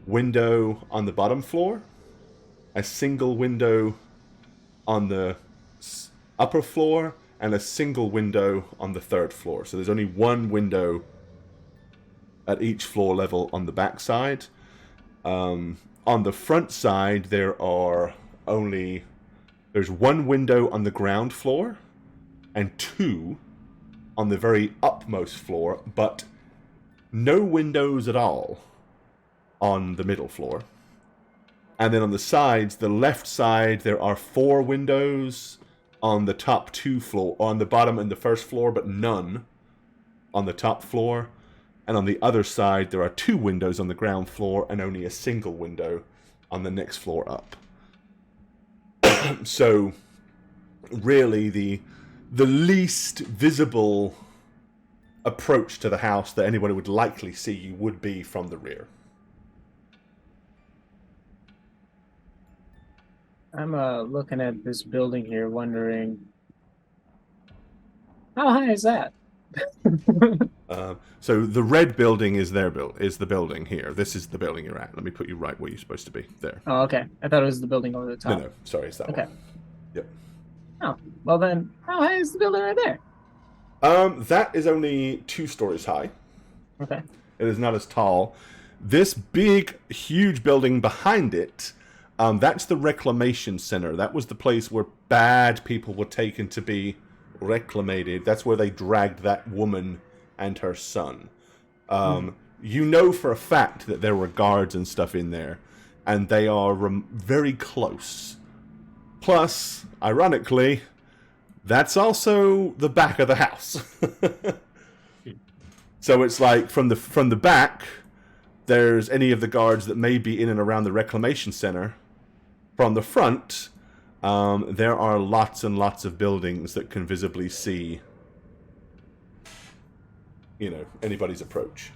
window on the bottom floor, a single window on the upper floor, and a single window on the 3rd floor. So there's only one window at each floor level on the back side. On the front side, there's one window on the ground floor and 2 on the very upmost floor, but no windows at all on the middle floor. And then on the sides, the left side, there are 4 windows, on the top 2 floor, on the bottom and the first floor, but none on the top floor. And on the other side, there are 2 windows on the ground floor and only a single window on the next floor up. So, really, the least visible approach to the house that anyone would likely see you would be from the rear. I'm looking at this building here, wondering how high is that? So the red building is the building here. This is the building you're at. Let me put you right where you're supposed to be. There. Oh, okay. I thought it was the building over the top. No, sorry, it's that Okay. one. Yep. Oh, well then, how high is the building right there? That is only 2 stories high. Okay. It is not as tall. This big, huge building behind it, that's the reclamation center. That was the place where bad people were taken to be reclamated. That's where they dragged that woman and her son. You know for a fact that there were guards and stuff in there, and they are very close. Plus, ironically, that's also the back of the house. So it's like from the back, there's any of the guards that may be in and around the reclamation center. From the front, there are lots and lots of buildings that can visibly see, anybody's approach.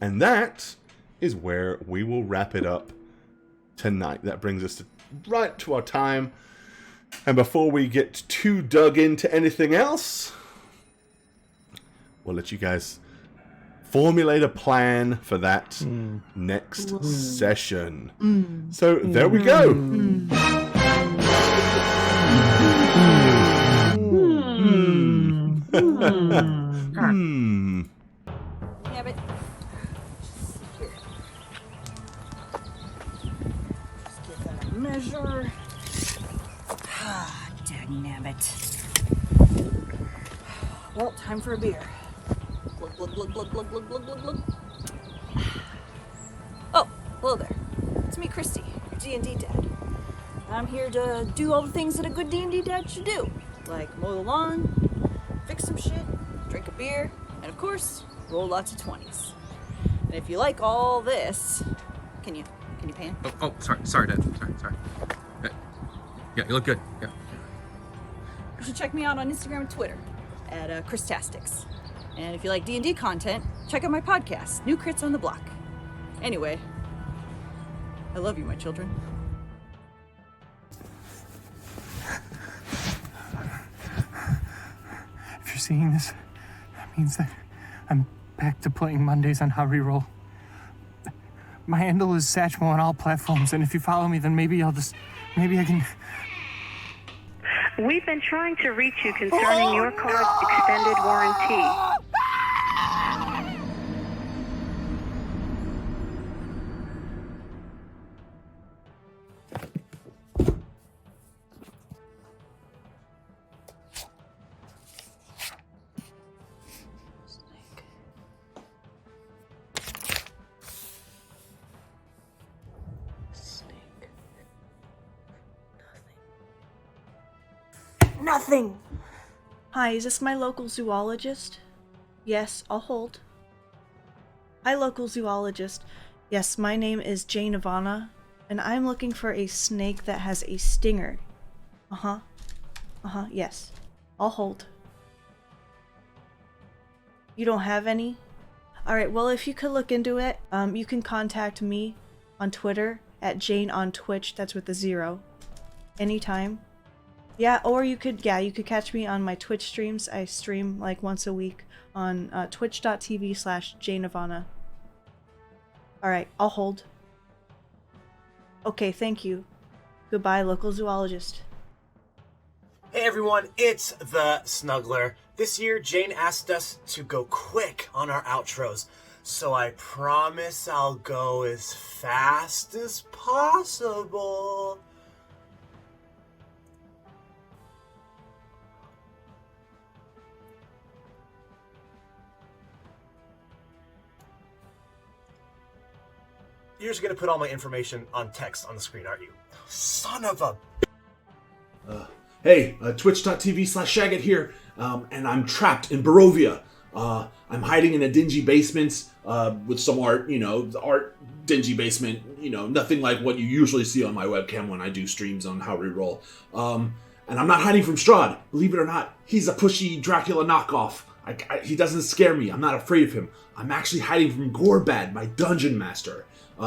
And that is where we will wrap it up tonight. That brings us right to our time. And before we get too dug into anything else, we'll let you guys formulate a plan for that next session. So there we go. Yeah, but here. Just get that measure. Ah, dagnabbit. Well, time for a beer. Glug, glug, glug, glug, glug, glug, glug, glug, glug. Oh, hello there. It's me, Christy, your D&D dad. I'm here to do all the things that a good D&D dad should do. Like mow the lawn, fix some shit, drink a beer, and of course, roll lots of 20s. And if you like all this, can you pan? Oh, sorry, Dad. Sorry. Yeah, you look good. Yeah. You should check me out on Instagram and Twitter at Christastics. And if you like D&D content, check out my podcast, New Crits on the Block. Anyway, I love you, my children. If you're seeing this, that means that I'm back to playing Mondays on How Reroll. My handle is Satchmo on all platforms, and if you follow me, then maybe I can... We've been trying to reach you concerning your car's extended warranty. Nothing. Hi, is this my local zoologist? Yes, I'll hold. Hi, local zoologist. Yes, my name is Jane Ivana, and I'm looking for a snake that has a stinger. Yes. I'll hold. You don't have any? Alright, well, if you could look into it, you can contact me on Twitter at Jane on Twitch, that's with a 0. Anytime. Yeah, or you could catch me on my Twitch streams. I stream like once a week on twitch.tv/JaneIvana. Alright, I'll hold. Okay, thank you. Goodbye, local zoologist. Hey everyone, it's the Snuggler. This year, Jane asked us to go quick on our outros, so I promise I'll go as fast as possible. You're just gonna put all my information on text on the screen, aren't you? Son of a... Hey, twitch.tv/Shagget here, and I'm trapped in Barovia. I'm hiding in a dingy basement with some art, the art dingy basement, nothing like what you usually see on my webcam when I do streams on How We Roll. And I'm not hiding from Strahd, believe it or not. He's a pushy Dracula knockoff. He doesn't scare me, I'm not afraid of him. I'm actually hiding from Gorebad, my dungeon master.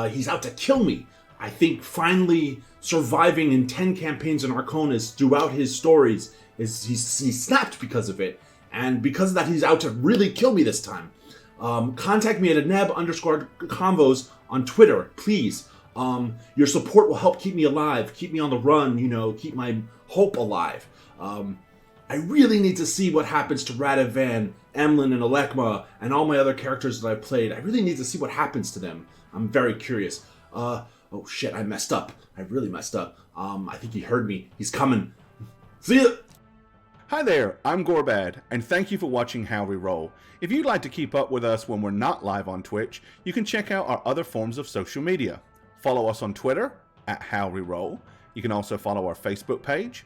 He's out to kill me. I think finally surviving in 10 campaigns in Arconis throughout his stories, he's snapped because of it. And because of that, he's out to really kill me this time. Contact me at @neb_convos on Twitter, please. Your support will help keep me alive, keep me on the run, keep my hope alive. I really need to see what happens to Radovan, Emlyn, and Alekma, and all my other characters that I've played. I really need to see what happens to them. I'm very curious. Oh shit, I messed up. I really messed up. I think he heard me. He's coming. See ya! Hi there, I'm Gorebad, and thank you for watching How We Roll. If you'd like to keep up with us when we're not live on Twitch, you can check out our other forms of social media. Follow us on Twitter @HowWeRoll. You can also follow our Facebook page.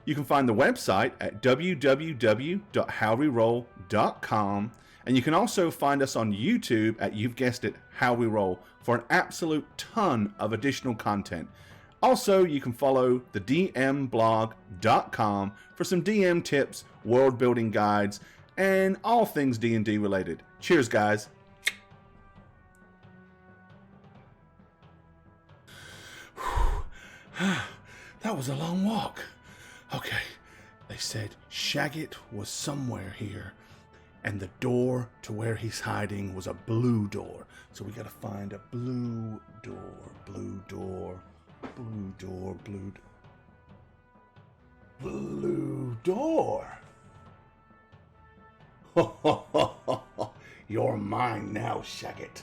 You can find the website at www.howweroll.com, and you can also find us on YouTube at, you've guessed it, How We Roll, for an absolute ton of additional content. Also, you can follow the dmblog.com for some DM tips, world building guides, and all things D&D related. Cheers, guys. That was a long walk. Okay, they said Shagget was somewhere here, and the door to where he's hiding was a blue door. So we gotta find a blue door, blue door, blue door, blue door. You're mine now, Shagget.